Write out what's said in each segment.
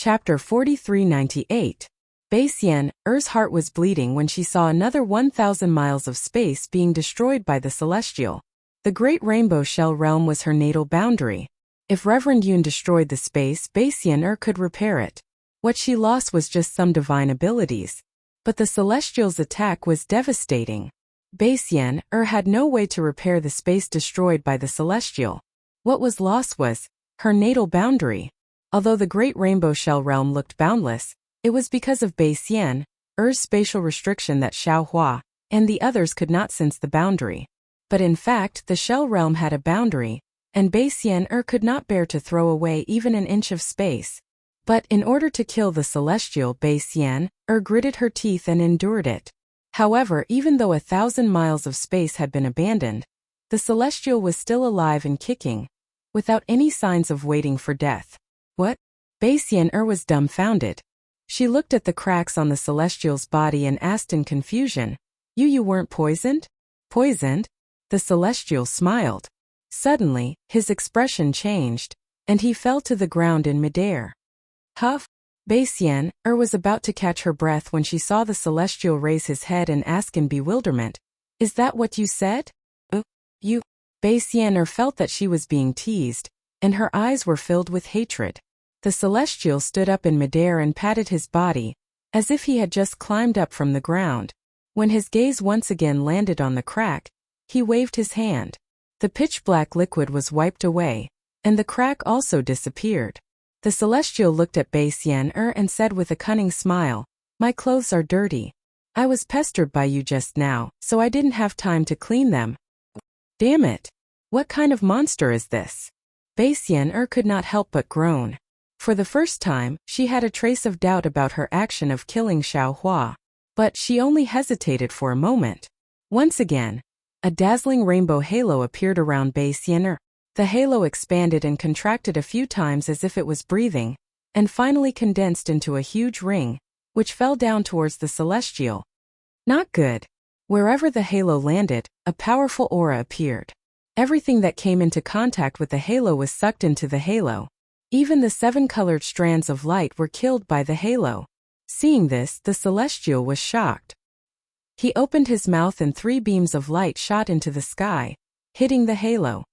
Chapter 4398. Baixian, Er's heart was bleeding when she saw another 1,000 miles of space being destroyed by the Celestial. The Great Rainbow Shell Realm was her natal boundary. If Reverend Yun destroyed the space, Baixian could repair it. What she lost was just some divine abilities. But the Celestial's attack was devastating. Baixian had no way to repair the space destroyed by the Celestial. What was lost was her natal boundary. Although the Great Rainbow Shell Realm looked boundless, it was because of Baixian, Er's spatial restriction that Xiao Hua and the others could not sense the boundary. But in fact, the Shell Realm had a boundary, and Baixian could not bear to throw away even an inch of space. But in order to kill the Celestial, Baixian gritted her teeth and endured it. However, even though 1,000 miles of space had been abandoned, the Celestial was still alive and kicking, without any signs of waiting for death. What? Baixian was dumbfounded. She looked at the cracks on the Celestial's body and asked in confusion, You weren't poisoned? Poisoned? The Celestial smiled. Suddenly, his expression changed, and he fell to the ground in midair. Huff! Baixian was about to catch her breath when she saw the Celestial raise his head and ask in bewilderment, Is that what you said? You. Baixian felt that she was being teased, and her eyes were filled with hatred. The Celestial stood up in midair and patted his body, as if he had just climbed up from the ground. When his gaze once again landed on the crack, he waved his hand. The pitch-black liquid was wiped away, and the crack also disappeared. The Celestial looked at Baixian and said with a cunning smile, My clothes are dirty. I was pestered by you just now, so I didn't have time to clean them. Damn it! What kind of monster is this? Baixian could not help but groan. For the first time, she had a trace of doubt about her action of killing Xiao Hua. But she only hesitated for a moment. Once again, a dazzling rainbow halo appeared around Baixian. The halo expanded and contracted a few times as if it was breathing, and finally condensed into a huge ring, which fell down towards the Celestial. Not good. Wherever the halo landed, a powerful aura appeared. Everything that came into contact with the halo was sucked into the halo. Even the 7 colored strands of light were killed by the halo. Seeing this, the Celestial was shocked. He opened his mouth and 3 beams of light shot into the sky, hitting the halo.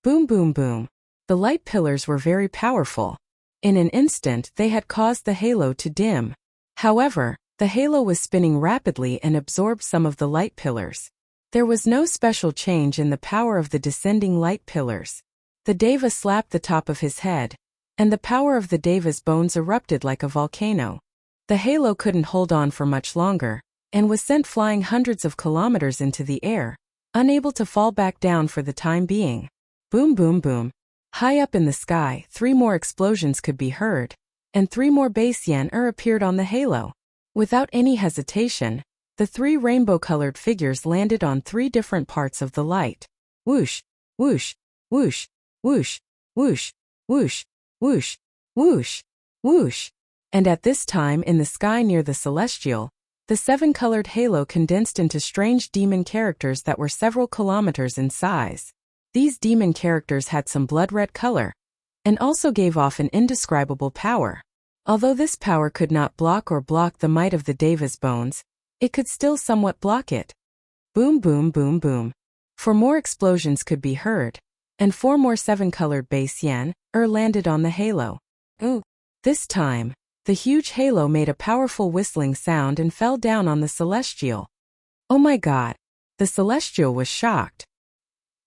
Boom boom boom. The light pillars were very powerful. In an instant they had caused the halo to dim. However, the halo was spinning rapidly and absorbed some of the light pillars. There was no special change in the power of the descending light pillars. The Deva slapped the top of his head, and the power of the Deva's bones erupted like a volcano. The halo couldn't hold on for much longer, and was sent flying hundreds of kilometers into the air, unable to fall back down for the time being. Boom boom boom. High up in the sky, 3 more explosions could be heard, and 3 more Baixian appeared on the halo. Without any hesitation, the 3 rainbow-colored figures landed on 3 different parts of the light. Whoosh, whoosh, whoosh, whoosh, whoosh, whoosh, whoosh, whoosh, whoosh. And at this time in the sky near the Celestial, the 7-colored halo condensed into strange demon characters that were several kilometers in size. These demon characters had some blood-red color, and also gave off an indescribable power. Although this power could not block the might of the Deva's bones, it could still somewhat block it. Boom boom boom boom. 4 more explosions could be heard, and 4 more 7-colored Baixian landed on the halo. Ooh! This time, the huge halo made a powerful whistling sound and fell down on the Celestial. Oh my god! The Celestial was shocked.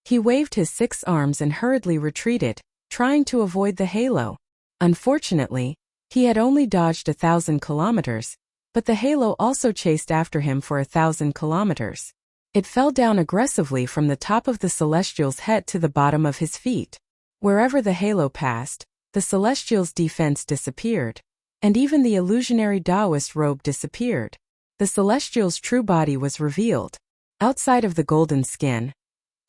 He waved his 6 arms and hurriedly retreated, trying to avoid the halo. Unfortunately, he had only dodged 1,000 kilometers, but the halo also chased after him for 1,000 kilometers. It fell down aggressively from the top of the Celestial's head to the bottom of his feet. Wherever the halo passed, the Celestial's defense disappeared, and even the illusionary Taoist robe disappeared. The Celestial's true body was revealed. Outside of the golden skin,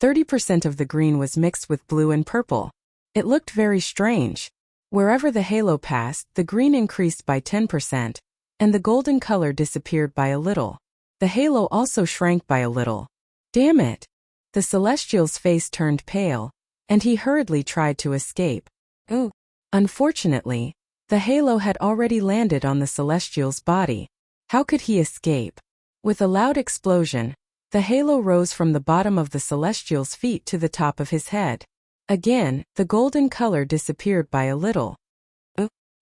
30% of the green was mixed with blue and purple. It looked very strange. Wherever the halo passed, the green increased by 10%, and the golden color disappeared by a little. The halo also shrank by a little. Damn it! The Celestial's face turned pale, and he hurriedly tried to escape. Unfortunately, The halo had already landed on the Celestial's body. How could he escape? With a loud explosion, the halo rose from the bottom of the Celestial's feet to the top of his head. Again, the golden color disappeared by a little.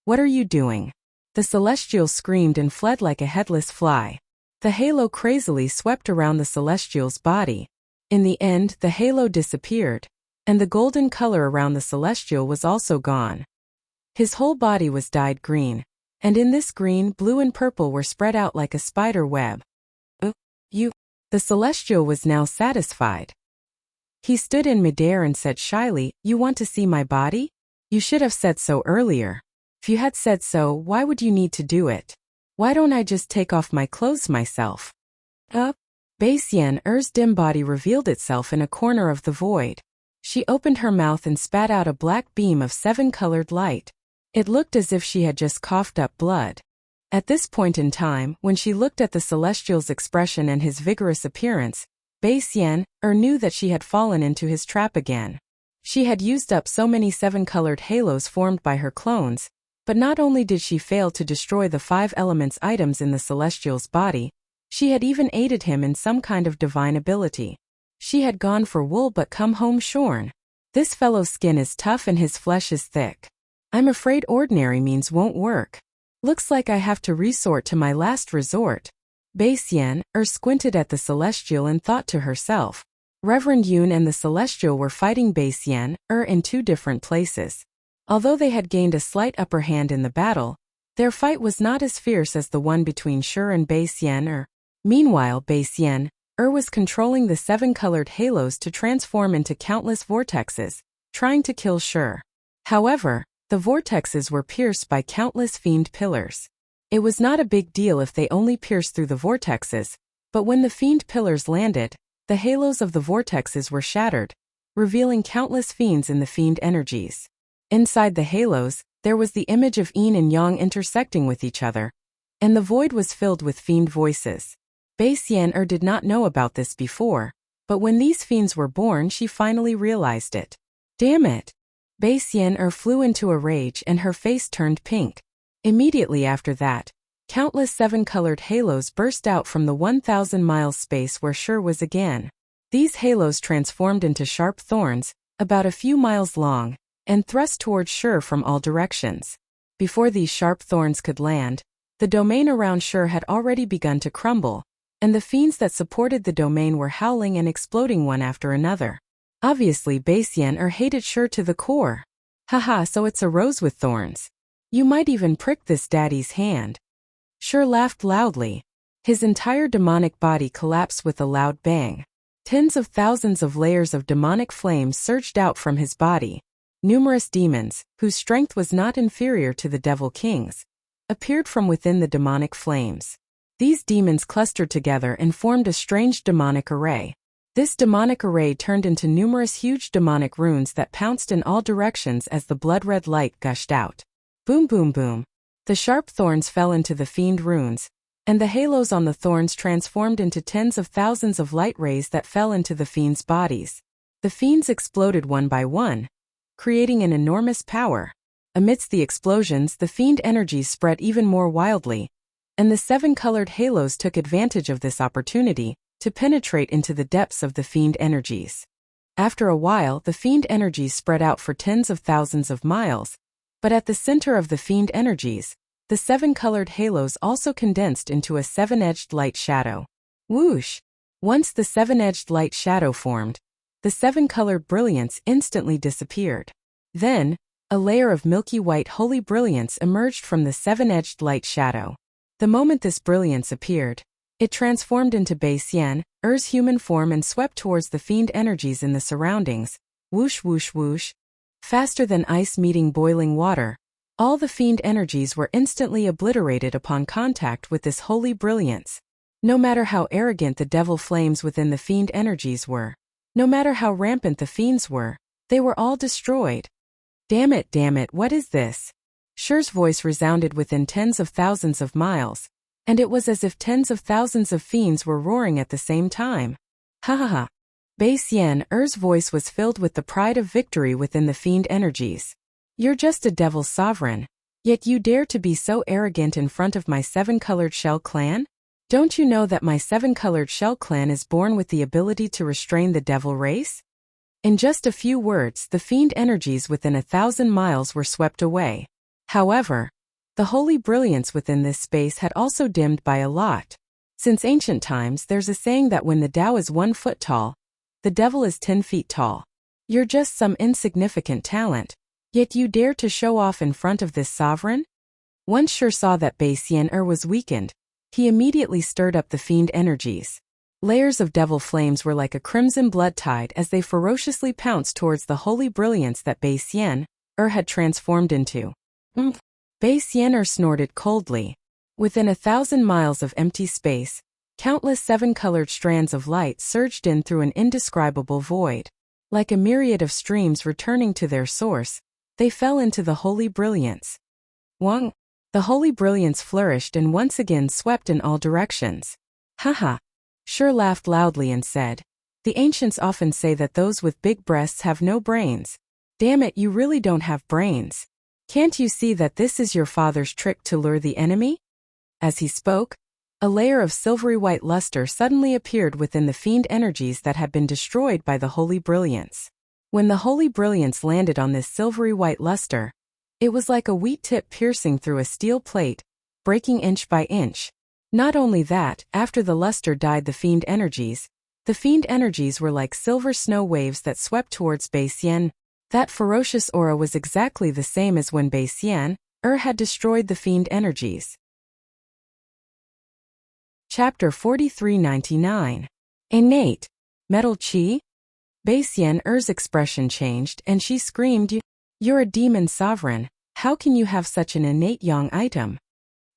What are you doing? The Celestial screamed and fled like a headless fly. The halo crazily swept around the Celestial's body. In the end, the halo disappeared, and the golden color around the Celestial was also gone. His whole body was dyed green, and in this green, blue and purple were spread out like a spider web. The Celestial was now satisfied. He stood in midair and said shyly, "You want to see my body? You should have said so earlier. If you had said so, why would you need to do it? Why don't I just take off my clothes myself?" Baixian-er's dim body revealed itself in a corner of the void. She opened her mouth and spat out a black beam of 7-colored light. It looked as if she had just coughed up blood. At this point in time, when she looked at the Celestial's expression and his vigorous appearance, Baixian-er knew that she had fallen into his trap again. She had used up so many 7-colored halos formed by her clones, but not only did she fail to destroy the 5 elements items in the Celestial's body, she had even aided him in some kind of divine ability. She had gone for wool but come home shorn. This fellow's skin is tough and his flesh is thick. I'm afraid ordinary means won't work. Looks like I have to resort to my last resort. Baixian-er squinted at the Celestial and thought to herself. Reverend Yun and the Celestial were fighting Baixian-er in 2 different places. Although they had gained a slight upper hand in the battle, their fight was not as fierce as the one between Shi and Baixian-er. Meanwhile, Baixian-er was controlling the 7-colored halos to transform into countless vortexes, trying to kill Shi. However, the vortexes were pierced by countless fiend pillars. It was not a big deal if they only pierced through the vortexes, but when the fiend pillars landed, the halos of the vortexes were shattered, revealing countless fiends in the fiend energies. Inside the halos, there was the image of yin and yang intersecting with each other, and the void was filled with fiend voices. Baixian-er did not know about this before, but when these fiends were born she finally realized it. Damn it! Baixian-er flew into a rage and her face turned pink. Immediately after that, countless 7-colored halos burst out from the 1,000 miles space where Shi was again. These halos transformed into sharp thorns, about a few miles long, and thrust towards Shi from all directions. Before these sharp thorns could land, the domain around Shi had already begun to crumble, and the fiends that supported the domain were howling and exploding one after another. Obviously Baixian-er hated Shi to the core. Haha, so it's a rose with thorns. You might even prick this daddy's hand. Shi laughed loudly. His entire demonic body collapsed with a loud bang. Tens of thousands of layers of demonic flames surged out from his body. Numerous demons, whose strength was not inferior to the Devil King's, appeared from within the demonic flames. These demons clustered together and formed a strange demonic array. This demonic array turned into numerous huge demonic runes that pounced in all directions as the blood-red light gushed out. Boom boom boom. The sharp thorns fell into the fiend runes, and the halos on the thorns transformed into tens of thousands of light rays that fell into the fiends' bodies. The fiends exploded one by one, creating an enormous power. Amidst the explosions, the fiend energies spread even more wildly, and the 7-colored halos took advantage of this opportunity to penetrate into the depths of the fiend energies. After a while, the fiend energies spread out for tens of thousands of miles, but at the center of the fiend energies, the 7-colored halos also condensed into a 7-edged light shadow. Whoosh! Once the 7-edged light shadow formed, the 7-colored brilliance instantly disappeared. Then, a layer of milky white holy brilliance emerged from the 7-edged light shadow. The moment this brilliance appeared, it transformed into Baixian-er's human form and swept towards the fiend energies in the surroundings. Whoosh whoosh whoosh. Faster than ice meeting boiling water, all the fiend energies were instantly obliterated upon contact with this holy brilliance. No matter how arrogant the devil flames within the fiend energies were, no matter how rampant the fiends were, they were all destroyed. Damn it, what is this? Shi's voice resounded within tens of thousands of miles, and it was as if tens of thousands of fiends were roaring at the same time. Ha ha ha. Baixian-er's voice was filled with the pride of victory within the fiend energies. You're just a devil's sovereign. Yet you dare to be so arrogant in front of my seven-colored shell clan? Don't you know that my seven-colored shell clan is born with the ability to restrain the devil race? In just a few words, the fiend energies within 1,000 miles were swept away. However, the holy brilliance within this space had also dimmed by a lot. Since ancient times, there's a saying that when the Tao is 1 foot tall, the devil is 10 feet tall. You're just some insignificant talent. Yet you dare to show off in front of this sovereign? Once Sure saw that Bei Xian was weakened, he immediately stirred up the fiend energies. Layers of devil flames were like a crimson blood tide as they ferociously pounced towards the holy brilliance that Bei Xian had transformed into. Bei Xian snorted coldly. Within 1,000 miles of empty space, countless seven-colored strands of light surged in through an indescribable void. Like a myriad of streams returning to their source, they fell into the holy brilliance. Wang! The holy brilliance flourished and once again swept in all directions. Haha! Sure laughed loudly and said, "The ancients often say that those with big breasts have no brains. Damn it, you really don't have brains. Can't you see that this is your father's trick to lure the enemy?" As he spoke, a layer of silvery white luster suddenly appeared within the fiend energies that had been destroyed by the holy brilliance. When the holy brilliance landed on this silvery white luster, it was like a wheat tip piercing through a steel plate, breaking inch by inch. Not only that, after the luster died the fiend energies were like silver snow waves that swept towards Bei Xian. That ferocious aura was exactly the same as when Bei Xian had destroyed the fiend energies. Chapter 4399. Innate Metal Qi? Bei Xian's expression changed and she screamed, "You're a demon sovereign, how can you have such an innate yang item?"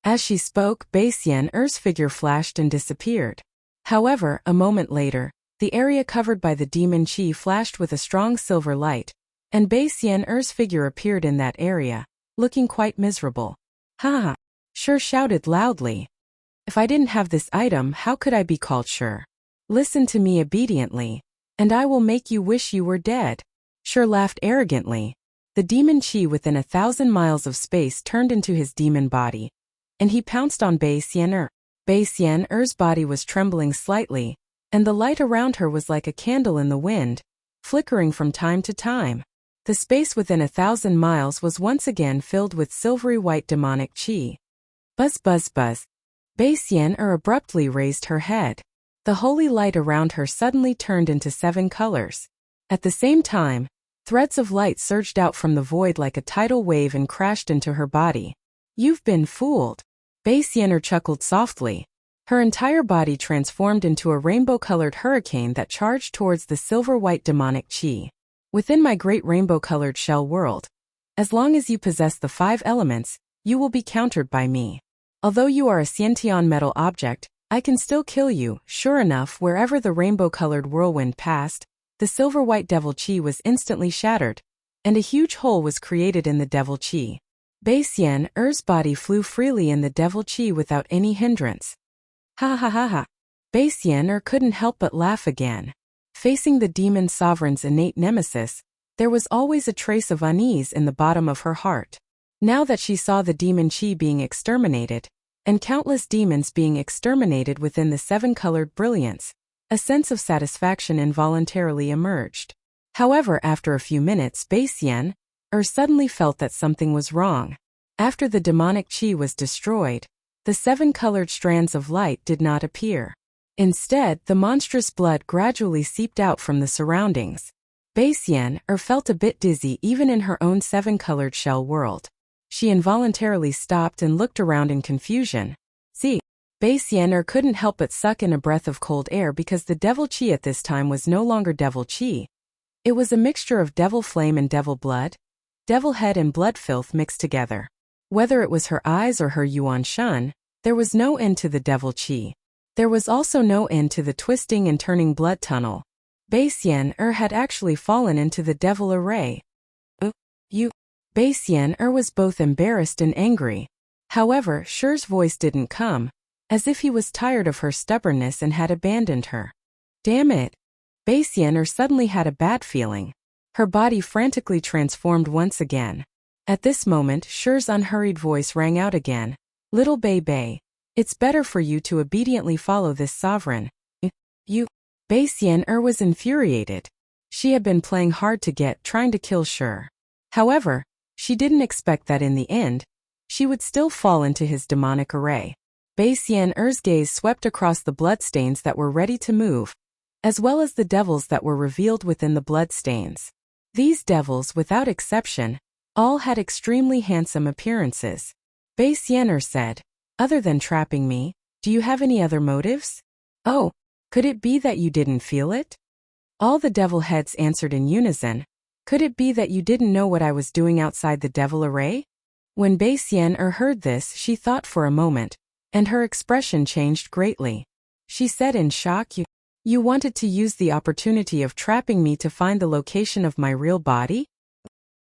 As she spoke, Bei Xian's figure flashed and disappeared. However, a moment later, the area covered by the demon Qi flashed with a strong silver light, and Bei Xian's figure appeared in that area, looking quite miserable. "Ha!" Sure shouted loudly. "If I didn't have this item, how could I be called Sure? Listen to me obediently, and I will make you wish you were dead." Sure laughed arrogantly. The demon Qi within 1,000 miles of space turned into his demon body, and he pounced on Bei Xian. Bei Xian's body was trembling slightly, and the light around her was like a candle in the wind, flickering from time to time. The space within 1,000 miles was once again filled with silvery white demonic Qi. Buzz buzz buzz. Bei Xian abruptly raised her head. The holy light around her suddenly turned into 7 colors. At the same time, threads of light surged out from the void like a tidal wave and crashed into her body. "You've been fooled." Bei Xian chuckled softly. Her entire body transformed into a rainbow-colored hurricane that charged towards the silver-white demonic Qi. "Within my great rainbow-colored shell world, as long as you possess the 5 elements, you will be countered by me. Although you are a Xiantian metal object, I can still kill you." Sure enough, wherever the rainbow-colored whirlwind passed, the silver-white devil Qi was instantly shattered, and a huge hole was created in the devil Qi. Bei Xian's body flew freely in the devil Qi without any hindrance. Ha ha ha ha. Bei Xian couldn't help but laugh again. Facing the demon sovereign's innate nemesis, there was always a trace of unease in the bottom of her heart. Now that she saw the demon Qi being exterminated, and countless demons being exterminated within the 7-colored brilliance, a sense of satisfaction involuntarily emerged. However, after a few minutes, Bei Xian suddenly felt that something was wrong. After the demonic Qi was destroyed, the 7-colored strands of light did not appear. Instead, the monstrous blood gradually seeped out from the surroundings. Bei Xian felt a bit dizzy even in her own 7-colored shell world. She involuntarily stopped and looked around in confusion. See, Bei Xian couldn't help but suck in a breath of cold air because the devil Qi at this time was no longer devil Qi. It was a mixture of devil flame and devil blood, devil head and blood filth mixed together. Whether it was her eyes or her yuan shun, there was no end to the devil Qi. There was also no end to the twisting and turning blood tunnel. Bei Xian had actually fallen into the devil array. You. Bei Xian was both embarrassed and angry. However, Shure's voice didn't come, as if he was tired of her stubbornness and had abandoned her. Damn it. Bei Xian suddenly had a bad feeling. Her body frantically transformed once again. At this moment, Shur's unhurried voice rang out again. Little Bei, it's better for you to obediently follow this sovereign. You. Bei Xian was infuriated. She had been playing hard to get, trying to kill Shur. However, she didn't expect that in the end, she would still fall into his demonic array. Bei Xian's gaze swept across the bloodstains that were ready to move, as well as the devils that were revealed within the bloodstains. These devils, without exception, all had extremely handsome appearances. Bei Xian said, other than trapping me, do you have any other motives? Oh, could it be that you didn't feel it? All the devil heads answered in unison. Could it be that you didn't know what I was doing outside the devil array? When Bei Xian heard this, she thought for a moment, and her expression changed greatly. She said in shock, You wanted to use the opportunity of trapping me to find the location of my real body?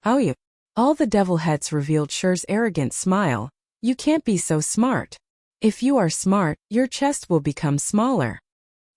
Oh, you. All the devil heads revealed Shur's arrogant smile. You can't be so smart. If you are smart, your chest will become smaller.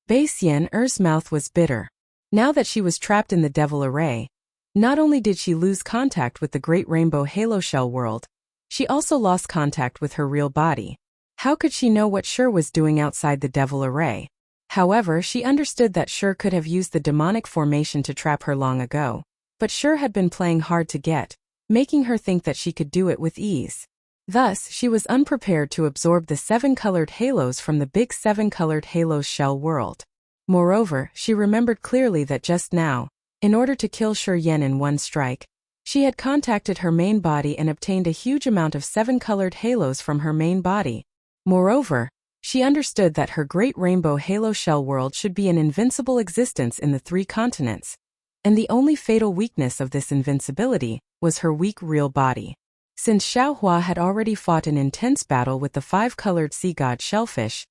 Bei Xian's mouth was bitter. Now that she was trapped in the devil array, not only did she lose contact with the great rainbow halo shell world, she also lost contact with her real body. How could she know what Shur was doing outside the devil array? However, she understood that Shur could have used the demonic formation to trap her long ago. But Shur had been playing hard to get, making her think that she could do it with ease. Thus, she was unprepared to absorb the 7 colored halos from the big 7 colored halos shell world. Moreover, she remembered clearly that just now, in order to kill Shur Yen in one strike, she had contacted her main body and obtained a huge amount of 7 colored halos from her main body. Moreover, she understood that her great rainbow halo shell world should be an invincible existence in the 3 continents. And the only fatal weakness of this invincibility was her weak real body. Since Xiaohua had already fought an intense battle with the 5-colored sea god shellfish,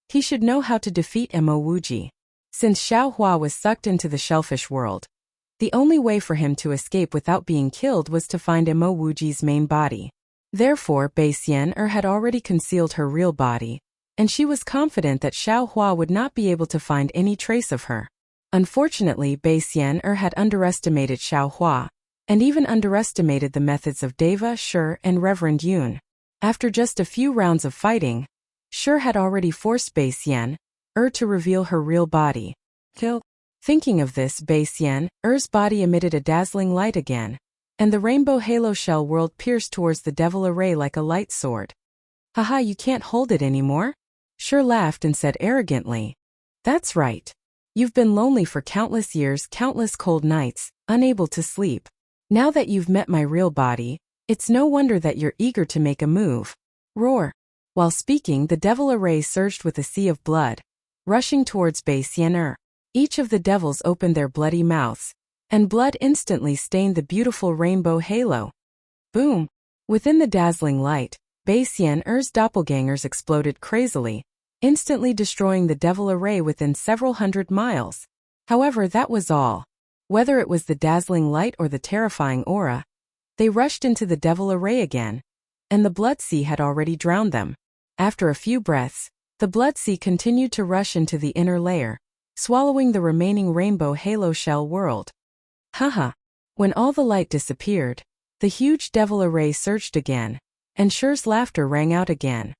he should know how to defeat Mo Wuji. Since Xiaohua was sucked into the shellfish world, the only way for him to escape without being killed was to find Mo Wuji's main body. Therefore, Bei Xian had already concealed her real body, and she was confident that Xiaohua would not be able to find any trace of her. Unfortunately, Bei Xian had underestimated Xiaohua, and even underestimated the methods of Deva, Shur, and Reverend Yun. After just a few rounds of fighting, Shur had already forced Bei Xian to reveal her real body. Thinking of this, Bei Xian's body emitted a dazzling light again, and the rainbow halo shell world pierced towards the devil array like a light sword. Haha, you can't hold it anymore? Shur laughed and said arrogantly. That's right. You've been lonely for countless years, countless cold nights, unable to sleep. Now that you've met my real body, it's no wonder that you're eager to make a move. Roar. While speaking, the devil array surged with a sea of blood, rushing towards Bei Xian. Each of the devils opened their bloody mouths, and blood instantly stained the beautiful rainbow halo. Boom! Within the dazzling light, Bei Xian's doppelgangers exploded crazily, instantly destroying the devil array within several hundred miles. However, that was all. Whether it was the dazzling light or the terrifying aura, they rushed into the devil array again, and the blood sea had already drowned them. After a few breaths, the blood sea continued to rush into the inner layer, swallowing the remaining rainbow halo shell world. Haha. When all the light disappeared, the huge devil array surged again, and Shur's laughter rang out again.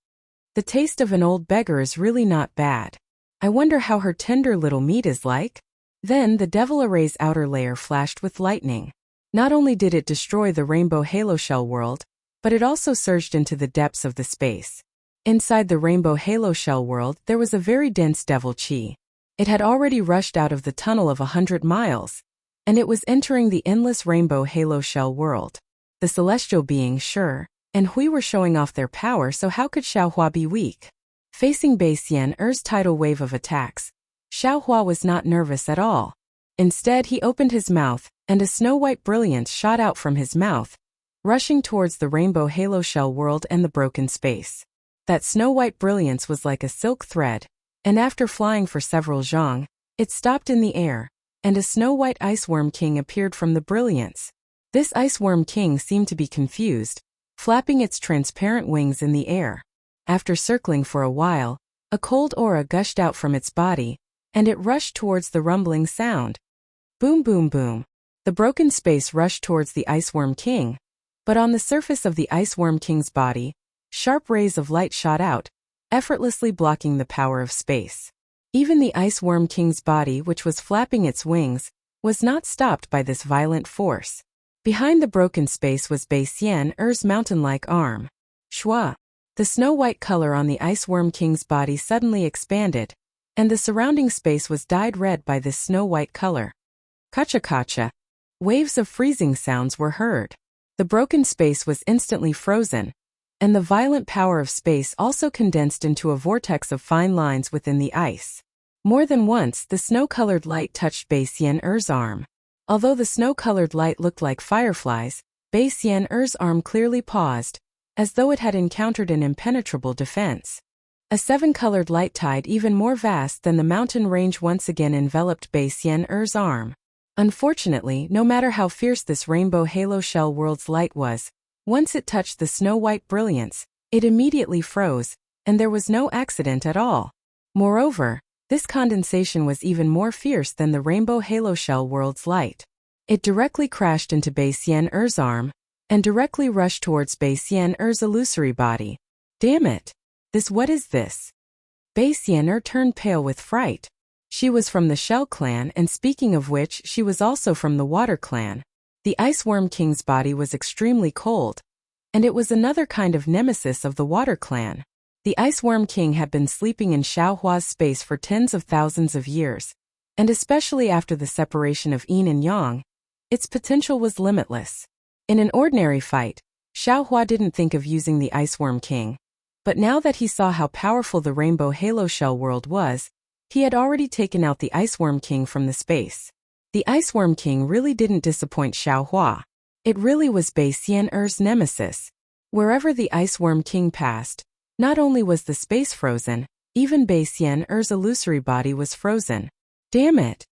The taste of an old beggar is really not bad. I wonder how her tender little meat is like? Then the devil array's outer layer flashed with lightning. Not only did it destroy the rainbow halo shell world, but it also surged into the depths of the space. Inside the rainbow halo shell world, there was a very dense devil chi. It had already rushed out of the tunnel of 100 miles, and it was entering the endless rainbow halo shell world. The celestial beings Shur and Hui were showing off their power, so how could Xiaohua be weak? Facing Bei Xian's tidal wave of attacks, Xiaohua was not nervous at all. Instead, he opened his mouth, and a snow-white brilliance shot out from his mouth, rushing towards the rainbow halo shell world and the broken space. That snow-white brilliance was like a silk thread, and after flying for several zhang, it stopped in the air, and a snow-white iceworm king appeared from the brilliance. This iceworm king seemed to be confused, flapping its transparent wings in the air. After circling for a while, a cold aura gushed out from its body, and it rushed towards the rumbling sound. Boom boom boom. The broken space rushed towards the iceworm king, But on the surface of the Ice Worm King's body, sharp rays of light shot out, effortlessly blocking the power of space. Even the Ice Worm King's body, which was flapping its wings, was not stopped by this violent force. Behind the broken space was Baixian-Er's mountain-like arm. Shua! The snow-white color on the Ice Worm King's body suddenly expanded, and the surrounding space was dyed red by this snow-white color. Kacha-kacha! Waves of freezing sounds were heard. The broken space was instantly frozen, and the violent power of space also condensed into a vortex of fine lines within the ice. More than once, the snow-colored light touched Baixian-Er's arm. Although the snow-colored light looked like fireflies, Baixian-Er's arm clearly paused, as though it had encountered an impenetrable defense. A seven-colored light tide even more vast than the mountain range once again enveloped Baixian-Er's arm. Unfortunately, no matter how fierce this rainbow halo shell world's light was, once it touched the snow-white brilliance, it immediately froze, and there was no accident at all. Moreover, this condensation was even more fierce than the rainbow halo shell world's light. It directly crashed into Baixian-Er's arm, and directly rushed towards Baixian-Er's illusory body. Damn it! What is this? Baixian-Er turned pale with fright. She was from the Shell clan, and speaking of which, she was also from the Water clan. The Ice Worm King's body was extremely cold, and it was another kind of nemesis of the Water clan. The Ice Worm King had been sleeping in Xiaohua's space for tens of thousands of years, and especially after the separation of Yin and Yang, its potential was limitless. In an ordinary fight, Xiaohua didn't think of using the Ice Worm King, but now that he saw how powerful the Rainbow Halo Shell world was, he had already taken out the Ice Worm King from the space. The Ice Worm King really didn't disappoint Xiaohua. It really was Baixian-Er's nemesis. Wherever the Ice Worm King passed, not only was the space frozen, even Baixian-Er's illusory body was frozen. Damn it!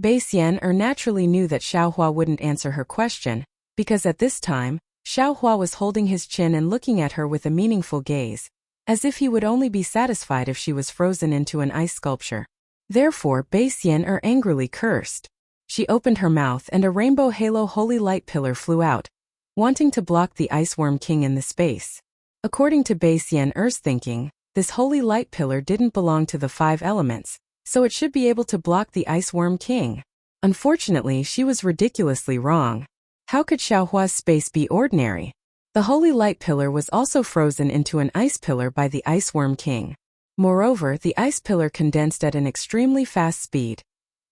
Baixian-Er naturally knew that Xiaohua wouldn't answer her question, because at this time, Xiaohua was holding his chin and looking at her with a meaningful gaze, as if he would only be satisfied if she was frozen into an ice sculpture. Therefore, Baixian-Er angrily cursed. She opened her mouth and a rainbow halo holy light pillar flew out, wanting to block the Ice Worm King in the space. According to Baixian-Er's thinking, this holy light pillar didn't belong to the five elements, so it should be able to block the Ice Worm King. Unfortunately, she was ridiculously wrong. How could Xiaohua's space be ordinary? The holy light pillar was also frozen into an ice pillar by the Ice Worm King. Moreover, the ice pillar condensed at an extremely fast speed,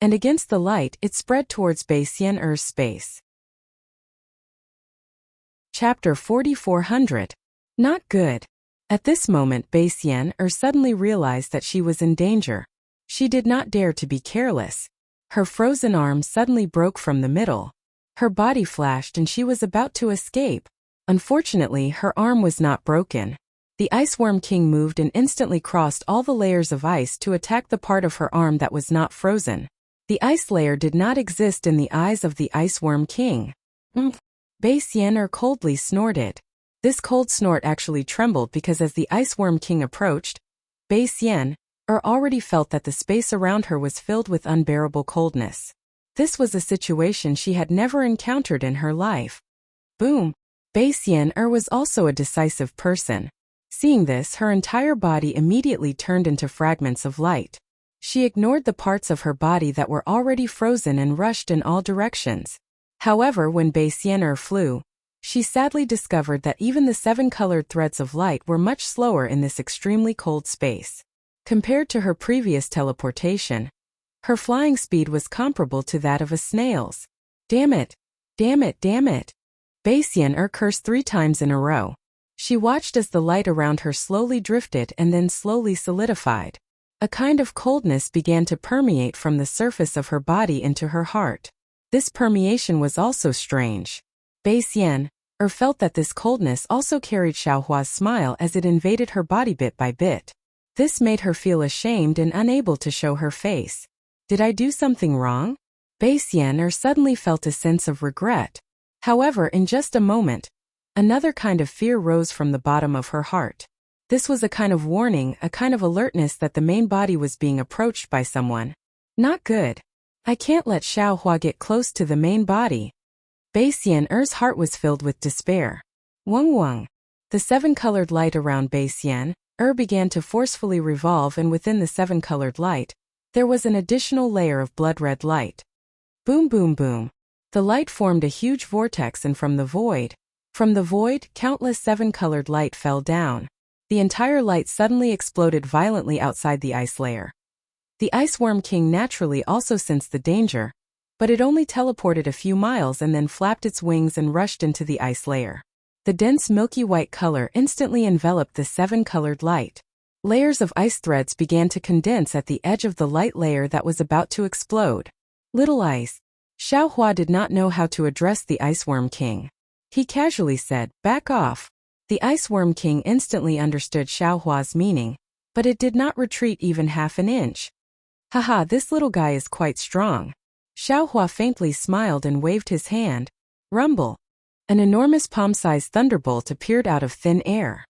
and against the light it spread towards Baixian-Er's space. Chapter 4400. Not good. At this moment Baixian-Er suddenly realized that she was in danger. She did not dare to be careless. Her frozen arm suddenly broke from the middle. Her body flashed and she was about to escape. Unfortunately, her arm was not broken. The Ice Worm King moved and instantly crossed all the layers of ice to attack the part of her arm that was not frozen. The ice layer did not exist in the eyes of the Ice Worm King. Baixian-Er coldly snorted. This cold snort actually trembled because as the Ice Worm King approached, Baixian-Er already felt that the space around her was filled with unbearable coldness. This was a situation she had never encountered in her life. Boom! Baixian-Er was also a decisive person. Seeing this, her entire body immediately turned into fragments of light. She ignored the parts of her body that were already frozen and rushed in all directions. However, when Baixian-Er flew, she sadly discovered that even the seven-colored threads of light were much slower in this extremely cold space. Compared to her previous teleportation, her flying speed was comparable to that of a snail's. Damn it! Damn it! Damn it! Baixian-Er cursed 3 times in a row. She watched as the light around her slowly drifted and then slowly solidified. A kind of coldness began to permeate from the surface of her body into her heart. This permeation was also strange. Baixian-Er felt that this coldness also carried Xiaohua's smile as it invaded her body bit by bit. This made her feel ashamed and unable to show her face. Did I do something wrong? Baixian-Er suddenly felt a sense of regret. However, in just a moment, another kind of fear rose from the bottom of her heart. This was a kind of warning, a kind of alertness that the main body was being approached by someone. Not good. I can't let Xiaohua get close to the main body. Baixian-Er's heart was filled with despair. Wang Wang. The seven-colored light around Baixian, began to forcefully revolve, and within the seven-colored light, there was an additional layer of blood-red light. Boom boom boom. The light formed a huge vortex, and from the void, countless seven-colored light fell down. The entire light suddenly exploded violently outside the ice layer. The Ice Worm King naturally also sensed the danger, but it only teleported a few miles and then flapped its wings and rushed into the ice layer. The dense milky white color instantly enveloped the seven-colored light. Layers of ice threads began to condense at the edge of the light layer that was about to explode. Little Ice. Xiao Hua did not know how to address the Ice Worm King. He casually said, "Back off." The Ice Worm King instantly understood Xiao Hua's meaning, but it did not retreat even half an inch. Haha, this little guy is quite strong. Xiao Hua faintly smiled and waved his hand. Rumble. An enormous palm-sized thunderbolt appeared out of thin air.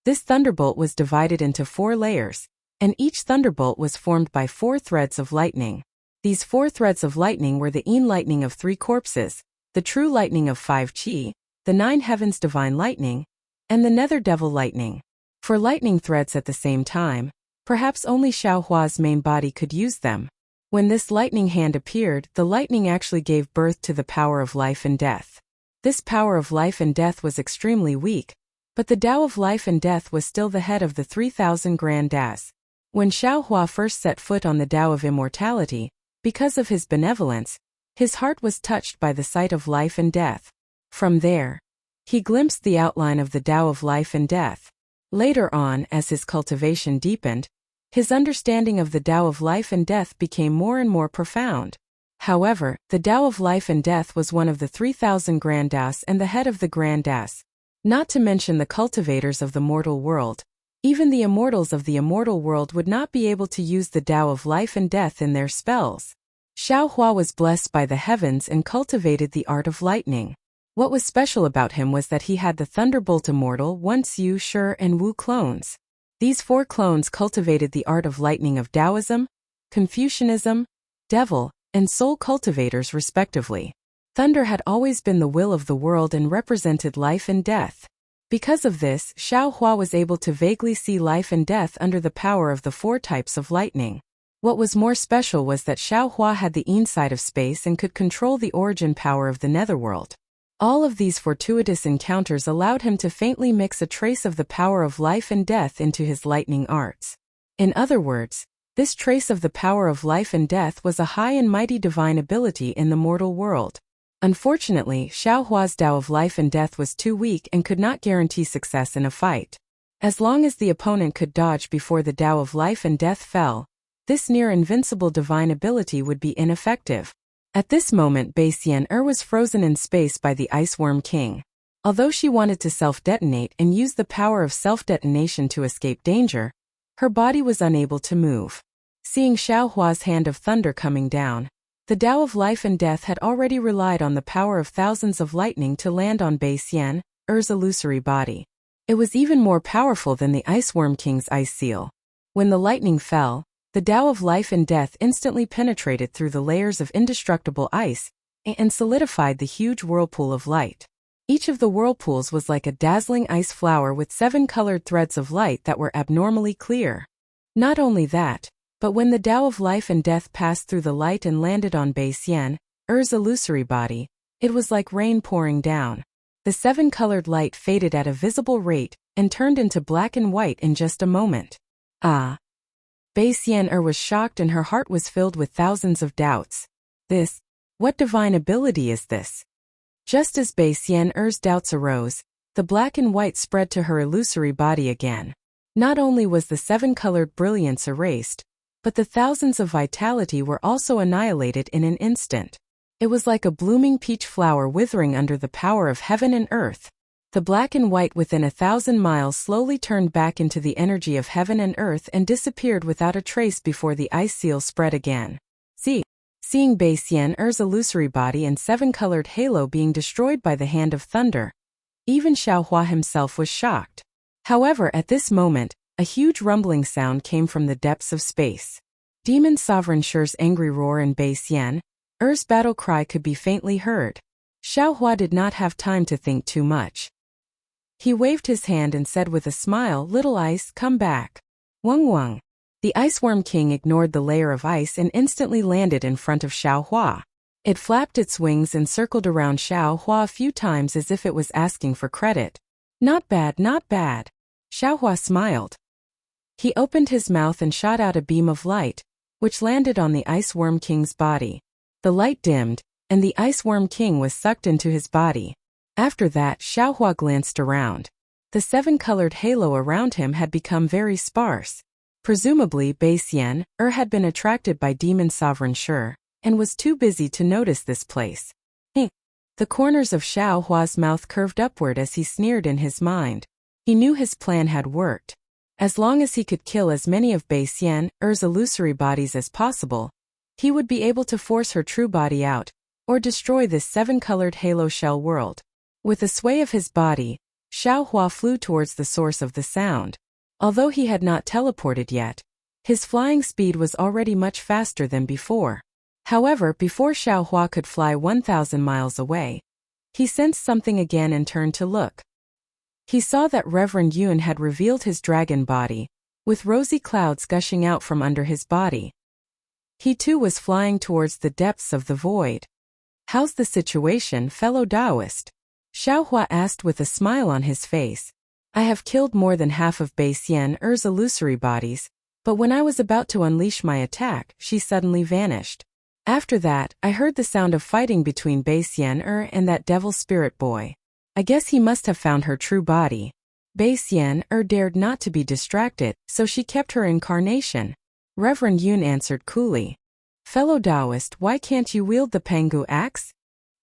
This thunderbolt was divided into 4 layers, and each thunderbolt was formed by 4 threads of lightning. These 4 threads of lightning were the Yin lightning of 3 corpses, the true lightning of 5 qi, the 9 heavens divine lightning, and the nether devil lightning. For lightning threads at the same time, perhaps only Xiao Hua's main body could use them. When this lightning hand appeared, the lightning actually gave birth to the power of life and death. This power of life and death was extremely weak, but the Tao of life and death was still the head of the 3,000 Grand Das. When Xiao Hua first set foot on the Tao of immortality, because of his benevolence, his heart was touched by the sight of life and death. From there, he glimpsed the outline of the Tao of life and death. Later on, as his cultivation deepened, his understanding of the Tao of life and death became more and more profound. However, the Tao of life and death was one of the 3,000 Grand Das and the head of the Grand Das. Not to mention the cultivators of the mortal world. Even the immortals of the immortal world would not be able to use the Tao of life and death in their spells. Xiao Hua was blessed by the heavens and cultivated the art of lightning. What was special about him was that he had the Thunderbolt Immortal, Yu, Shi, and Wu clones. These 4 clones cultivated the art of lightning of Taoism, Confucianism, Devil, and Soul cultivators respectively. Thunder had always been the will of the world and represented life and death. Because of this, Xiao Hua was able to vaguely see life and death under the power of the 4 types of lightning. What was more special was that Xiao Hua had the inside of space and could control the origin power of the netherworld. All of these fortuitous encounters allowed him to faintly mix a trace of the power of life and death into his lightning arts. In other words, this trace of the power of life and death was a high and mighty divine ability in the mortal world. Unfortunately, Xiao Hua's Tao of life and death was too weak and could not guarantee success in a fight. As long as the opponent could dodge before the Tao of life and death fell, this near-invincible divine ability would be ineffective. At this moment, Baixian was frozen in space by the Ice Worm King. Although she wanted to self-detonate and use the power of self-detonation to escape danger, her body was unable to move. Seeing Xiao Hua's hand of thunder coming down, the Tao of life and death had already relied on the power of thousands of lightning to land on Baixian, illusory body. It was even more powerful than the Ice Worm King's ice seal. When the lightning fell, the Tao of life and death instantly penetrated through the layers of indestructible ice and solidified the huge whirlpool of light. Each of the whirlpools was like a dazzling ice flower with 7 colored threads of light that were abnormally clear. Not only that, but when the Tao of life and death passed through the light and landed on Baixian, illusory body, it was like rain pouring down. The 7-colored light faded at a visible rate and turned into black and white in just a moment. Ah! Baixian was shocked and her heart was filled with thousands of doubts. What divine ability is this? Just as Baixian's doubts arose, the black and white spread to her illusory body again. Not only was the 7-colored brilliance erased, but the thousands of vitality were also annihilated in an instant. It was like a blooming peach flower withering under the power of heaven and earth. The black and white within 1,000 miles slowly turned back into the energy of heaven and earth and disappeared without a trace before the ice seal spread again. Seeing Baixian's illusory body and 7-colored halo being destroyed by the hand of thunder, even Xiao Hua himself was shocked. However, at this moment, a huge rumbling sound came from the depths of space. Demon Sovereign Shi's angry roar and Baixian's battle cry could be faintly heard. Xiao Hua did not have time to think too much. He waved his hand and said with a smile, "Little ice, come back." Wung wung. The Iceworm King ignored the layer of ice and instantly landed in front of Xiao Hua. It flapped its wings and circled around Xiao Hua a few times as if it was asking for credit. "Not bad, not bad." Xiao Hua smiled. He opened his mouth and shot out a beam of light, which landed on the Iceworm King's body. The light dimmed, and the Iceworm King was sucked into his body. After that, Xiao Hua glanced around. The 7-colored halo around him had become very sparse. Presumably, Bai Xian had been attracted by Demon Sovereign Shi, and was too busy to notice this place. The corners of Xiao Hua's mouth curved upward as he sneered in his mind. He knew his plan had worked. As long as he could kill as many of Bai Xian's illusory bodies as possible, he would be able to force her true body out, or destroy this 7-colored halo shell world. With a sway of his body, Xiao Hua flew towards the source of the sound. Although he had not teleported yet, his flying speed was already much faster than before. However, before Xiao Hua could fly 1,000 miles away, he sensed something again and turned to look. He saw that Reverend Yun had revealed his dragon body, with rosy clouds gushing out from under his body. He too was flying towards the depths of the void. "How's the situation, fellow Taoist?" Xiao Hua asked with a smile on his face. "I have killed more than half of Bai Xian's illusory bodies, but when I was about to unleash my attack, she suddenly vanished. After that, I heard the sound of fighting between Bai Xian and that devil spirit boy. I guess he must have found her true body." Bai Xian dared not to be distracted, so she kept her incarnation. Reverend Yun answered coolly. "Fellow Taoist, why can't you wield the Pangu axe?"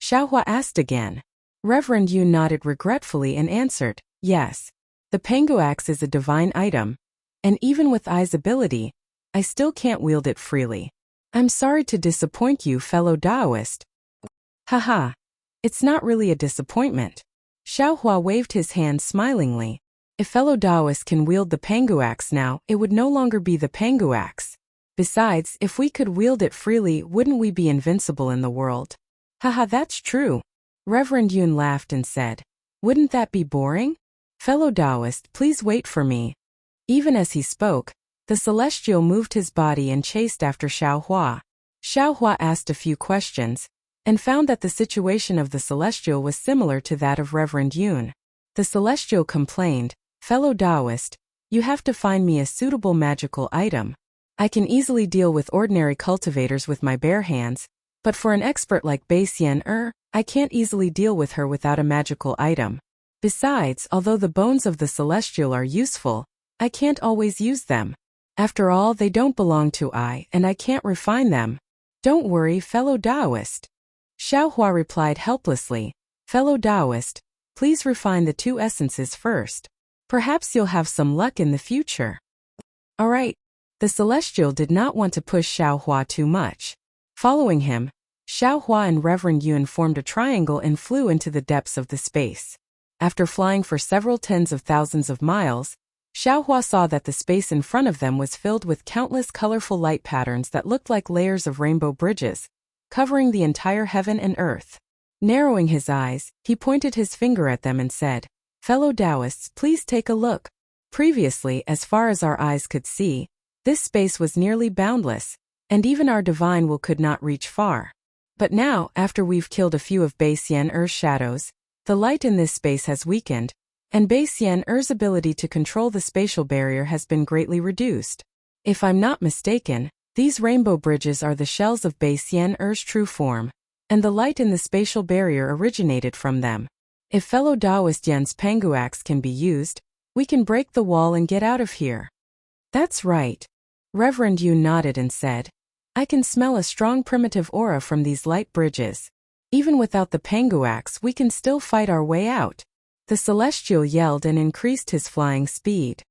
Xiao Hua asked again. Reverend Yun nodded regretfully and answered, "Yes. The Pangu axe is a divine item, and even with Ai's ability, I still can't wield it freely. I'm sorry to disappoint you, fellow Taoist." "Haha. It's not really a disappointment." Xiao Hua waved his hand smilingly. "If fellow Taoist can wield the Pangu axe now, it would no longer be the Pangu axe. Besides, if we could wield it freely, wouldn't we be invincible in the world?" "Haha, that's true." Reverend Yun laughed and said, "Wouldn't that be boring? Fellow Taoist, please wait for me." Even as he spoke, the Celestial moved his body and chased after Xiao Hua. Xiao Hua asked a few questions, and found that the situation of the Celestial was similar to that of Reverend Yun. The Celestial complained, "Fellow Taoist, you have to find me a suitable magical item. I can easily deal with ordinary cultivators with my bare hands, but for an expert like Bai Xian I can't easily deal with her without a magical item. Besides, although the bones of the Celestial are useful, I can't always use them. After all, they don't belong to I, and I can't refine them." "Don't worry, fellow Taoist." Xiao Hua replied helplessly, "Fellow Taoist, please refine the 2 essences first. Perhaps you'll have some luck in the future." "Alright." The Celestial did not want to push Xiao Hua too much. Following him, Xiao Hua and Reverend Yun formed a triangle and flew into the depths of the space. After flying for several tens of thousands of miles, Xiao Hua saw that the space in front of them was filled with countless colorful light patterns that looked like layers of rainbow bridges, covering the entire heaven and earth. Narrowing his eyes, he pointed his finger at them and said, "Fellow Taoists, please take a look." Previously, as far as our eyes could see, this space was nearly boundless, and even our divine will could not reach far. But now, after we've killed a few of Bai Xian's shadows, the light in this space has weakened, and Bai Xian's ability to control the spatial barrier has been greatly reduced. If I'm not mistaken, these rainbow bridges are the shells of Bai Xian's true form, and the light in the spatial barrier originated from them. If fellow Taoist Yan's Pangu axe can be used, we can break the wall and get out of here." "That's right." Reverend Yun nodded and said, "I can smell a strong primitive aura from these light bridges. Even without the Pangu axe, we can still fight our way out." The Celestial yelled and increased his flying speed.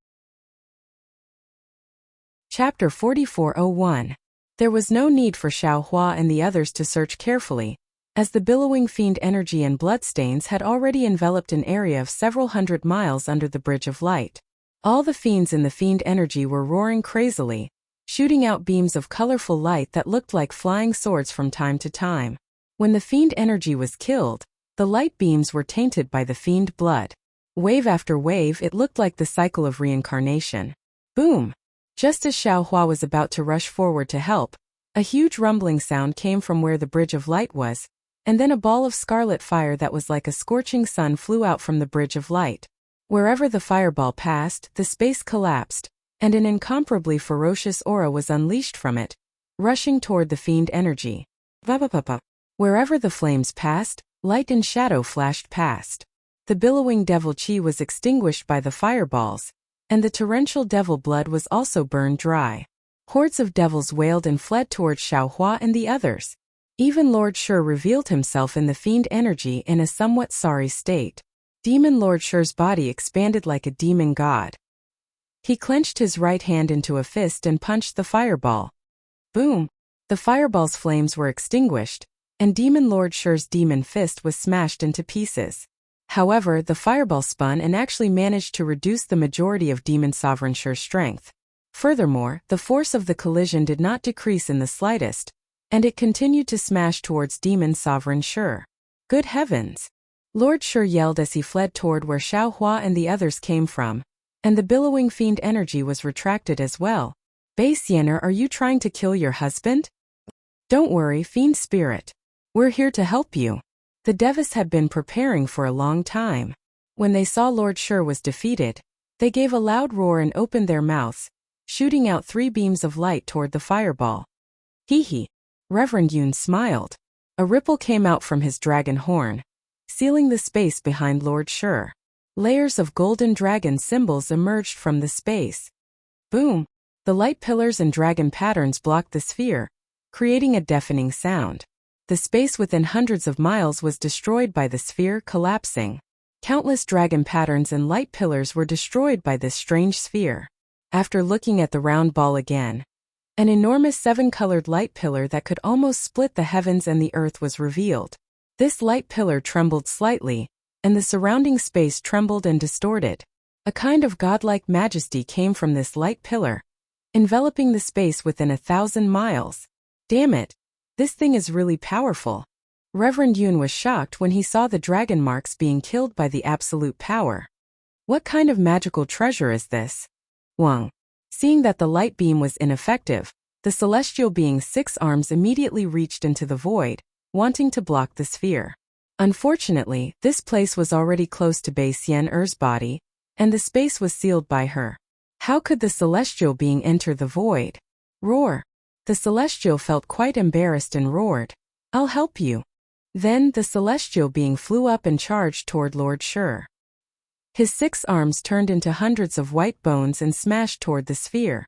Chapter 4401. There was no need for Xiao Hua and the others to search carefully, as the billowing fiend energy and bloodstains had already enveloped an area of several hundred miles under the Bridge of Light. All the fiends in the fiend energy were roaring crazily, shooting out beams of colorful light that looked like flying swords from time to time. When the fiend energy was killed, the light beams were tainted by the fiend blood. Wave after wave, it looked like the cycle of reincarnation. Boom! Just as Xiao Hua was about to rush forward to help, a huge rumbling sound came from where the bridge of light was, and then a ball of scarlet fire that was like a scorching sun flew out from the bridge of light. Wherever the fireball passed, the space collapsed, and an incomparably ferocious aura was unleashed from it, rushing toward the fiend energy. Wherever the flames passed, light and shadow flashed past. The billowing devil chi was extinguished by the fireballs, and the torrential devil blood was also burned dry. Hordes of devils wailed and fled towards Xiao Hua and the others. Even Lord Shi revealed himself in the fiend energy in a somewhat sorry state. Demon Lord Shi's body expanded like a demon god. He clenched his right hand into a fist and punched the fireball. Boom! The fireball's flames were extinguished, and Demon Lord Shi's demon fist was smashed into pieces. However, the fireball spun and actually managed to reduce the majority of Demon Sovereign Shi's strength. Furthermore, the force of the collision did not decrease in the slightest, and it continued to smash towards Demon Sovereign Shi. Good heavens! Lord Shi yelled as he fled toward where Xiao Hua and the others came from, and the billowing fiend energy was retracted as well. Bei Xianer, are you trying to kill your husband? Don't worry, fiend spirit. We're here to help you. The Devis had been preparing for a long time. When they saw Lord Shi was defeated, they gave a loud roar and opened their mouths, shooting out 3 beams of light toward the fireball. Hee hee. Reverend Yun smiled. A ripple came out from his dragon horn, sealing the space behind Lord Shi. Layers of golden dragon symbols emerged from the space. Boom! The light pillars and dragon patterns blocked the sphere, creating a deafening sound. The space within hundreds of miles was destroyed by the sphere collapsing. Countless dragon patterns and light pillars were destroyed by this strange sphere. After looking at the round ball again, an enormous 7-colored light pillar that could almost split the heavens and the earth was revealed. This light pillar trembled slightly, and the surrounding space trembled and distorted. A kind of godlike majesty came from this light pillar, enveloping the space within 1,000 miles. Damn it! This thing is really powerful. Reverend Yun was shocked when he saw the dragon marks being killed by the absolute power. What kind of magical treasure is this? Wang. Seeing that the light beam was ineffective, the celestial being's 6 arms immediately reached into the void, wanting to block the sphere. Unfortunately, this place was already close to Bei Xianer's body, and the space was sealed by her. How could the celestial being enter the void? Roar! The celestial felt quite embarrassed and roared, "I'll help you." Then the celestial being flew up and charged toward Lord Shi. His 6 arms turned into hundreds of white bones and smashed toward the sphere.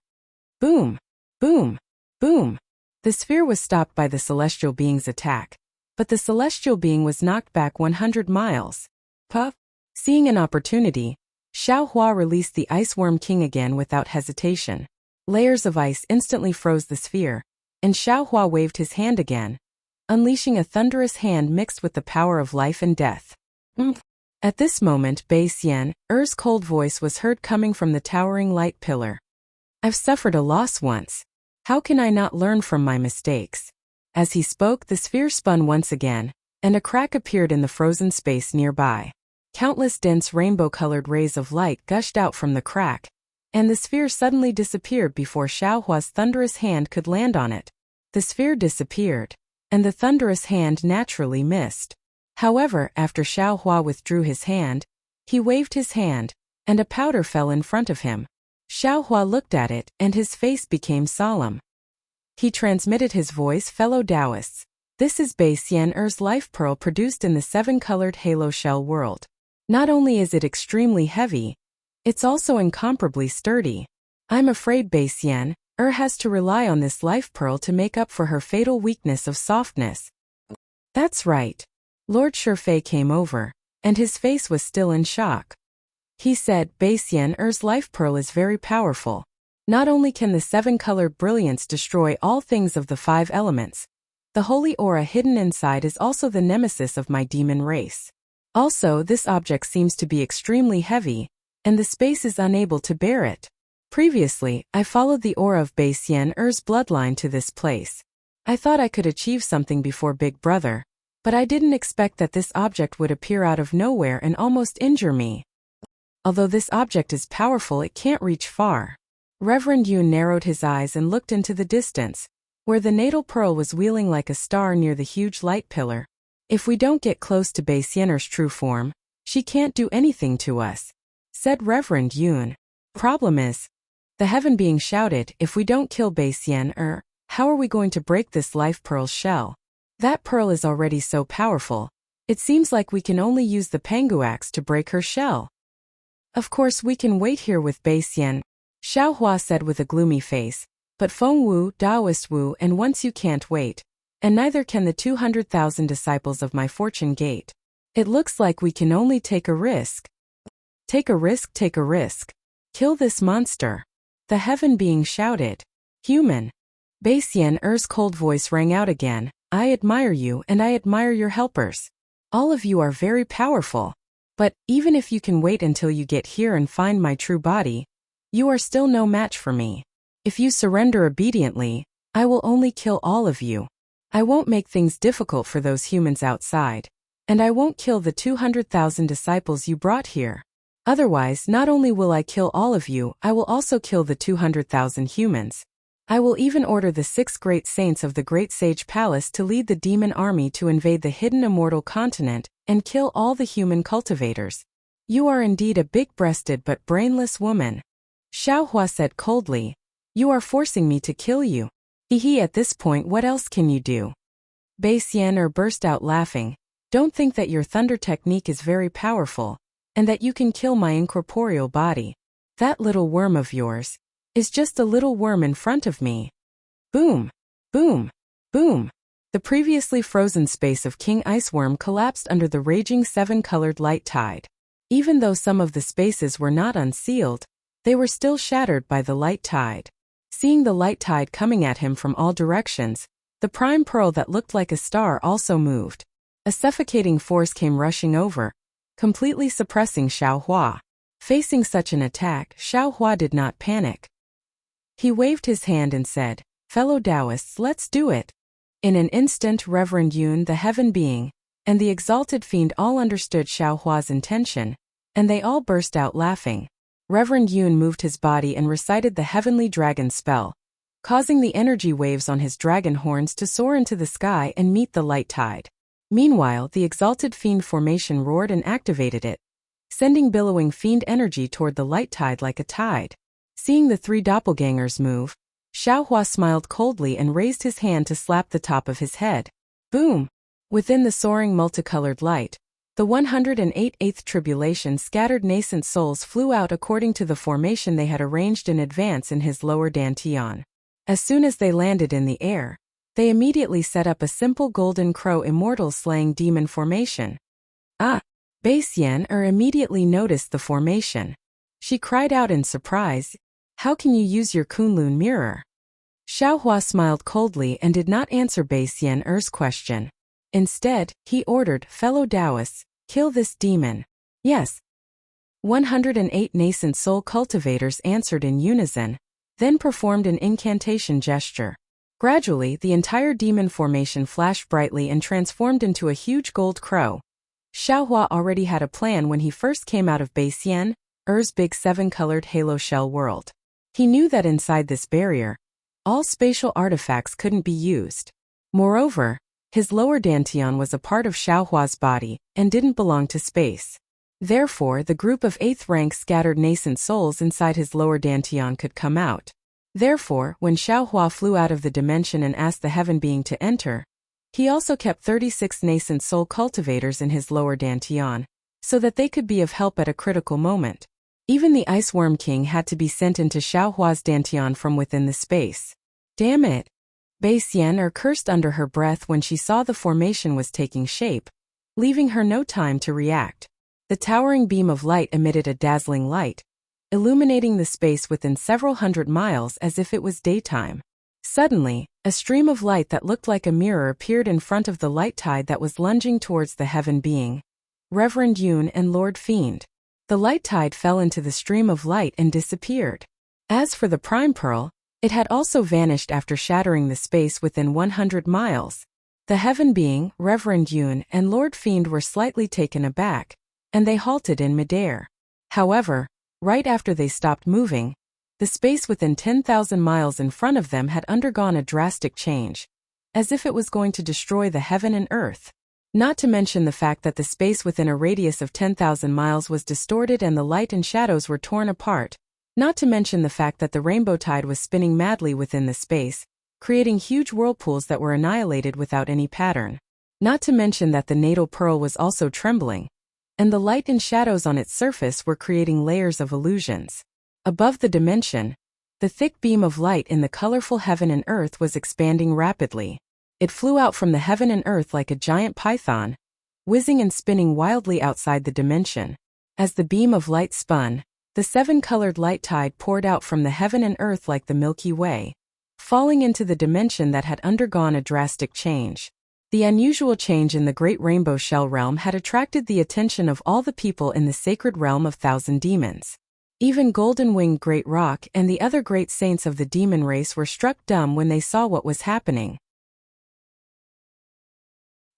Boom! Boom! Boom! The sphere was stopped by the celestial being's attack, but the celestial being was knocked back 100 miles. Puff! Seeing an opportunity, Xiao Hua released the Ice Worm King again without hesitation. Layers of ice instantly froze the sphere, and Xiao Hua waved his hand again, unleashing a thunderous hand mixed with the power of life and death. At this moment, Bei Xianer's cold voice was heard coming from the towering light pillar. "I've suffered a loss once. How can I not learn from my mistakes?" As he spoke, the sphere spun once again, and a crack appeared in the frozen space nearby. Countless dense rainbow-colored rays of light gushed out from the crack, and the sphere suddenly disappeared before Xiao Hua's thunderous hand could land on it. The sphere disappeared, and the thunderous hand naturally missed. However, after Xiao Hua withdrew his hand, he waved his hand, and a powder fell in front of him. Xiao Hua looked at it, and his face became solemn. He transmitted his voice, "Fellow Taoists, this is Bei Xianer's life pearl produced in the 7-colored halo shell world. Not only is it extremely heavy, it's also incomparably sturdy. I'm afraid Bei Xianer has to rely on this life pearl to make up for her fatal weakness of softness." That's right. Lord Shi came over, and his face was still in shock. He said, "Bei Xianer's life pearl is very powerful. Not only can the 7-colored brilliance destroy all things of the 5 elements, the holy aura hidden inside is also the nemesis of my demon race. Also, this object seems to be extremely heavy, and the space is unable to bear it. Previously, I followed the aura of Bei Xianer's bloodline to this place. I thought I could achieve something before Big Brother, but I didn't expect that this object would appear out of nowhere and almost injure me." Although this object is powerful, it can't reach far. Reverend Yun narrowed his eyes and looked into the distance, where the natal pearl was wheeling like a star near the huge light pillar. If we don't get close to Bei Xian'er's true form, she can't do anything to us, said Reverend Yun. Problem is, the heaven being shouted, if we don't kill Bei Xian'er, how are we going to break this life pearl's shell? That pearl is already so powerful. It seems like we can only use the Pangu axe to break her shell. Of course we can wait here with Bei Xian, Xiao Hua said with a gloomy face, but Feng Wu, Taoist Wu, and once you can't wait. And neither can the 200,000 disciples of my fortune gate. It looks like we can only take a risk. Take a risk, take a risk. Kill this monster. The heaven being shouted. Human. Bei Xian'er's cold voice rang out again. I admire you and I admire your helpers. All of you are very powerful. But, even if you can wait until you get here and find my true body, you are still no match for me. If you surrender obediently, I will only kill all of you. I won't make things difficult for those humans outside. And I won't kill the 200,000 disciples you brought here. Otherwise, not only will I kill all of you, I will also kill the 200,000 humans. I will even order the 6 great saints of the Great Sage Palace to lead the demon army to invade the hidden immortal continent and kill all the human cultivators. You are indeed a big-breasted but brainless woman. Xiao Hua said coldly. You are forcing me to kill you. Hehe, at this point what else can you do? Bei Xian'er burst out laughing. Don't think that your thunder technique is very powerful, and that you can kill my incorporeal body. That little worm of yours is just a little worm in front of me. Boom! Boom! Boom! The previously frozen space of King Iceworm collapsed under the raging 7-colored light tide. Even though some of the spaces were not unsealed, they were still shattered by the light tide. Seeing the light tide coming at him from all directions, the prime pearl that looked like a star also moved. A suffocating force came rushing over, completely suppressing Xiao Hua. Facing such an attack, Xiao Hua did not panic. He waved his hand and said, Fellow Taoists, let's do it. In an instant, Reverend Yun, the heaven being, and the exalted fiend all understood Xiao Hua's intention, and they all burst out laughing. Reverend Yun moved his body and recited the heavenly dragon spell, causing the energy waves on his dragon horns to soar into the sky and meet the light tide. Meanwhile, the exalted fiend formation roared and activated it, sending billowing fiend energy toward the light tide like a tide. Seeing the 3 doppelgangers move, Xiao Hua smiled coldly and raised his hand to slap the top of his head. Boom! Within the soaring multicolored light, the 108th tribulation scattered nascent souls flew out according to the formation they had arranged in advance in his lower dantian. As soon as they landed in the air, they immediately set up a simple golden crow immortal slaying demon formation. Ah! Bei Xian'er immediately noticed the formation. She cried out in surprise, How can you use your Kunlun mirror? Xiao Hua smiled coldly and did not answer Bei Xian'er's question. Instead, he ordered, Fellow Taoists, kill this demon. Yes. 108 nascent soul cultivators answered in unison, then performed an incantation gesture. Gradually, the entire demon formation flashed brightly and transformed into a huge gold crow. Xiao Hua already had a plan when he first came out of Bei Xian'er's big 7-colored halo shell world. He knew that inside this barrier, all spatial artifacts couldn't be used. Moreover, his lower dantian was a part of Xiao Hua's body and didn't belong to space. Therefore, the group of 8th rank scattered nascent souls inside his lower dantian could come out. Therefore, when Xiao Hua flew out of the dimension and asked the heaven being to enter, he also kept 36 nascent soul cultivators in his lower dantian, so that they could be of help at a critical moment. Even the Ice Worm King had to be sent into Xiao Hua's dantian from within the space. Damn it! Bei Xian'er cursed under her breath when she saw the formation was taking shape, leaving her no time to react. The towering beam of light emitted a dazzling light, illuminating the space within several hundred miles as if it was daytime. Suddenly, a stream of light that looked like a mirror appeared in front of the light tide that was lunging towards the heaven being, Reverend Yun and Lord Fiend. The light tide fell into the stream of light and disappeared. As for the prime pearl, it had also vanished after shattering the space within 100 miles. The heaven being, Reverend Yun and Lord Fiend were slightly taken aback, and they halted in midair. However, right after they stopped moving, the space within 10,000 miles in front of them had undergone a drastic change, as if it was going to destroy the heaven and earth. Not to mention the fact that the space within a radius of 10,000 miles was distorted and the light and shadows were torn apart. Not to mention the fact that the rainbow tide was spinning madly within the space, creating huge whirlpools that were annihilated without any pattern. Not to mention that the natal pearl was also trembling, and the light and shadows on its surface were creating layers of illusions. Above the dimension, the thick beam of light in the colorful heaven and earth was expanding rapidly. It flew out from the heaven and earth like a giant python, whizzing and spinning wildly outside the dimension. As the beam of light spun, the seven-colored light tide poured out from the heaven and earth like the Milky Way, falling into the dimension that had undergone a drastic change. The unusual change in the great rainbow shell realm had attracted the attention of all the people in the sacred realm of thousand demons. Even golden-winged Great Rock and the other great saints of the demon race were struck dumb when they saw what was happening.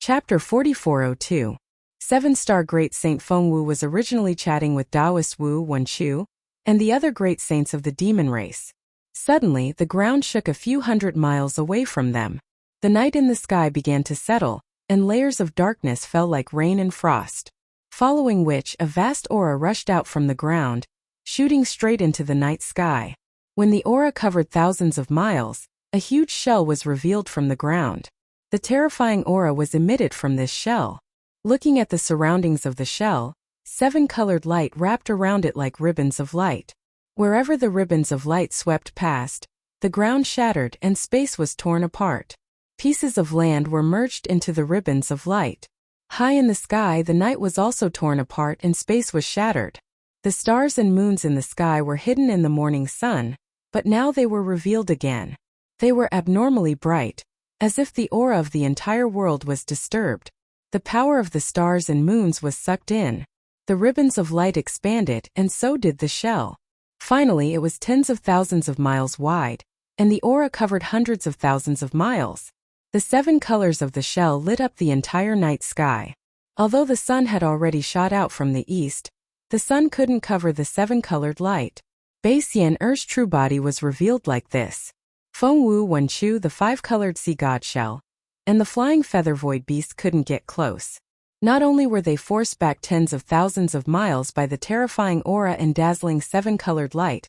Chapter 4402. Seven-star Great Saint Fengwu was originally chatting with Taoist Wu Wenchu and the other great saints of the demon race. Suddenly, the ground shook a few hundred miles away from them. The night in the sky began to settle, and layers of darkness fell like rain and frost. Following which, a vast aura rushed out from the ground, shooting straight into the night sky. When the aura covered thousands of miles, a huge shell was revealed from the ground. The terrifying aura was emitted from this shell. Looking at the surroundings of the shell, seven-colored light wrapped around it like ribbons of light. Wherever the ribbons of light swept past, the ground shattered and space was torn apart. Pieces of land were merged into the ribbons of light. High in the sky, the night was also torn apart and space was shattered. The stars and moons in the sky were hidden in the morning sun, but now they were revealed again. They were abnormally bright, as if the aura of the entire world was disturbed. The power of the stars and moons was sucked in. The ribbons of light expanded, and so did the shell. Finally, it was tens of thousands of miles wide, and the aura covered hundreds of thousands of miles. The seven colors of the shell lit up the entire night sky. Although the sun had already shot out from the east, the sun couldn't cover the seven-colored light. Baixian Er's true body was revealed like this. Fengwu Wenchu, the five-colored sea god shell, and the flying feather void beast couldn't get close. Not only were they forced back tens of thousands of miles by the terrifying aura and dazzling seven-colored light,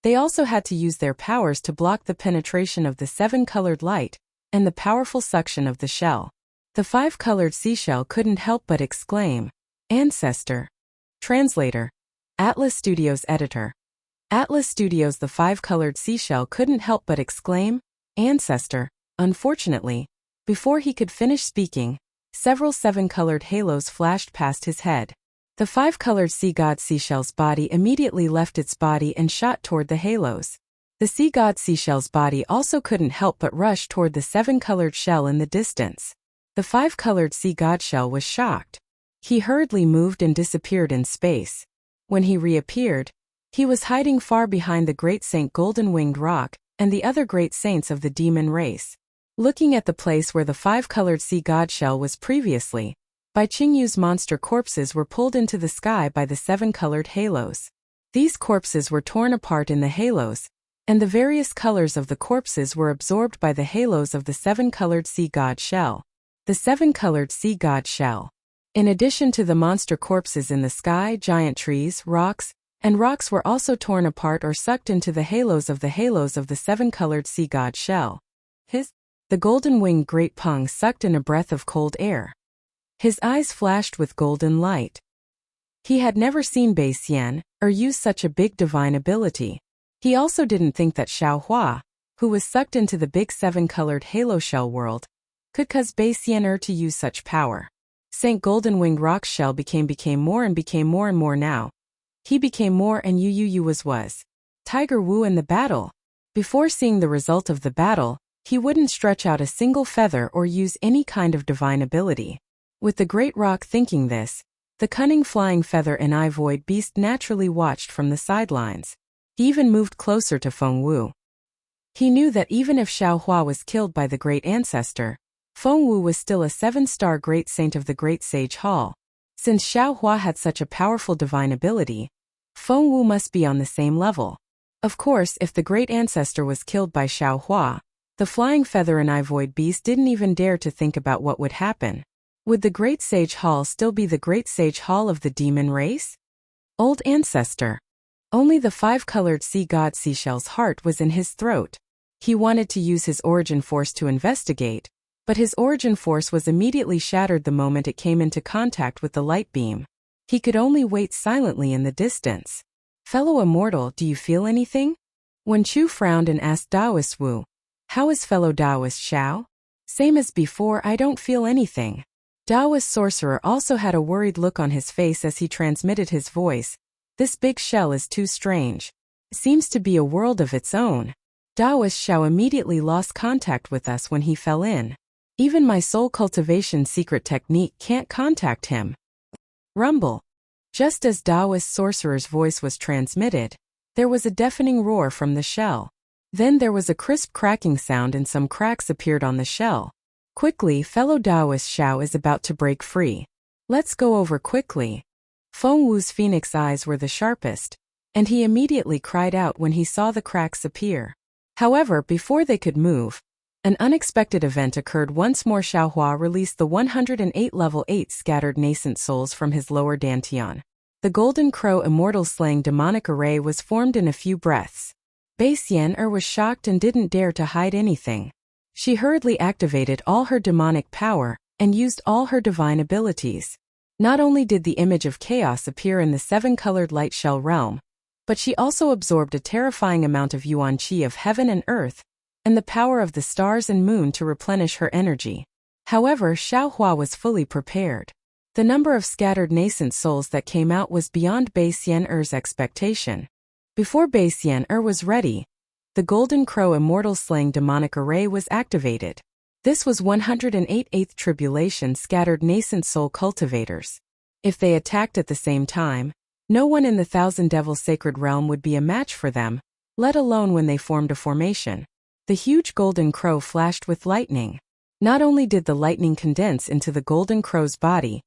they also had to use their powers to block the penetration of the seven-colored light and the powerful suction of the shell. The five-colored seashell couldn't help but exclaim, "Ancestor!" Translator. Atlas Studios Editor. Atlas Studios. The five-colored seashell couldn't help but exclaim, "Ancestor!" Unfortunately, before he could finish speaking, several seven-colored halos flashed past his head. The five-colored sea god seashell's body immediately left its body and shot toward the halos. The sea god seashell's body also couldn't help but rush toward the seven-colored shell in the distance. The five-colored sea god shell was shocked. He hurriedly moved and disappeared in space. When he reappeared, he was hiding far behind the great saint Golden-Winged Rock and the other great saints of the demon race. Looking at the place where the five-colored sea god shell was previously, Bai Qingyu's monster corpses were pulled into the sky by the seven-colored halos. These corpses were torn apart in the halos, and the various colors of the corpses were absorbed by the halos of the seven-colored sea god shell. The seven-colored sea god shell. In addition to the monster corpses in the sky, giant trees, rocks were also torn apart or sucked into the halos of the seven-colored sea god shell. The golden-winged Great Peng sucked in a breath of cold air. His eyes flashed with golden light. He had never seen Baixian use such a big divine ability. He also didn't think that Xiaohua, who was sucked into the big seven-colored halo shell world, could cause Baixian to use such power. Saint Golden-Winged Rock's shell became more and more now. He became more and Yu was. Tiger Wu in the battle. Before seeing the result of the battle, he wouldn't stretch out a single feather or use any kind of divine ability. With the Great Rock thinking this, the cunning flying feather and eye void beast naturally watched from the sidelines. He even moved closer to Fengwu. He knew that even if Xiaohua was killed by the great ancestor, Fengwu was still a seven-star great saint of the Great Sage Hall. Since Xiaohua had such a powerful divine ability, Feng Wu must be on the same level. Of course, if the great ancestor was killed by Xiao Hua, the flying feather and eye void beast didn't even dare to think about what would happen. Would the Great Sage Hall still be the Great Sage Hall of the demon race? Old ancestor. Only the five-colored sea god Seashell's heart was in his throat. He wanted to use his origin force to investigate, but his origin force was immediately shattered the moment it came into contact with the light beam. He could only wait silently in the distance. Fellow immortal, do you feel anything? Wen Chu frowned and asked Taoist Wu. How is fellow Taoist Xiao? Same as before, I don't feel anything. Taoist sorcerer also had a worried look on his face as he transmitted his voice. This big shell is too strange. It seems to be a world of its own. Taoist Xiao immediately lost contact with us when he fell in. Even my soul cultivation secret technique can't contact him. Rumble. Just as Taoist sorcerer's voice was transmitted, there was a deafening roar from the shell. Then there was a crisp cracking sound and some cracks appeared on the shell. Quickly, fellow Taoist Xiao is about to break free. Let's go over quickly. Feng Wu's phoenix eyes were the sharpest, and he immediately cried out when he saw the cracks appear. However, before they could move, an unexpected event occurred. Once more Xiao Hua released the 108 level 8 scattered nascent souls from his lower dantian. The golden crow immortal slaying demonic array was formed in a few breaths. Bai Xian was shocked and didn't dare to hide anything. She hurriedly activated all her demonic power and used all her divine abilities. Not only did the image of chaos appear in the seven-colored light shell realm, but she also absorbed a terrifying amount of yuan qi of heaven and earth, and the power of the stars and moon to replenish her energy. However, Xiao Hua was fully prepared. The number of scattered nascent souls that came out was beyond Bai Xian's expectation. Before Bai Xian was ready, the Golden Crow Immortal Slaying Demonic Array was activated. This was 108 8th Tribulation scattered nascent soul cultivators. If they attacked at the same time, no one in the Thousand Devil Sacred Realm would be a match for them, let alone when they formed a formation. The huge golden crow flashed with lightning. Not only did the lightning condense into the golden crow's body,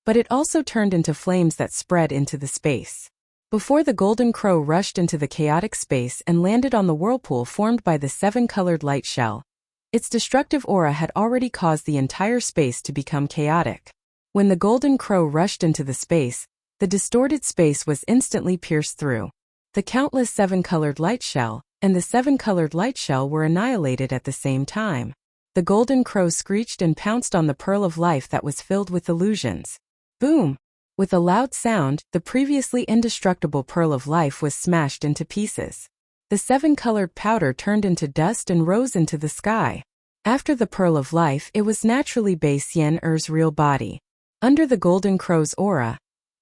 but it also turned into flames that spread into the space. Before the golden crow rushed into the chaotic space and landed on the whirlpool formed by the seven-colored light shell, its destructive aura had already caused the entire space to become chaotic. When the golden crow rushed into the space, the distorted space was instantly pierced through. The countless seven-colored light shell and the seven-colored light shell were annihilated at the same time. The golden crow screeched and pounced on the pearl of life that was filled with illusions. Boom! With a loud sound, the previously indestructible pearl of life was smashed into pieces. The seven-colored powder turned into dust and rose into the sky. After the pearl of life, it was naturally Bai Xian's real body. Under the golden crow's aura,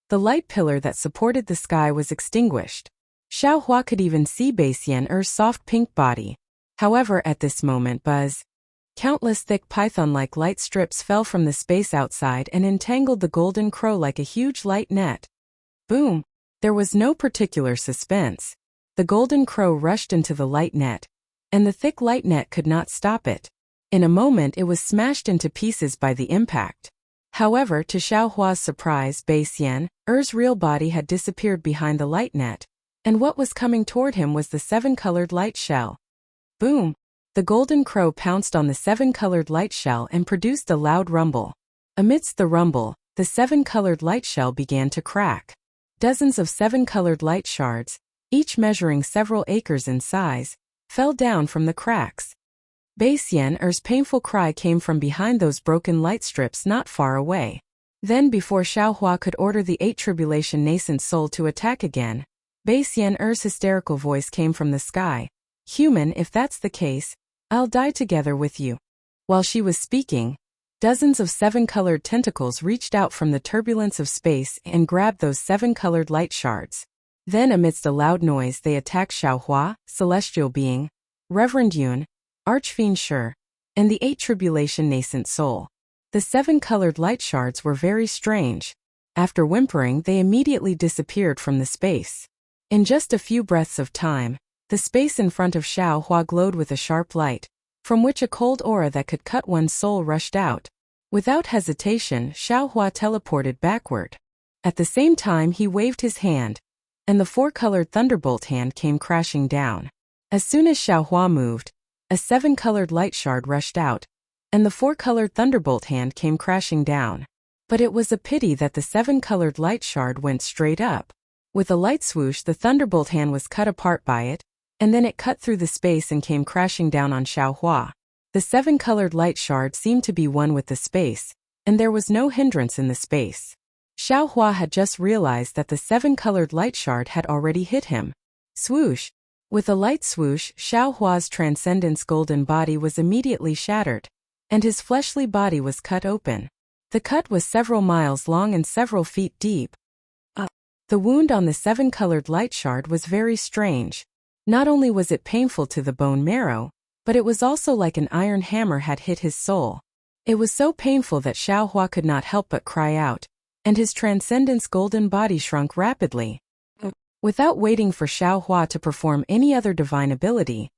the light pillar that supported the sky was extinguished. Xiao Hua could even see Bai Xian's soft pink body. However, at this moment, countless thick python-like light strips fell from the space outside and entangled the golden crow like a huge light net. Boom! There was no particular suspense. The golden crow rushed into the light net, and the thick light net could not stop it. In a moment it was smashed into pieces by the impact. However, to Xiao Hua's surprise, Bai Xian's real body had disappeared behind the light net, and what was coming toward him was the seven-colored light shell. Boom! The golden crow pounced on the seven-colored light shell and produced a loud rumble. Amidst the rumble, the seven-colored light shell began to crack. Dozens of seven-colored light shards, each measuring several acres in size, fell down from the cracks. Bai Xian's painful cry came from behind those broken light strips not far away. Then before Xiao Hua could order the 8 Tribulation nascent soul to attack again, Bai Xian's hysterical voice came from the sky. Human, if that's the case, I'll die together with you. While she was speaking, dozens of seven-colored tentacles reached out from the turbulence of space and grabbed those seven-colored light shards. Then amidst a loud noise they attacked Xiao Hua, Celestial Being, Reverend Yun, Archfiend Shi, and the 8 Tribulation nascent soul. The seven-colored light shards were very strange. After whimpering, they immediately disappeared from the space. In just a few breaths of time, the space in front of Xiao Hua glowed with a sharp light, from which a cold aura that could cut one's soul rushed out. Without hesitation, Xiao Hua teleported backward. At the same time he waved his hand. and the four-colored thunderbolt hand came crashing down. As soon as Xiaohua moved, a seven-colored light shard rushed out, and the four-colored thunderbolt hand came crashing down. But it was a pity that the seven-colored light shard went straight up. With a light swoosh, the thunderbolt hand was cut apart by it, and then it cut through the space and came crashing down on Xiaohua. The seven-colored light shard seemed to be one with the space, and there was no hindrance in the space. Xiaohua had just realized that the seven-colored light shard had already hit him. Swoosh! With a light swoosh, Xiaohua's transcendence golden body was immediately shattered, and his fleshly body was cut open. The cut was several miles long and several feet deep. The wound on the seven-colored light shard was very strange. Not only was it painful to the bone marrow, but it was also like an iron hammer had hit his soul. It was so painful that Xiaohua could not help but cry out, and his transcendence golden body shrunk rapidly. Without waiting for Xiaohua to perform any other divine ability,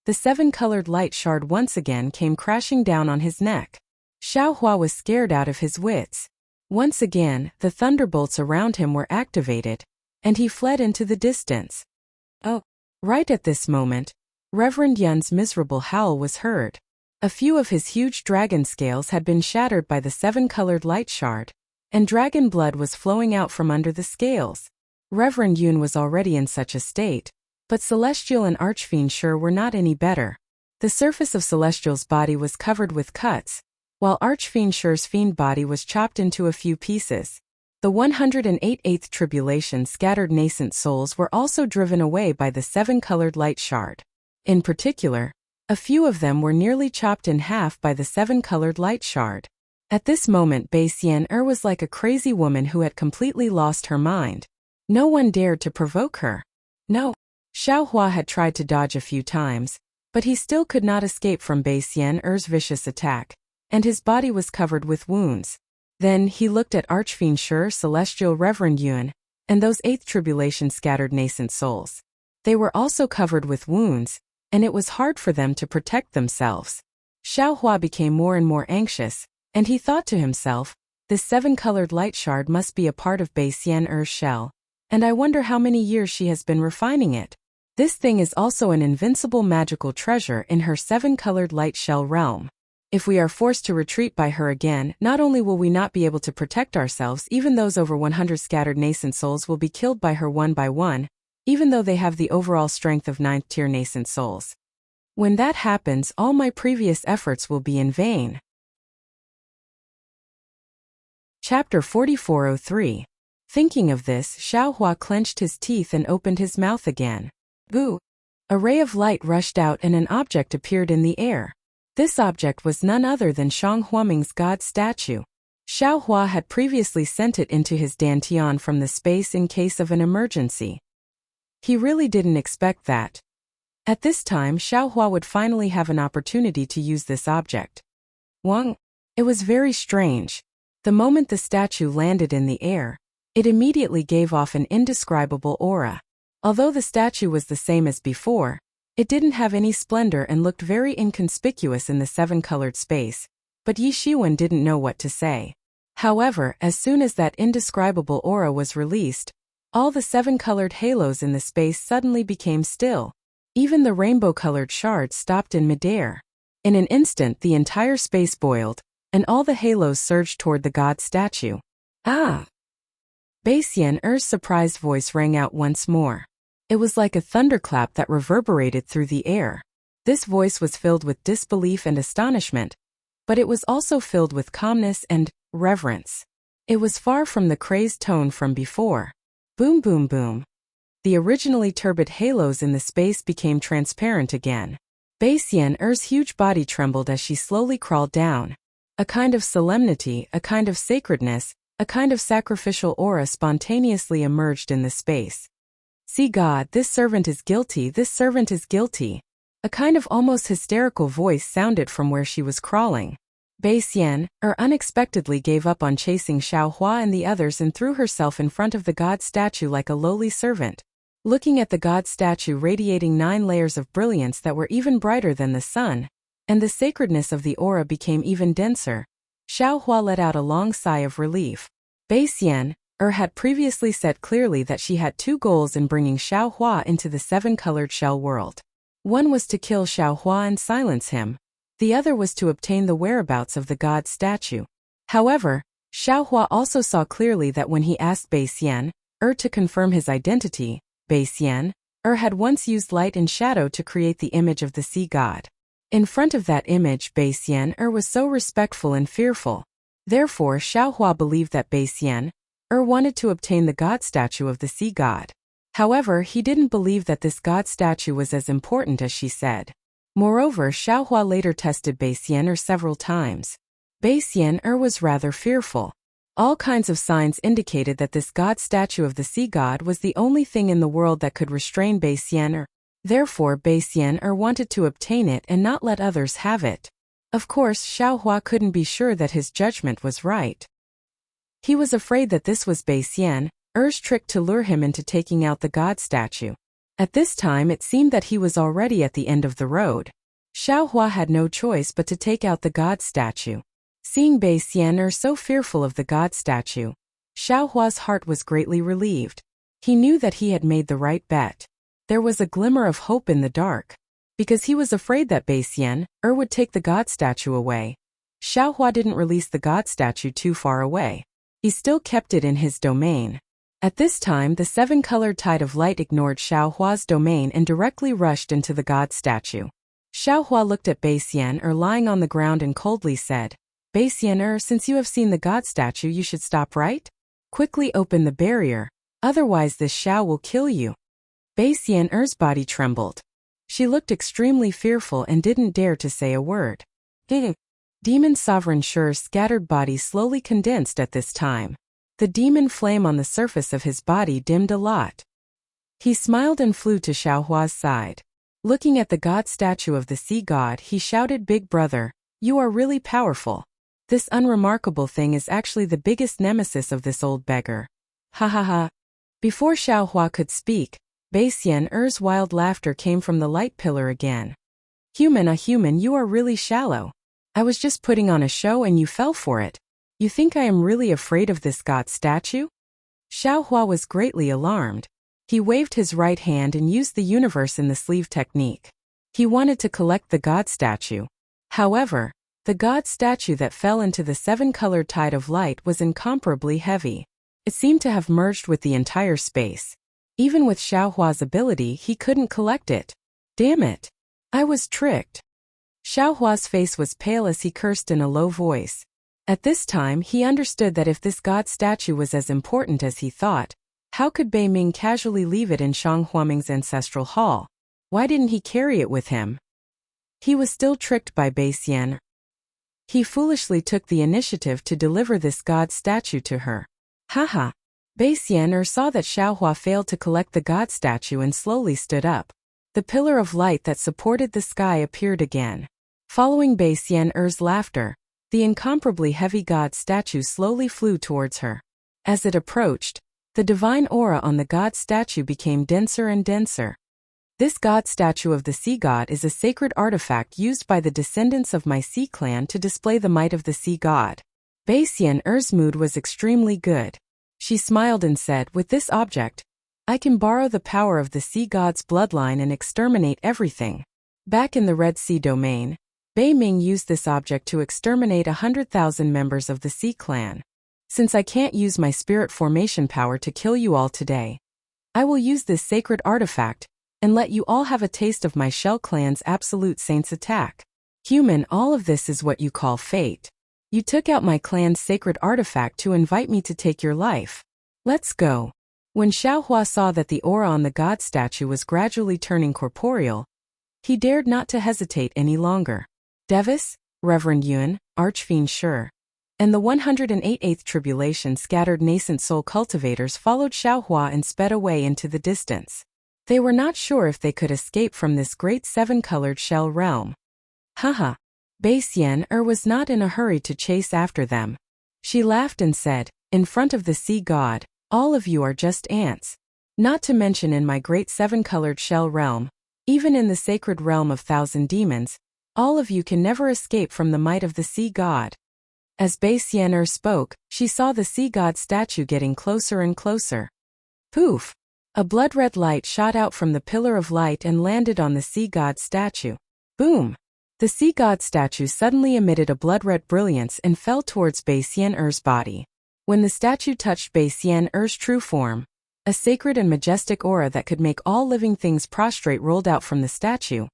the seven-colored light shard once again came crashing down on his neck. Xiaohua was scared out of his wits. Once again, the thunderbolts around him were activated, and he fled into the distance. Right at this moment, Reverend Yun's miserable howl was heard. A few of his huge dragon scales had been shattered by the seven-colored light shard, and dragon blood was flowing out from under the scales. Reverend Yun was already in such a state, but Celestial and Archfiend Sure were not any better. The surface of Celestial's body was covered with cuts, while Archfiend Sure's fiend body was chopped into a few pieces. The 108th tribulation scattered nascent souls were also driven away by the seven-colored light shard. In particular, a few of them were nearly chopped in half by the seven-colored light shard. At this moment Bai Xian was like a crazy woman who had completely lost her mind. No one dared to provoke her. No. Xiaohua had tried to dodge a few times, but he still could not escape from Bai Xian's vicious attack, and his body was covered with wounds. Then he looked at Archfiend Sure, Celestial Reverend Yun, and those 8th tribulation scattered nascent souls. They were also covered with wounds, and it was hard for them to protect themselves. Xiaohua became more and more anxious, and he thought to himself, this seven-colored light shard must be a part of Bai Xian's shell, and I wonder how many years she has been refining it. This thing is also an invincible magical treasure in her seven-colored light shell realm. If we are forced to retreat by her again, not only will we not be able to protect ourselves, even those over 100 scattered nascent souls will be killed by her one by one, even though they have the overall strength of 9th-tier nascent souls. When that happens, all my previous efforts will be in vain. Chapter 4403. Thinking of this, Xiaohua clenched his teeth and opened his mouth again. Boo! A ray of light rushed out and an object appeared in the air. This object was none other than Shang Huaming's god statue. Xiaohua had previously sent it into his dantian from the space in case of an emergency. He really didn't expect that. At this time, Xiaohua would finally have an opportunity to use this object. Wang! It was very strange. The moment the statue landed in the air, it immediately gave off an indescribable aura. Although the statue was the same as before, it didn't have any splendor and looked very inconspicuous in the seven-colored space, but Yi Shiwen didn't know what to say. However, as soon as that indescribable aura was released, all the seven-colored halos in the space suddenly became still. Even the rainbow-colored shards stopped in midair. In an instant the entire space boiled, and all the halos surged toward the god statue. Ah! Bai Xian's surprised voice rang out once more. It was like a thunderclap that reverberated through the air. This voice was filled with disbelief and astonishment, but it was also filled with calmness and reverence. It was far from the crazed tone from before. Boom boom boom. The originally turbid halos in the space became transparent again. Bai Xian's huge body trembled as she slowly crawled down. A kind of solemnity, a kind of sacredness, a kind of sacrificial aura spontaneously emerged in the space. See God, this servant is guilty, this servant is guilty. A kind of almost hysterical voice sounded from where she was crawling. Bai Xian unexpectedly gave up on chasing Xiaohua and the others and threw herself in front of the god statue like a lowly servant. Looking at the god statue radiating 9 layers of brilliance that were even brighter than the sun, and the sacredness of the aura became even denser, Xiaohua let out a long sigh of relief. Bai Xian Had previously said clearly that she had two goals in bringing Xiao Hua into the seven-colored shell world. One was to kill Xiao Hua and silence him. The other was to obtain the whereabouts of the god statue. However, Xiao Hua also saw clearly that when he asked Bai Xian, to confirm his identity, Bai Xian, had once used light and shadow to create the image of the sea god. In front of that image, Bai Xian was so respectful and fearful. Therefore, Xiao Hua believed that Bai Xian wanted to obtain the god statue of the sea god. However, he didn't believe that this god statue was as important as she said. Moreover, Xiao Hua later tested Bai Xian several times. Bai Xian was rather fearful. All kinds of signs indicated that this god statue of the sea god was the only thing in the world that could restrain Bai Xian. Therefore, Bai Xian wanted to obtain it and not let others have it. Of course, Xiao Hua couldn't be sure that his judgment was right. He was afraid that this was Bai Xian's trick to lure him into taking out the god statue. At this time it seemed that he was already at the end of the road. Xiao Hua had no choice but to take out the god statue. Seeing Bai Xian so fearful of the god statue, Xiao Hua's heart was greatly relieved. He knew that he had made the right bet. There was a glimmer of hope in the dark. Because he was afraid that Bai Xian would take the god statue away, Xiao Hua didn't release the god statue too far away. He still kept it in his domain. At this time, the seven-colored tide of light ignored Xiao Hua's domain and directly rushed into the god statue. Xiao Hua looked at Bai Xian lying on the ground and coldly said, Bai Xian, since you have seen the god statue, you should stop right? Quickly open the barrier, otherwise this Xiao will kill you. Bai Xian's body trembled. She looked extremely fearful and didn't dare to say a word. Demon Sovereign Shi's scattered body slowly condensed at this time. The demon flame on the surface of his body dimmed a lot. He smiled and flew to Xiao Hua's side. Looking at the god statue of the sea god, he shouted, Big brother, you are really powerful. This unremarkable thing is actually the biggest nemesis of this old beggar. Ha ha ha. Before Xiao Hua could speak, Bai Xian's wild laughter came from the light pillar again. Human, you are really shallow. I was just putting on a show and you fell for it. You think I am really afraid of this god statue? Xiao Hua was greatly alarmed. He waved his right hand and used the universe in the sleeve technique. He wanted to collect the god statue. However, the god statue that fell into the seven-colored tide of light was incomparably heavy. It seemed to have merged with the entire space. Even with Xiao Hua's ability, he couldn't collect it. Damn it! I was tricked. Xiao Hua's face was pale as he cursed in a low voice. At this time, he understood that if this god statue was as important as he thought, how could Bei Ming casually leave it in Shang Huaming's ancestral hall? Why didn't he carry it with him? He was still tricked by Bai Xian. He foolishly took the initiative to deliver this god statue to her. Haha. Bai Xian saw that Xiao Hua failed to collect the god statue and slowly stood up. The pillar of light that supported the sky appeared again. Following Bai Xian's laughter, the incomparably heavy god statue slowly flew towards her. As it approached, the divine aura on the god statue became denser and denser. This god statue of the sea god is a sacred artifact used by the descendants of my sea clan to display the might of the sea god. Bai Xian's mood was extremely good. She smiled and said, with this object, I can borrow the power of the sea god's bloodline and exterminate everything. Back in the Red Sea domain, Bei Ming used this object to exterminate 100,000 members of the Sea clan. Since I can't use my spirit formation power to kill you all today, I will use this sacred artifact and let you all have a taste of my Shell clan's absolute saint's attack. Human, all of this is what you call fate. You took out my clan's sacred artifact to invite me to take your life. Let's go. When Xiao Hua saw that the aura on the god statue was gradually turning corporeal, he dared not to hesitate any longer. Devis, Reverend Yuan, Archfiend Shi, and the 108th Tribulation scattered nascent soul cultivators followed Xiao Hua and sped away into the distance. They were not sure if they could escape from this great seven-colored shell realm. Haha. Bai Xian was not in a hurry to chase after them. She laughed and said, in front of the sea god, all of you are just ants. Not to mention in my great seven-colored shell realm, even in the sacred realm of thousand demons, all of you can never escape from the might of the sea god. As Bei Xian'er spoke, she saw the sea god statue getting closer and closer. Poof! A blood-red light shot out from the pillar of light and landed on the sea god statue. Boom! The sea god statue suddenly emitted a blood-red brilliance and fell towards Bei Xian'er's body. When the statue touched Bei Xian'er's true form, a sacred and majestic aura that could make all living things prostrate rolled out from the statue,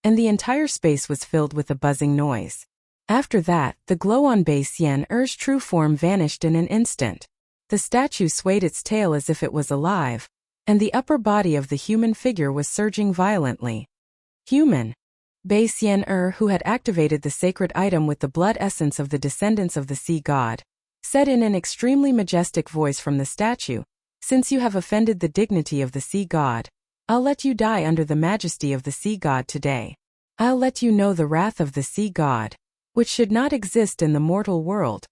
and the entire space was filled with a buzzing noise. After that, the glow on Bei Xian'er's true form vanished in an instant. The statue swayed its tail as if it was alive, and the upper body of the human figure was surging violently. Human. Bei Xian'er, who had activated the sacred item with the blood essence of the descendants of the sea god, said in an extremely majestic voice from the statue, "Since you have offended the dignity of the sea god, I'll let you die under the majesty of the sea god today. I'll let you know the wrath of the sea god, which should not exist in the mortal world."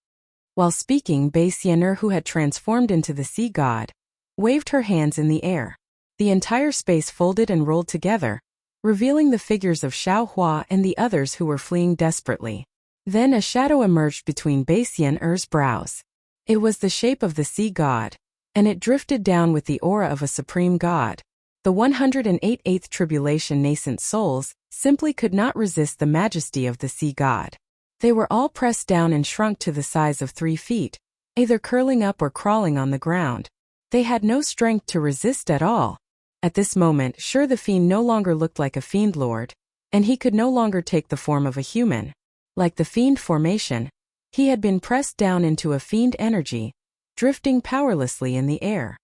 While speaking, Bei Xian'er, who had transformed into the sea god, waved her hands in the air. The entire space folded and rolled together, revealing the figures of Xiao Hua and the others who were fleeing desperately. Then a shadow emerged between Bei Xian'er's brows. It was the shape of the sea god, and it drifted down with the aura of a supreme god. The 108th tribulation nascent souls simply could not resist the majesty of the sea god. They were all pressed down and shrunk to the size of 3 feet, either curling up or crawling on the ground. They had no strength to resist at all. At this moment, sure, the fiend no longer looked like a fiend lord, and he could no longer take the form of a human. Like the fiend formation, he had been pressed down into a fiend energy, drifting powerlessly in the air.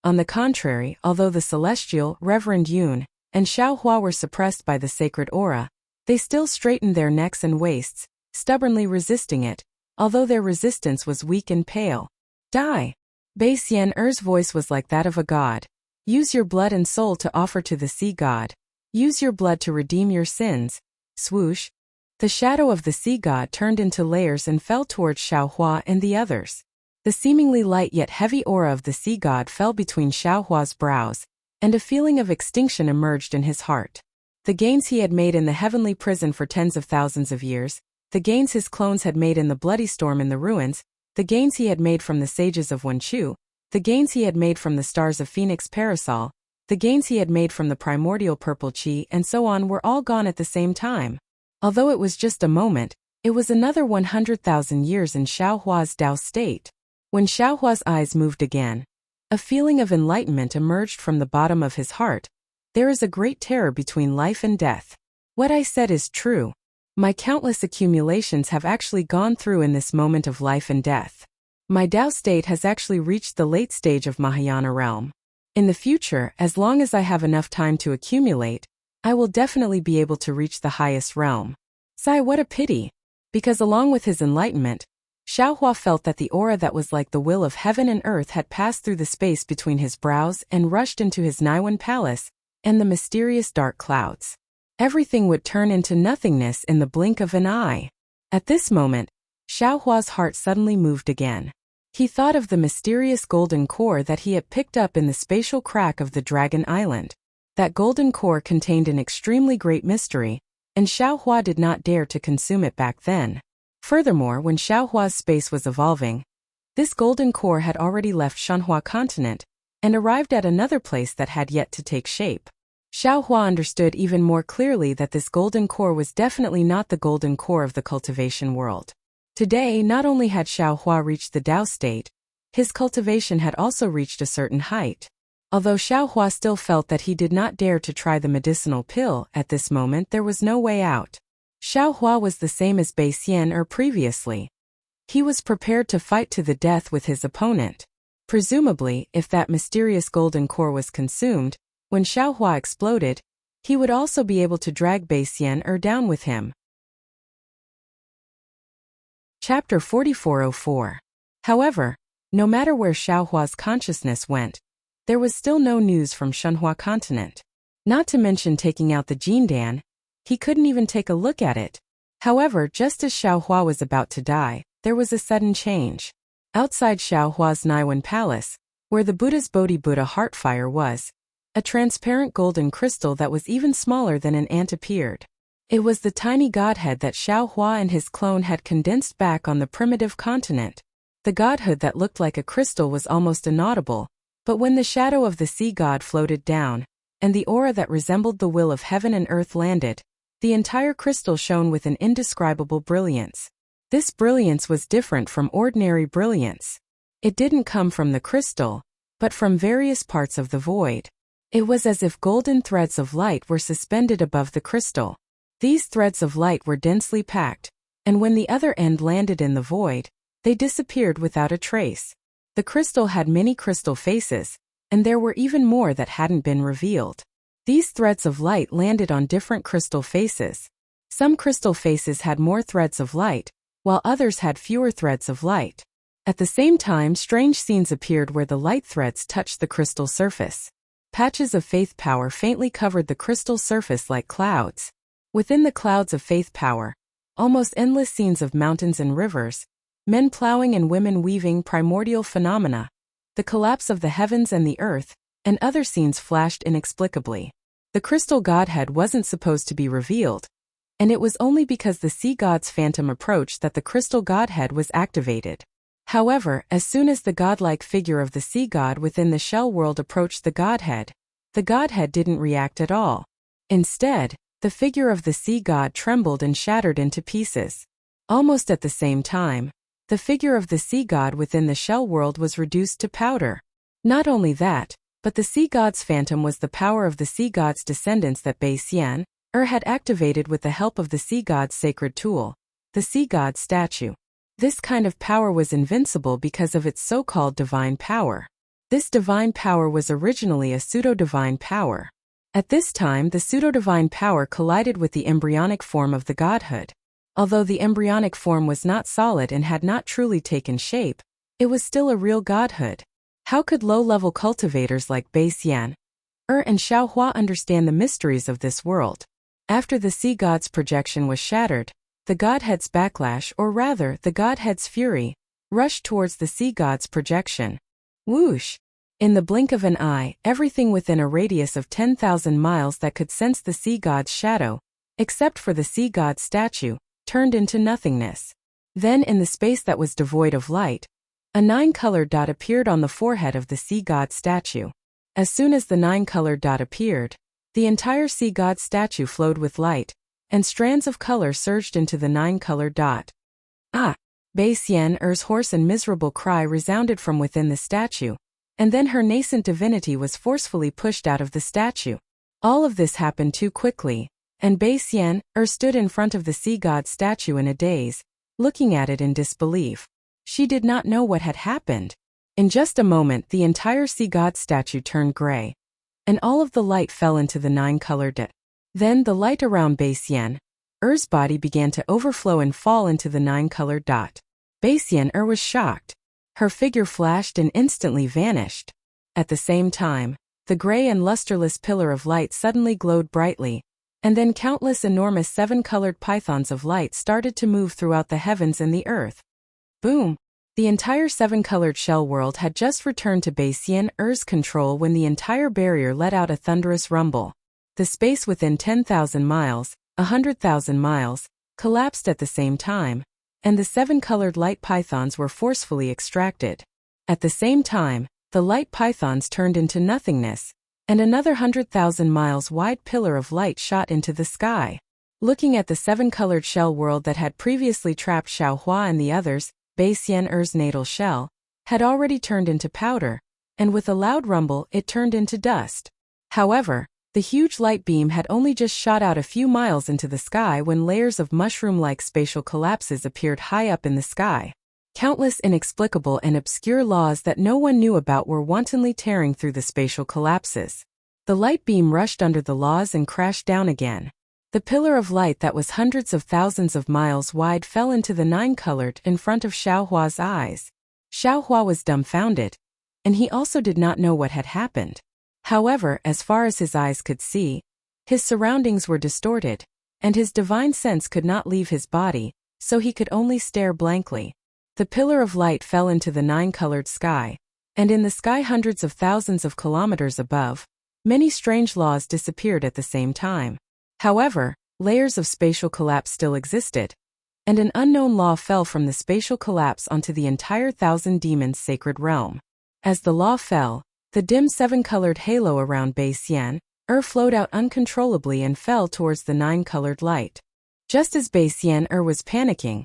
On the contrary, although the celestial, Reverend Yun, and Xiao Hua were suppressed by the sacred aura, they still straightened their necks and waists, stubbornly resisting it, although their resistance was weak and pale. Die! Bei Xian'er's voice was like that of a god. Use your blood and soul to offer to the sea god. Use your blood to redeem your sins. Swoosh! The shadow of the sea god turned into layers and fell towards Xiao Hua and the others. The seemingly light yet heavy aura of the sea god fell between Xiao Hua's brows, and a feeling of extinction emerged in his heart. The gains he had made in the heavenly prison for tens of thousands of years, the gains his clones had made in the bloody storm in the ruins, the gains he had made from the sages of Wenchu, the gains he had made from the stars of Phoenix Parasol, the gains he had made from the primordial purple chi, and so on, were all gone at the same time. Although it was just a moment, it was another 100,000 years in Xiao Hua's Tao state. When Xiao Hua's eyes moved again, a feeling of enlightenment emerged from the bottom of his heart. There is a great terror between life and death. What I said is true. My countless accumulations have actually gone through in this moment of life and death. My Tao state has actually reached the late stage of Mahayana realm. In the future, as long as I have enough time to accumulate, I will definitely be able to reach the highest realm. Sigh, what a pity. Because along with his enlightenment, Xiao Hua felt that the aura that was like the will of heaven and earth had passed through the space between his brows and rushed into his Naiwan palace and the mysterious dark clouds. Everything would turn into nothingness in the blink of an eye. At this moment, Xiao Hua's heart suddenly moved again. He thought of the mysterious golden core that he had picked up in the spatial crack of the Dragon Island. That golden core contained an extremely great mystery, and Xiao Hua did not dare to consume it back then. Furthermore, when Xiao Hua's space was evolving, this golden core had already left Shanhua continent and arrived at another place that had yet to take shape. Xiao Hua understood even more clearly that this golden core was definitely not the golden core of the cultivation world. Today, not only had Xiao Hua reached the Tao state, his cultivation had also reached a certain height. Although Xiao Hua still felt that he did not dare to try the medicinal pill, at this moment there was no way out. Xiao Hua was the same as Bei Xian'er previously. He was prepared to fight to the death with his opponent. Presumably, if that mysterious golden core was consumed, when Xiao Hua exploded, he would also be able to drag Bei Xian'er down with him. Chapter 4404. However, no matter where Xiao Hua's consciousness went, there was still no news from Shanhua continent. Not to mention taking out the Jindan, he couldn't even take a look at it. However, just as Xiao Hua was about to die, there was a sudden change. Outside Xiao Hua's Naiwan palace, where the Buddha's Bodhi Buddha heart fire was, a transparent golden crystal that was even smaller than an ant appeared. It was the tiny godhead that Xiao Hua and his clone had condensed back on the primitive continent. The godhood that looked like a crystal was almost inaudible, but when the shadow of the sea god floated down, and the aura that resembled the will of heaven and earth landed, the entire crystal shone with an indescribable brilliance. This brilliance was different from ordinary brilliance. It didn't come from the crystal, but from various parts of the void. It was as if golden threads of light were suspended above the crystal. These threads of light were densely packed, and when the other end landed in the void, they disappeared without a trace. The crystal had many crystal faces, and there were even more that hadn't been revealed. These threads of light landed on different crystal faces. Some crystal faces had more threads of light, while others had fewer threads of light. At the same time, strange scenes appeared where the light threads touched the crystal surface. Patches of faith power faintly covered the crystal surface like clouds. Within the clouds of faith power, almost endless scenes of mountains and rivers, men plowing and women weaving primordial phenomena, the collapse of the heavens and the earth, and other scenes flashed inexplicably. The crystal godhead wasn't supposed to be revealed, and it was only because the sea god's phantom approached that the crystal godhead was activated. However, as soon as the godlike figure of the sea god within the shell world approached the godhead didn't react at all. Instead, the figure of the sea god trembled and shattered into pieces. Almost at the same time, the figure of the sea god within the shell world was reduced to powder. Not only that, but the sea god's phantom was the power of the sea god's descendants that Bei Xian, had activated with the help of the sea god's sacred tool, the sea god statue. This kind of power was invincible because of its so-called divine power. This divine power was originally a pseudo-divine power. At this time, the pseudo-divine power collided with the embryonic form of the godhood. Although the embryonic form was not solid and had not truly taken shape, it was still a real godhood. How could low-level cultivators like Bei Xian, and Xiao Hua understand the mysteries of this world? After the sea god's projection was shattered, the godhead's backlash, or rather, the godhead's fury, rushed towards the sea god's projection. Whoosh! In the blink of an eye, everything within a radius of 10,000 miles that could sense the sea god's shadow, except for the sea god's statue, turned into nothingness. Then in the space that was devoid of light, a 9-colored dot appeared on the forehead of the sea god statue. As soon as the 9-colored dot appeared, the entire sea god statue flowed with light, and strands of color surged into the 9-colored dot. Ah! Bei Xian's hoarse and miserable cry resounded from within the statue, and then her nascent divinity was forcefully pushed out of the statue. All of this happened too quickly, and Bei Xian stood in front of the sea god statue in a daze, looking at it in disbelief. She did not know what had happened. In just a moment, the entire sea god statue turned gray, and all of the light fell into the 9-colored dot. Then the light around Bei Xian's body began to overflow and fall into the 9-colored dot. Bei Xian was shocked. Her figure flashed and instantly vanished. At the same time, the gray and lusterless pillar of light suddenly glowed brightly, and then countless enormous 7-colored pythons of light started to move throughout the heavens and the earth. Boom! The entire 7-colored shell world had just returned to Bei Xian's control when the entire barrier let out a thunderous rumble. The space within 10,000 miles, 100,000 miles, collapsed at the same time, and the 7-colored light pythons were forcefully extracted. At the same time, the light pythons turned into nothingness, and another 100,000 miles wide pillar of light shot into the sky. Looking at the 7-colored shell world that had previously trapped Xiao Hua and the others, Bei Xian's natal shell had already turned into powder, and with a loud rumble it turned into dust. However, the huge light beam had only just shot out a few miles into the sky when layers of mushroom-like spatial collapses appeared high up in the sky. Countless inexplicable and obscure laws that no one knew about were wantonly tearing through the spatial collapses. The light beam rushed under the laws and crashed down again. The pillar of light that was hundreds of thousands of miles wide fell into the 9-colored in front of Xiao Hua's eyes. Xiao Hua was dumbfounded, and he also did not know what had happened. However, as far as his eyes could see, his surroundings were distorted, and his divine sense could not leave his body, so he could only stare blankly. The pillar of light fell into the 9-colored sky, and in the sky hundreds of thousands of kilometers above, many strange laws disappeared at the same time. However, layers of spatial collapse still existed, and an unknown law fell from the spatial collapse onto the entire Thousand Demons sacred realm. As the law fell, the dim seven-colored halo around Bei Xian flowed out uncontrollably and fell towards the nine-colored light. Just as Bei Xian was panicking,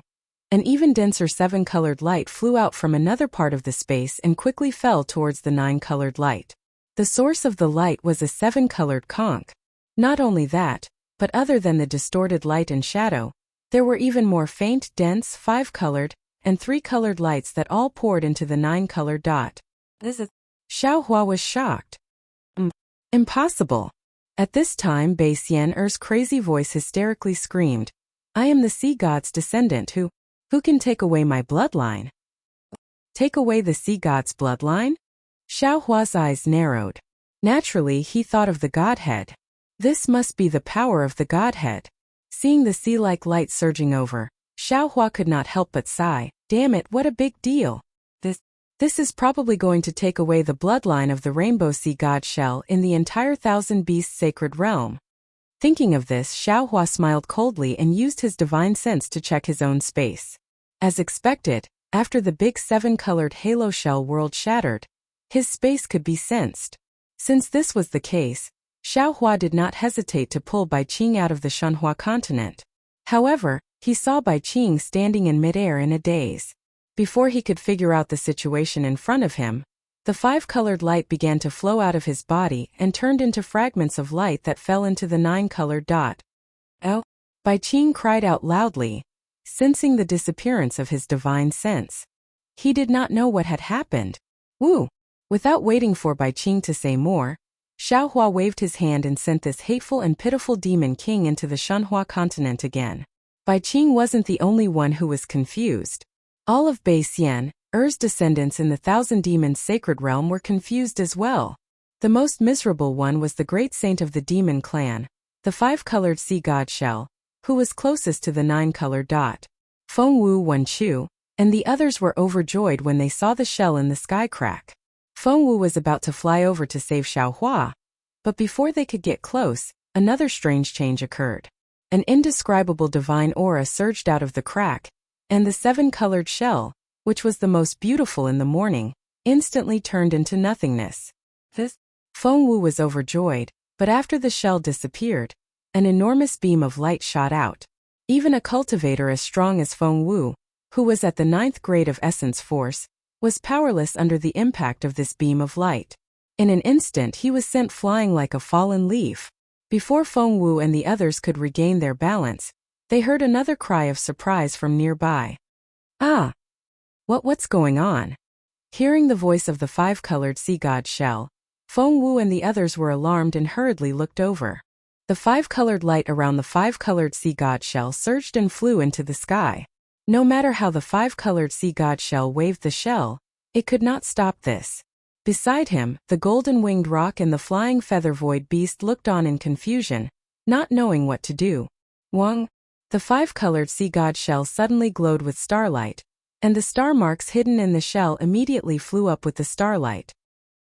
an even denser seven-colored light flew out from another part of the space and quickly fell towards the nine-colored light. The source of the light was a seven-colored conch. Not only that, but other than the distorted light and shadow, there were even more faint, dense, five-colored, and three-colored lights that all poured into the nine-colored dot. Xiao Hua was shocked. Impossible. At this time Bei Xian's crazy voice hysterically screamed, "I am the sea god's descendant who can take away my bloodline?" Take away the sea god's bloodline? Xiao Hua's eyes narrowed. Naturally, he thought of the godhead. This must be the power of the godhead. Seeing the sea-like light surging over, Xiao Hua could not help but sigh. Damn it, what a big deal. This is probably going to take away the bloodline of the rainbow sea god shell in the entire Thousand Beasts sacred realm. Thinking of this, Xiao Hua smiled coldly and used his divine sense to check his own space. As expected, after the big seven-colored halo shell world shattered, his space could be sensed. Since this was the case, Xiao Hua did not hesitate to pull Bai Qing out of the Shenhua continent. However, he saw Bai Qing standing in midair in a daze. Before he could figure out the situation in front of him, the five-colored light began to flow out of his body and turned into fragments of light that fell into the nine-colored dot. Oh! Bai Qing cried out loudly, sensing the disappearance of his divine sense. He did not know what had happened. Woo! Without waiting for Bai Qing to say more, Xiao Hua waved his hand and sent this hateful and pitiful demon king into the Shenhua continent again. Bai Qing wasn't the only one who was confused. All of Bei Xian's descendants in the Thousand Demons sacred realm were confused as well. The most miserable one was the great saint of the demon clan, the five-colored sea god shell, who was closest to the nine-colored dot. Feng Wu, Wen Chu, and the others were overjoyed when they saw the shell in the sky crack. Feng Wu was about to fly over to save Xiao Hua, but before they could get close, another strange change occurred. An indescribable divine aura surged out of the crack, and the seven-colored shell, which was the most beautiful in the morning, instantly turned into nothingness. Feng Wu was overjoyed, but after the shell disappeared, an enormous beam of light shot out. Even a cultivator as strong as Feng Wu, who was at the 9th grade of essence force, was powerless under the impact of this beam of light. In an instant he was sent flying like a fallen leaf. Before Feng Wu and the others could regain their balance, they heard another cry of surprise from nearby. Ah! What's going on? Hearing the voice of the five-colored sea god shell, Feng Wu and the others were alarmed and hurriedly looked over. The five-colored light around the five-colored sea god shell surged and flew into the sky. No matter how the five-colored sea god shell waved the shell, it could not stop this. Beside him, the golden-winged roc and the flying feather-void beast looked on in confusion, not knowing what to do. Wang! The five-colored sea god shell suddenly glowed with starlight, and the star marks hidden in the shell immediately flew up with the starlight.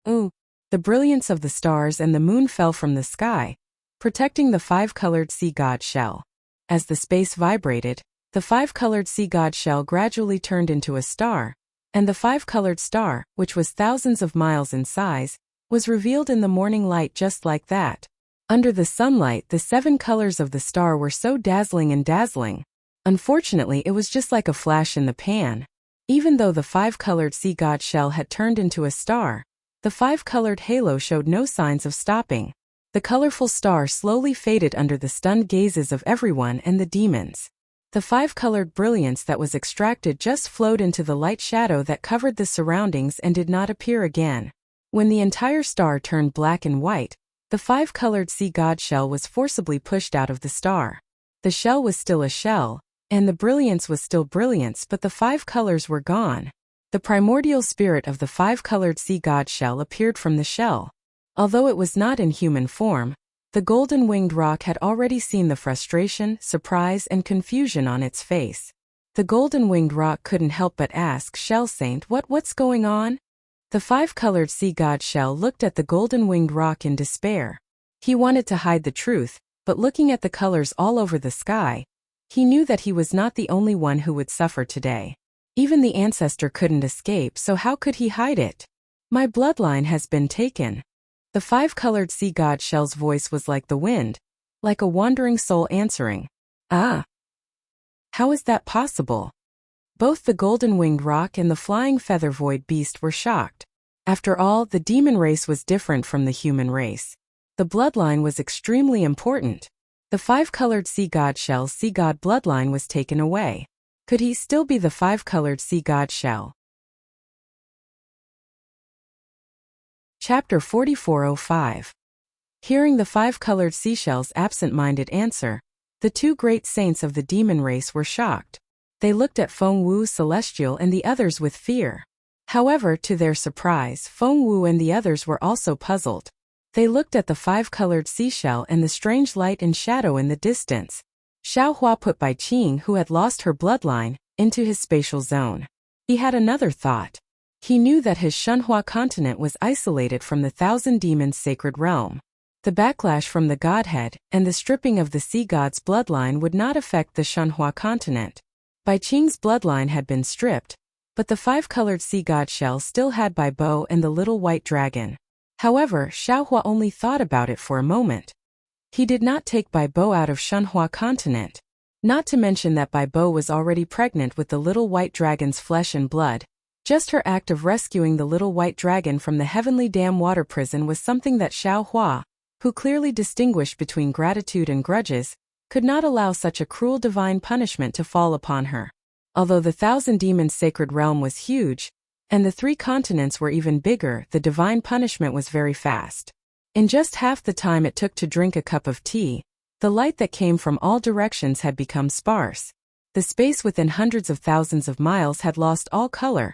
Ooh! The brilliance of the stars and the moon fell from the sky, protecting the five-colored sea god shell. As the space vibrated, the five-colored sea god shell gradually turned into a star, and the five-colored star, which was thousands of miles in size, was revealed in the morning light just like that. Under the sunlight, the 7 colors of the star were so dazzling and dazzling. Unfortunately, it was just like a flash in the pan. Even though the five-colored sea god shell had turned into a star, the five-colored halo showed no signs of stopping. The colorful star slowly faded under the stunned gazes of everyone and the demons. The five-colored brilliance that was extracted just flowed into the light shadow that covered the surroundings and did not appear again. When the entire star turned black and white, the five-colored sea god shell was forcibly pushed out of the star. The shell was still a shell, and the brilliance was still brilliance, but the 5 colors were gone. The primordial spirit of the five-colored sea god shell appeared from the shell. Although it was not in human form, the golden-winged roc had already seen the frustration, surprise, and confusion on its face. The golden-winged roc couldn't help but ask, "Shell Saint, what's going on?" The five-colored sea god shell looked at the golden-winged roc in despair. He wanted to hide the truth, but looking at the colors all over the sky, he knew that he was not the only one who would suffer today. Even the ancestor couldn't escape, so how could he hide it? My bloodline has been taken. The five-colored sea god shell's voice was like the wind, like a wandering soul answering. Ah! How is that possible? Both the golden-winged rock and the flying feather-void beast were shocked. After all, the demon race was different from the human race. The bloodline was extremely important. The five-colored sea god shell's sea god bloodline was taken away. Could he still be the five-colored sea god shell? Chapter 4405. Hearing the five-colored seashell's absent-minded answer, the two great saints of the demon race were shocked. They looked at Feng Wu's celestial and the others with fear. However, to their surprise, Feng Wu and the others were also puzzled. They looked at the five-colored seashell and the strange light and shadow in the distance. Xiao Hua put Bai Qing, who had lost her bloodline, into his spatial zone. He had another thought. He knew that his Shunhua continent was isolated from the Thousand Demons' sacred realm. The backlash from the godhead and the stripping of the sea god's bloodline would not affect the Shunhua continent. Bai Qing's bloodline had been stripped, but the five-colored sea god shell still had Bai Bo and the little white dragon. However, Xiao Hua only thought about it for a moment. He did not take Bai Bo out of Shunhua continent. Not to mention that Bai Bo was already pregnant with the little white dragon's flesh and blood. Just her act of rescuing the little white dragon from the heavenly dam water prison was something that Xiao Hua, who clearly distinguished between gratitude and grudges, could not allow such a cruel divine punishment to fall upon her. Although the Thousand Demons' sacred realm was huge, and the three continents were even bigger, the divine punishment was very fast. In just half the time it took to drink a cup of tea, the light that came from all directions had become sparse. The space within hundreds of thousands of miles had lost all color,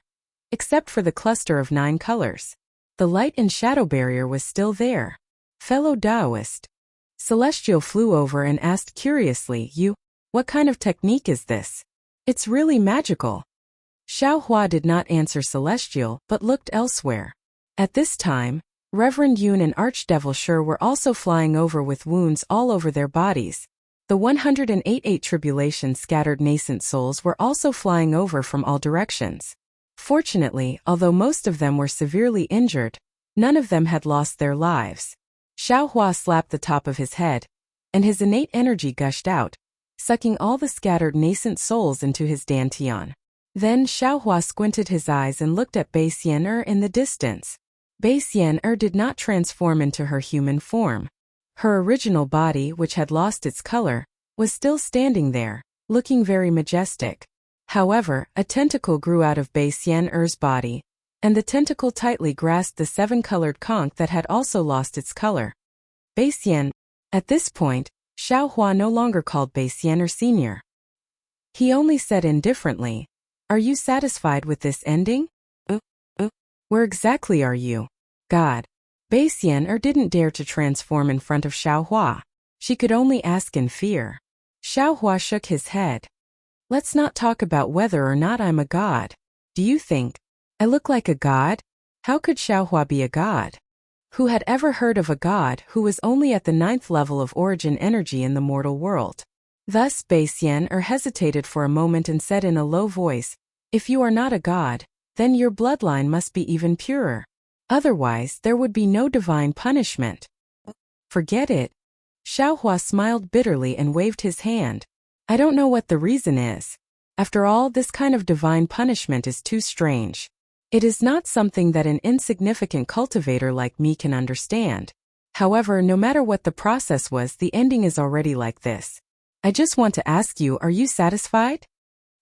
except for the cluster of 9 colors. The light and shadow barrier was still there. Fellow Taoist. Celestial flew over and asked curiously, what kind of technique is this? It's really magical. Xiao Hua did not answer Celestial, but looked elsewhere. At this time, Reverend Yun and Archdevil Shur were also flying over with wounds all over their bodies. The 188 tribulation scattered nascent souls were also flying over from all directions. Fortunately, although most of them were severely injured, none of them had lost their lives. Xiao Hua slapped the top of his head, and his innate energy gushed out, sucking all the scattered nascent souls into his dantian. Then Xiao Hua squinted his eyes and looked at Bai Xian in the distance. Bai Xian did not transform into her human form. Her original body, which had lost its color, was still standing there, looking very majestic. However, a tentacle grew out of Bai Xian's body, and the tentacle tightly grasped the 7-colored conch that had also lost its color. Bai Xian. At this point, Xiao Hua no longer called Bai Xian Senior. He only said indifferently, "Are you satisfied with this ending? Where exactly are you?" God. Bai Xian didn't dare to transform in front of Xiao Hua. She could only ask in fear. Xiao Hua shook his head. "Let's not talk about whether or not I'm a god. Do you think I look like a god?" How could Xiao Hua be a god? Who had ever heard of a god who was only at the 9th level of origin energy in the mortal world? Thus Bai Xian hesitated for a moment and said in a low voice, "If you are not a god, then your bloodline must be even purer. Otherwise, there would be no divine punishment." "Forget it." Xiao Hua smiled bitterly and waved his hand. "I don't know what the reason is. After all, this kind of divine punishment is too strange. It is not something that an insignificant cultivator like me can understand. However, no matter what the process was, the ending is already like this. I just want to ask you, are you satisfied?"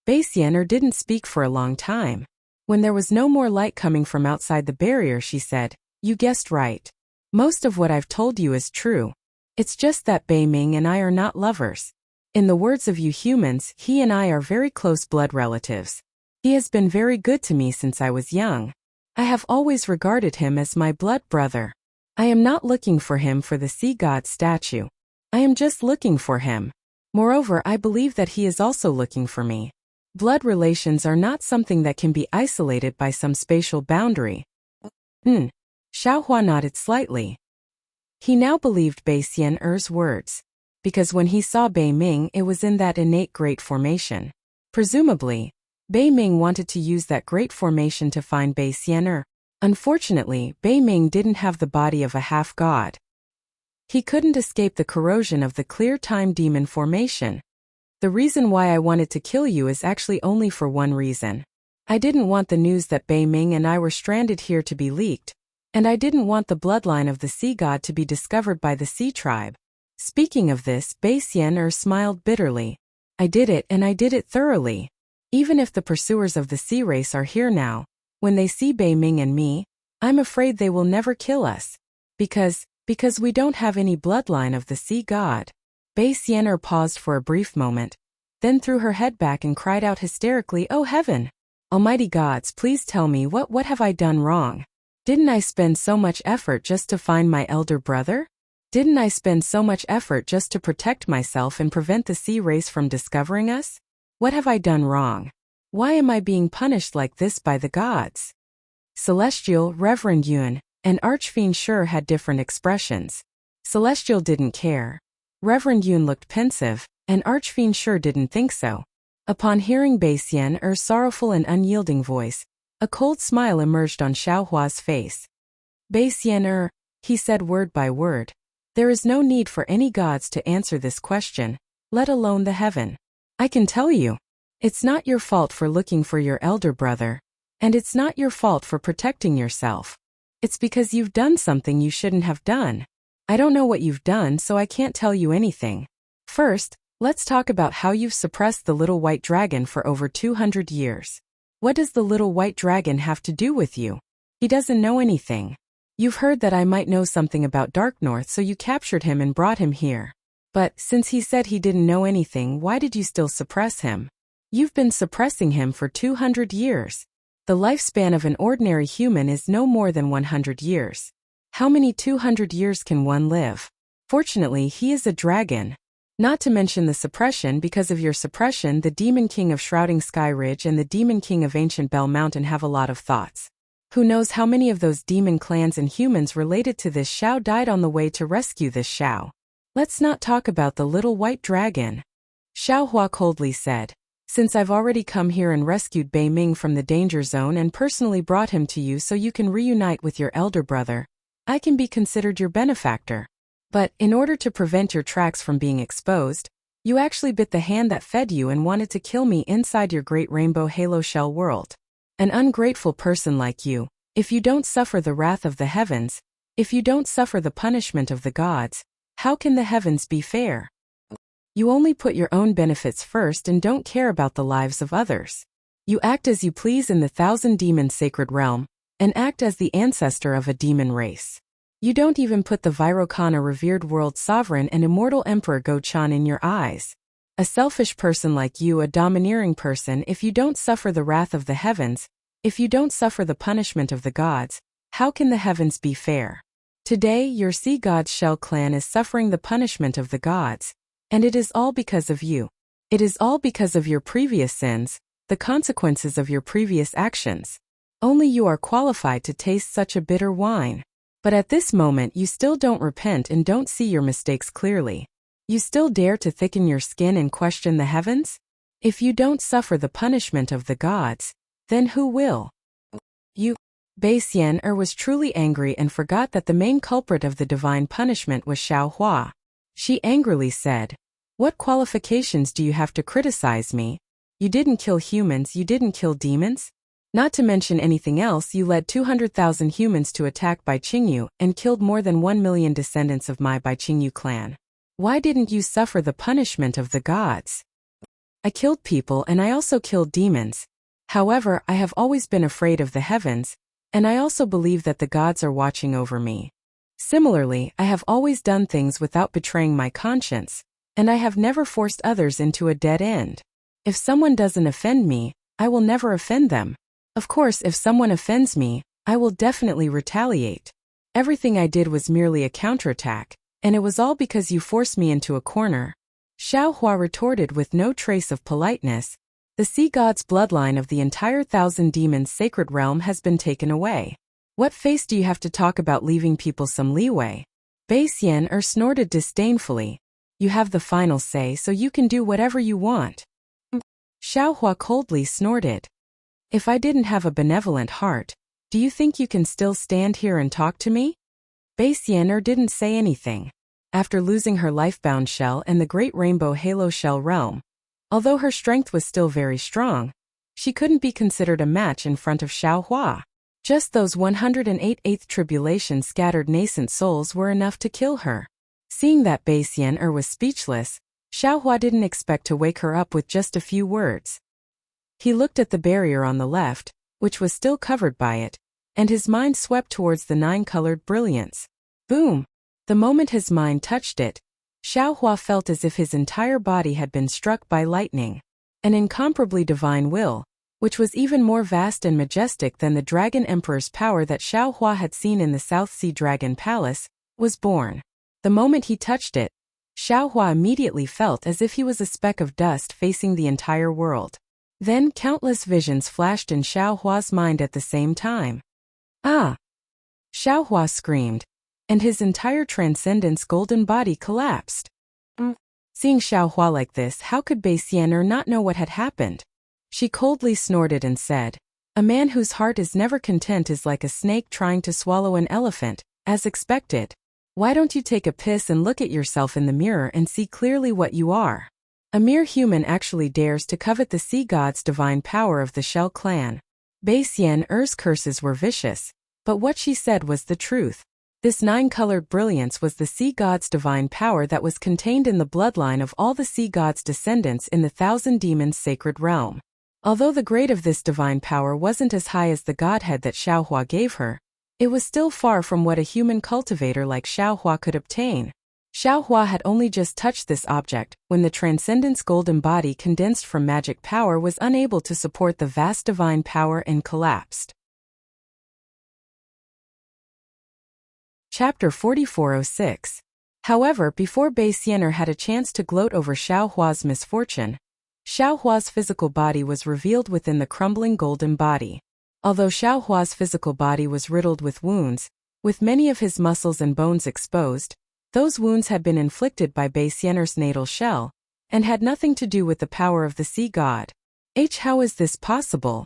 Bai Xian didn't speak for a long time. When there was no more light coming from outside the barrier, she said, "You guessed right. Most of what I've told you is true. It's just that Bei Ming and I are not lovers. In the words of you humans, he and I are very close blood relatives. He has been very good to me since I was young. I have always regarded him as my blood brother. I am not looking for him for the sea god statue. I am just looking for him. Moreover, I believe that he is also looking for me. Blood relations are not something that can be isolated by some spatial boundary." Xiao Hua nodded slightly. He now believed Bai Xian's words. because when he saw Bei Ming it was in that innate great formation. Presumably, Bei Ming wanted to use that great formation to find Bei Xian. Unfortunately, Bei Ming didn't have the body of a half-god. He couldn't escape the corrosion of the clear time demon formation. The reason why I wanted to kill you is actually only for one reason. I didn't want the news that Bei Ming and I were stranded here to be leaked, and I didn't want the bloodline of the sea god to be discovered by the sea tribe. Speaking of this, Bei Xian smiled bitterly. I did it, and I did it thoroughly. Even if the pursuers of the sea race are here now, when they see Bei Ming and me, I'm afraid they will never kill us. Because we don't have any bloodline of the sea god. Bei Xian paused for a brief moment, then threw her head back and cried out hysterically, "Oh heaven! Almighty gods, please tell me what have I done wrong? Didn't I spend so much effort just to find my elder brother? Didn't I spend so much effort just to protect myself and prevent the sea race from discovering us? What have I done wrong? Why am I being punished like this by the gods?" Celestial, Reverend Yun, and Archfiend Shur had different expressions. Celestial didn't care. Reverend Yun looked pensive, and Archfiend Shur didn't think so. Upon hearing Bei Xian's sorrowful and unyielding voice, a cold smile emerged on Xiaohua's face. "Bei Xian, he said word by word. There is no need for any gods to answer this question, let alone the heaven. I can tell you. It's not your fault for looking for your elder brother, and it's not your fault for protecting yourself. It's because you've done something you shouldn't have done. I don't know what you've done, so I can't tell you anything. First, let's talk about how you've suppressed the little white dragon for over 200 years. What does the little white dragon have to do with you? He doesn't know anything. You've heard that I might know something about Dark North, so you captured him and brought him here. But since he said he didn't know anything, why did you still suppress him? You've been suppressing him for 200 years. The lifespan of an ordinary human is no more than 100 years. How many 200 years can one live? Fortunately, he is a dragon. Not to mention the suppression. Because of your suppression, the Demon King of Shrouding Sky Ridge and the Demon King of Ancient Bell Mountain have a lot of thoughts. Who knows how many of those demon clans and humans related to this Shao died on the way to rescue this Shao. Let's not talk about the little white dragon. Xiaohua coldly said. Since I've already come here and rescued Bei Ming from the danger zone and personally brought him to you so you can reunite with your elder brother, I can be considered your benefactor. But, in order to prevent your tracks from being exposed, you actually bit the hand that fed you and wanted to kill me inside your great rainbow halo shell world. An ungrateful person like you, if you don't suffer the wrath of the heavens, if you don't suffer the punishment of the gods, how can the heavens be fair? You only put your own benefits first and don't care about the lives of others. You act as you please in the Thousand Demon Sacred Realm, and act as the ancestor of a demon race. You don't even put the Virokana revered world sovereign and immortal Emperor Go-chan in your eyes. A selfish person like you, a domineering person, if you don't suffer the wrath of the heavens, if you don't suffer the punishment of the gods, how can the heavens be fair? Today, your Sea God's Shell clan is suffering the punishment of the gods. And it is all because of you. It is all because of your previous sins, the consequences of your previous actions. Only you are qualified to taste such a bitter wine. But at this moment you still don't repent and don't see your mistakes clearly. You still dare to thicken your skin and question the heavens? If you don't suffer the punishment of the gods, then who will? You. Bei Xian was truly angry and forgot that the main culprit of the divine punishment was Xiaohua. She angrily said, "What qualifications do you have to criticize me? You didn't kill humans, you didn't kill demons? Not to mention anything else, you led 200,000 humans to attack Bai Qingyu and killed more than 1 million descendants of my Bai Qingyu clan. Why didn't you suffer the punishment of the gods? I killed people and I also killed demons. However, I have always been afraid of the heavens, and I also believe that the gods are watching over me. Similarly, I have always done things without betraying my conscience, and I have never forced others into a dead end. If someone doesn't offend me, I will never offend them. Of course, if someone offends me, I will definitely retaliate. Everything I did was merely a counterattack, and it was all because you forced me into a corner." Xiaohua retorted with no trace of politeness. The sea god's bloodline of the entire Thousand Demons Sacred Realm has been taken away. What face do you have to talk about leaving people some leeway? Bei Xian snorted disdainfully. You have the final say, so you can do whatever you want. Xiaohua coldly snorted. If I didn't have a benevolent heart, do you think you can still stand here and talk to me? Baixianer didn't say anything. After losing her lifebound shell and the Great Rainbow Halo Shell realm, although her strength was still very strong, she couldn't be considered a match in front of Xiaohua. Just those 108th tribulation scattered nascent souls were enough to kill her. Seeing that Baixianer was speechless, Xiaohua didn't expect to wake her up with just a few words. He looked at the barrier on the left, which was still covered by it, and his mind swept towards the 9-colored brilliance. Boom! The moment his mind touched it, Xiaohua felt as if his entire body had been struck by lightning. An incomparably divine will, which was even more vast and majestic than the Dragon Emperor's power that Xiaohua had seen in the South Sea Dragon Palace, was born. The moment he touched it, Xiaohua immediately felt as if he was a speck of dust facing the entire world. Then countless visions flashed in Xiaohua's mind at the same time. Ah! Xiaohua screamed, and his entire transcendence golden body collapsed. Seeing Xiaohua like this, how could Baixianer not know what had happened? She coldly snorted and said, "A man whose heart is never content is like a snake trying to swallow an elephant, as expected. Why don't you take a piss and look at yourself in the mirror and see clearly what you are?" A mere human actually dares to covet the sea god's divine power of the Shell clan. Baixianer's curses were vicious, but what she said was the truth. This 9-colored brilliance was the sea god's divine power that was contained in the bloodline of all the sea god's descendants in the 1,000 demons' sacred realm. Although the grade of this divine power wasn't as high as the godhead that Xiaohua gave her, it was still far from what a human cultivator like Xiaohua could obtain. Xiaohua had only just touched this object when the Transcendence golden body condensed from magic power was unable to support the vast divine power and collapsed. Chapter 4406. However, before Baixianer had a chance to gloat over Xiaohua's misfortune, Xiaohua's physical body was revealed within the crumbling golden body. Although Xiaohua's physical body was riddled with wounds, with many of his muscles and bones exposed, those wounds had been inflicted by Baixianer's natal shell, and had nothing to do with the power of the sea god. How is this possible?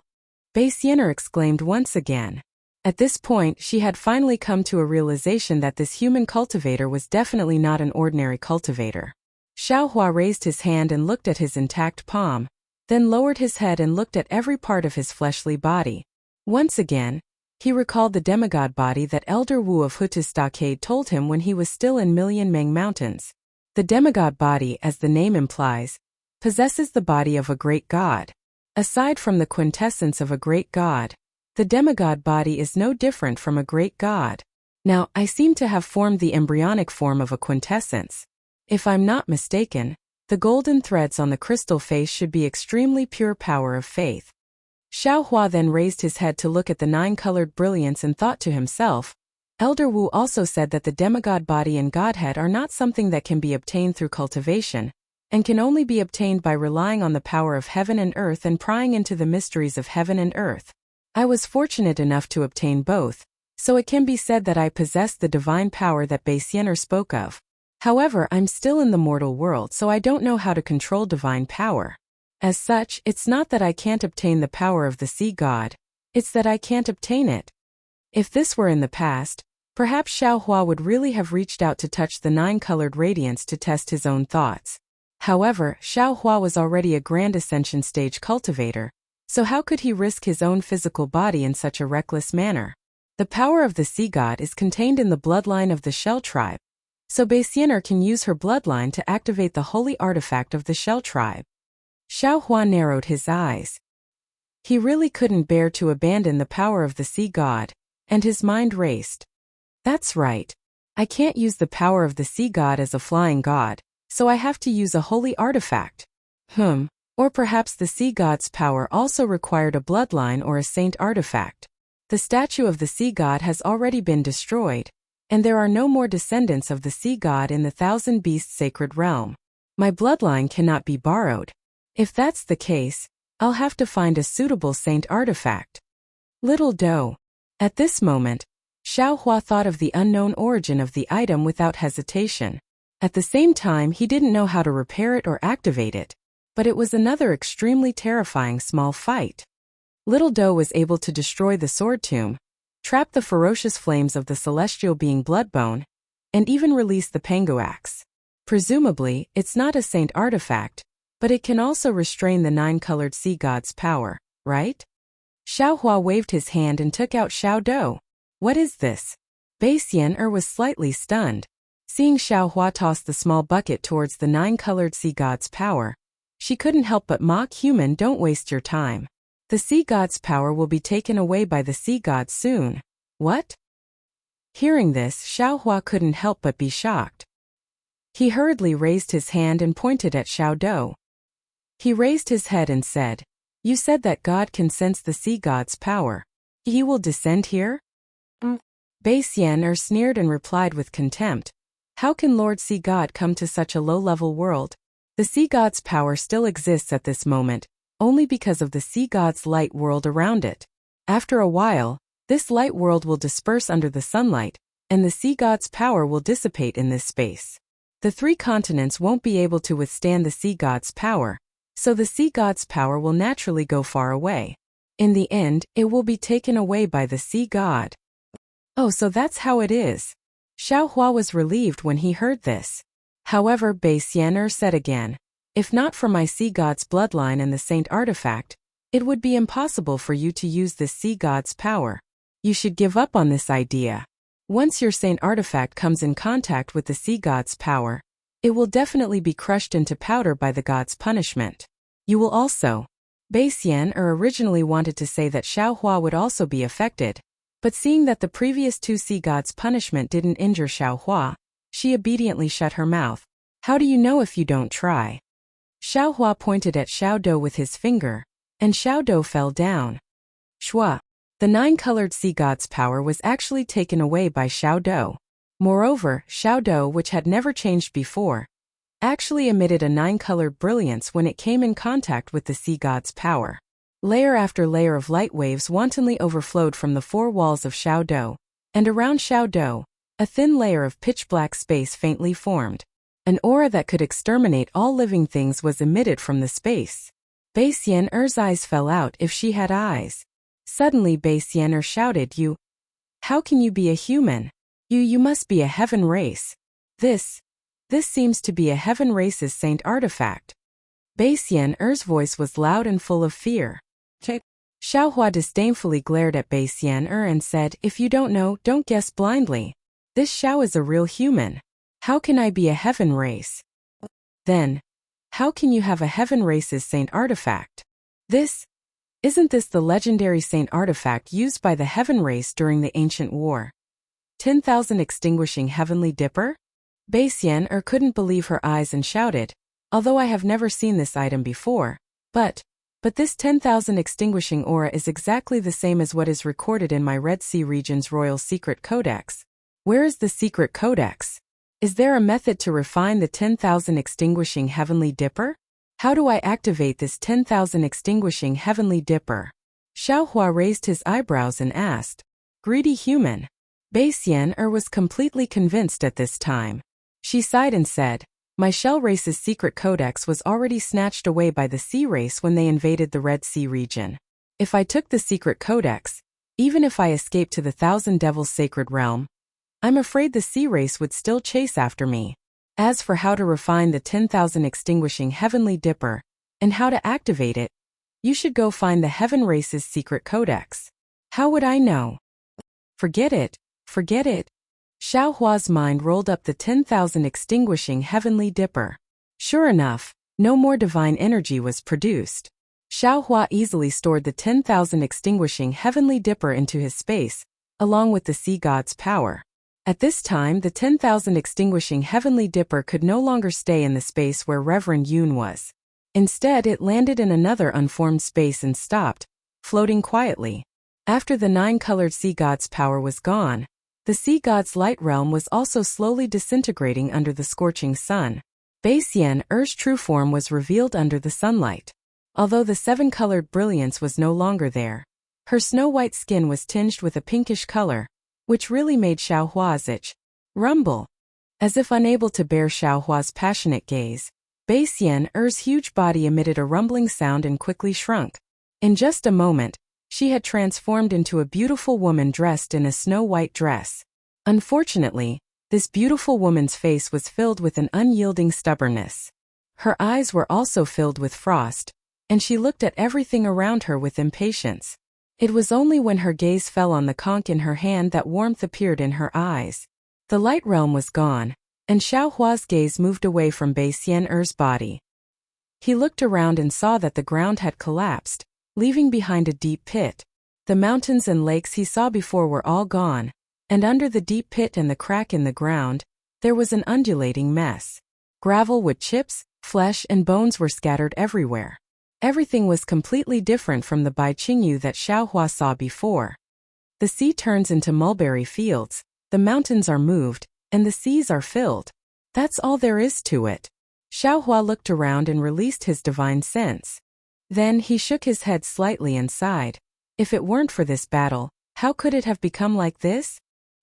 Baixianer exclaimed once again. At this point, she had finally come to a realization that this human cultivator was definitely not an ordinary cultivator. Xiaohua raised his hand and looked at his intact palm, then lowered his head and looked at every part of his fleshly body. Once again, he recalled the demigod body that Elder Wu of Hutu's Stockade told him when he was still in Million Meng Mountains. The demigod body, as the name implies, possesses the body of a great god. Aside from the quintessence of a great god, the demigod body is no different from a great god. Now, I seem to have formed the embryonic form of a quintessence. If I'm not mistaken, the golden threads on the crystal face should be extremely pure power of faith. Xiaohua then raised his head to look at the 9-colored brilliance and thought to himself, Elder Wu also said that the demigod body and godhead are not something that can be obtained through cultivation, and can only be obtained by relying on the power of heaven and earth and prying into the mysteries of heaven and earth. I was fortunate enough to obtain both, so it can be said that I possess the divine power that Baixianer spoke of. However, I'm still in the mortal world, so I don't know how to control divine power. As such, it's not that I can't obtain the power of the sea god, it's that I can't obtain it. If this were in the past, perhaps Xiaohua would really have reached out to touch the 9-colored radiance to test his own thoughts. However, Xiaohua was already a grand ascension stage cultivator, so how could he risk his own physical body in such a reckless manner? The power of the sea god is contained in the bloodline of the Shell tribe, so Baixianer can use her bloodline to activate the holy artifact of the Shell tribe. Xiaohua narrowed his eyes. He really couldn't bear to abandon the power of the sea god, and his mind raced. That's right. I can't use the power of the sea god as a flying god, so I have to use a holy artifact. Or perhaps the sea god's power also required a bloodline or a saint artifact. The statue of the sea god has already been destroyed, and there are no more descendants of the sea god in the 1,000 beasts sacred realm. My bloodline cannot be borrowed. If that's the case, I'll have to find a suitable saint artifact. Little doe. At this moment, Xiaohua thought of the unknown origin of the item without hesitation. At the same time, he didn't know how to repair it or activate it, but it was another extremely terrifying small fight. Little Do was able to destroy the sword tomb, trap the ferocious flames of the celestial being Bloodbone, and even release the Pengu axe. Presumably, it's not a saint artifact, but it can also restrain the 9-colored sea god's power, right? Xiaohua waved his hand and took out Xiao Do. What is this? Bai Xian'er was slightly stunned. Seeing Xiaohua toss the small bucket towards the 9-colored sea god's power, she couldn't help but mock. Human, don't waste your time. The sea god's power will be taken away by the sea god soon. What? Hearing this, Xiaohua couldn't help but be shocked. He hurriedly raised his hand and pointed at Xiao Do. He raised his head and said, "You said that God can sense the sea god's power. He will descend here?" Bai Xian'er sneered and replied with contempt, "How can Lord Sea God come to such a low-level world? The sea god's power still exists at this moment, only because of the sea god's light world around it. After a while, this light world will disperse under the sunlight, and the sea god's power will dissipate in this space. The 3 continents won't be able to withstand the sea god's power, so the sea god's power will naturally go far away. In the end, it will be taken away by the sea god." Oh, so that's how it is. Xiaohua was relieved when he heard this. However, Bai Xian'er said again, "If not for my sea god's bloodline and the saint artifact, it would be impossible for you to use this sea god's power. You should give up on this idea. Once your saint artifact comes in contact with the sea god's power, it will definitely be crushed into powder by the god's punishment. You will also." Bai Xian'er originally wanted to say that Xiaohua would also be affected, but seeing that the previous 2 sea gods' punishment didn't injure Xiaohua, she obediently shut her mouth. "How do you know if you don't try?" Xiaohua pointed at Xiao Do with his finger, and Xiao Do fell down. Shua. The 9-colored sea god's power was actually taken away by Xiao Do. Moreover, Xiao Do, which had never changed before, actually emitted a 9-colored brilliance when it came in contact with the sea god's power. Layer after layer of light waves wantonly overflowed from the 4 walls of Xiao Do, and around Xiao Do, a thin layer of pitch-black space faintly formed. An aura that could exterminate all living things was emitted from the space. Bai Xian'er's eyes fell out if she had eyes. Suddenly Bai Xian'er shouted, How can you be a human? You must be a heaven race. This seems to be a heaven race's saint artifact." Bai Xian'er's voice was loud and full of fear. Xiaohua disdainfully glared at Bai Xian'er and said, "If you don't know, don't guess blindly. This Xiao is a real human. How can I be a heaven race? Then, how can you have a heaven race's saint artifact? Isn't this the legendary saint artifact used by the heaven race during the ancient war? 10,000 extinguishing heavenly dipper?" Bai Xian'er couldn't believe her eyes and shouted, "Although I have never seen this item before, but this 10,000 extinguishing aura is exactly the same as what is recorded in my Red Sea region's royal secret codex. Where is the secret codex? Is there a method to refine the 10,000 extinguishing heavenly dipper? How do I activate this 10,000 extinguishing heavenly dipper?" Xiaohua raised his eyebrows and asked. Greedy human. Bai Xian'er was completely convinced at this time. She sighed and said, "My shell race's secret codex was already snatched away by the sea race when they invaded the Red Sea region. If I took the secret codex, even if I escaped to the Thousand Devils sacred realm, I'm afraid the sea race would still chase after me. As for how to refine the 10,000 extinguishing heavenly dipper, and how to activate it, you should go find the heaven race's secret codex. How would I know?" Forget it. Xiaohua's mind rolled up the 10,000 extinguishing heavenly dipper. Sure enough, no more divine energy was produced. Xiaohua easily stored the 10,000 extinguishing heavenly dipper into his space, along with the sea god's power. At this time, the 10,000 extinguishing heavenly dipper could no longer stay in the space where Reverend Yun was. Instead, it landed in another unformed space and stopped, floating quietly. After the 9-colored sea god's power was gone, the sea god's light realm was also slowly disintegrating under the scorching sun. Bai Xian'er's true form was revealed under the sunlight. Although the 7-colored brilliance was no longer there, her snow-white skin was tinged with a pinkish color, which really made Xiaohua's itch rumble. As if unable to bear Xiaohua's passionate gaze, Bei Xian-er's huge body emitted a rumbling sound and quickly shrunk. In just a moment, she had transformed into a beautiful woman dressed in a snow-white dress. Unfortunately, this beautiful woman's face was filled with an unyielding stubbornness. Her eyes were also filled with frost, and she looked at everything around her with impatience. It was only when her gaze fell on the conch in her hand that warmth appeared in her eyes. The light realm was gone, and Xiaohua's gaze moved away from Bei Xian-er's body. He looked around and saw that the ground had collapsed, leaving behind a deep pit. The mountains and lakes he saw before were all gone, and under the deep pit and the crack in the ground, there was an undulating mess. Gravel with chips, flesh and bones were scattered everywhere. Everything was completely different from the Bai Qingyu that Xiaohua saw before. The sea turns into mulberry fields, the mountains are moved, and the seas are filled. That's all there is to it. Xiaohua looked around and released his divine sense. Then he shook his head slightly and sighed. If it weren't for this battle, how could it have become like this?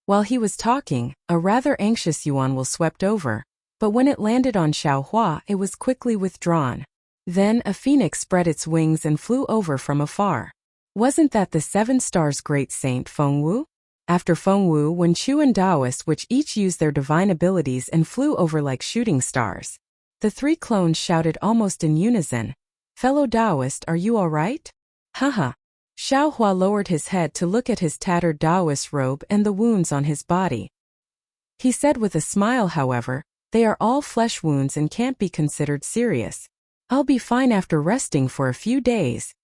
While he was talking, a rather anxious yuan will swept over, but when it landed on Xiaohua, it was quickly withdrawn. Then a phoenix spread its wings and flew over from afar. Wasn't that the 7 stars great saint Fengwu? After Fengwu, Wen Chu and Taoist which each used their divine abilities and flew over like shooting stars. The 3 clones shouted almost in unison, "Fellow Taoist, are you all right?" Haha. Xiaohua lowered his head to look at his tattered Taoist robe and the wounds on his body. He said with a smile, however, "They are all flesh wounds and can't be considered serious. I'll be fine after resting for a few days."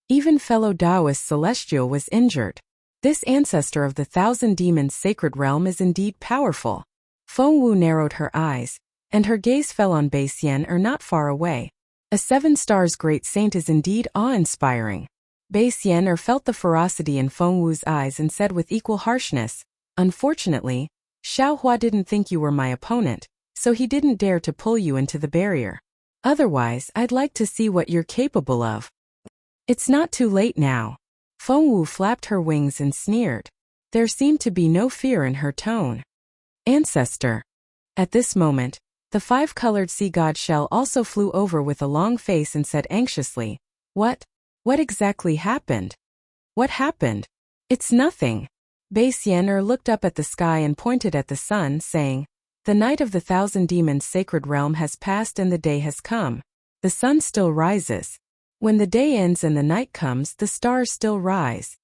Even fellow Taoist Celestial was injured. This ancestor of the 1,000 demons' sacred realm is indeed powerful. Fengwu narrowed her eyes, and her gaze fell on Bei Xian-er not far away. A 7 stars great saint is indeed awe-inspiring. Bei Xian-er felt the ferocity in Fengwu's eyes and said with equal harshness, "Unfortunately, Xiaohua didn't think you were my opponent, so he didn't dare to pull you into the barrier. Otherwise, I'd like to see what you're capable of." "It's not too late now." Fengwu flapped her wings and sneered. There seemed to be no fear in her tone. "Ancestor." At this moment, the 5-colored sea god shell also flew over with a long face and said anxiously, What exactly happened?" "What happened? It's nothing." Bei Xian-er looked up at the sky and pointed at the sun, saying, "The night of the 1,000 demons' sacred realm has passed and the day has come. The sun still rises. When the day ends and the night comes, the stars still rise."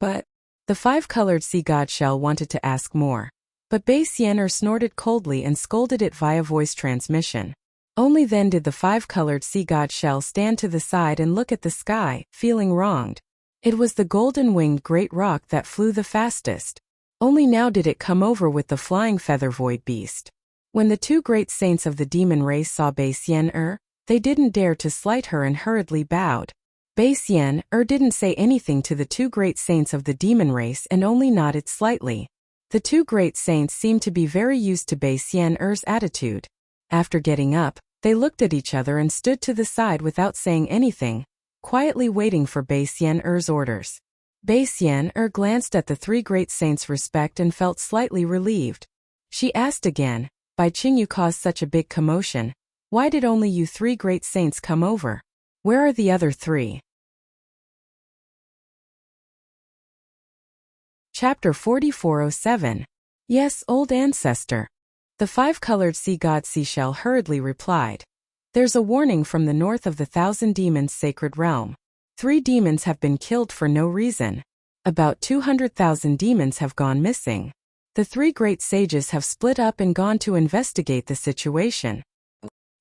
But the 5-colored sea god shell wanted to ask more. But Bei Xian-er snorted coldly and scolded it via voice transmission. Only then did the 5-colored sea god shell stand to the side and look at the sky, feeling wronged. It was the golden-winged great rock that flew the fastest. Only now did it come over with the flying feather void beast. When the 2 great saints of the demon race saw Bei Xian-er, they didn't dare to slight her and hurriedly bowed. Bei Xian-er didn't say anything to the 2 great saints of the demon race and only nodded slightly. The 2 great saints seemed to be very used to Bei Xian-er's attitude. After getting up, they looked at each other and stood to the side without saying anything, quietly waiting for Bei Xian-er's orders. Bei Xian-er glanced at the 3 great saints' respect and felt slightly relieved. She asked again, "Bai Qingyu caused such a big commotion. Why did only you 3 great saints come over? Where are the other 3? Chapter 4407. Yes, old ancestor. The 5-colored sea god Seashell hurriedly replied. There's a warning from the north of the 1,000 demons' sacred realm. 3 demons have been killed for no reason. About 200,000 demons have gone missing. The 3 great sages have split up and gone to investigate the situation.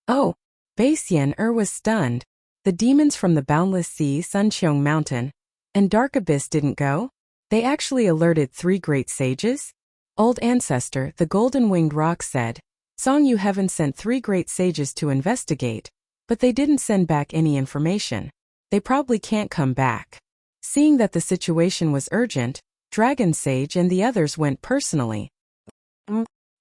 Oh, Bei Xian-er was stunned. The demons from the Boundless Sea, Suncheong Mountain, and Dark Abyss didn't go? They actually alerted 3 great sages? Old ancestor, the golden-winged rock said, Song Yu Heaven sent 3 great sages to investigate, but they didn't send back any information. They probably can't come back. Seeing that the situation was urgent, Dragon Sage and the others went personally.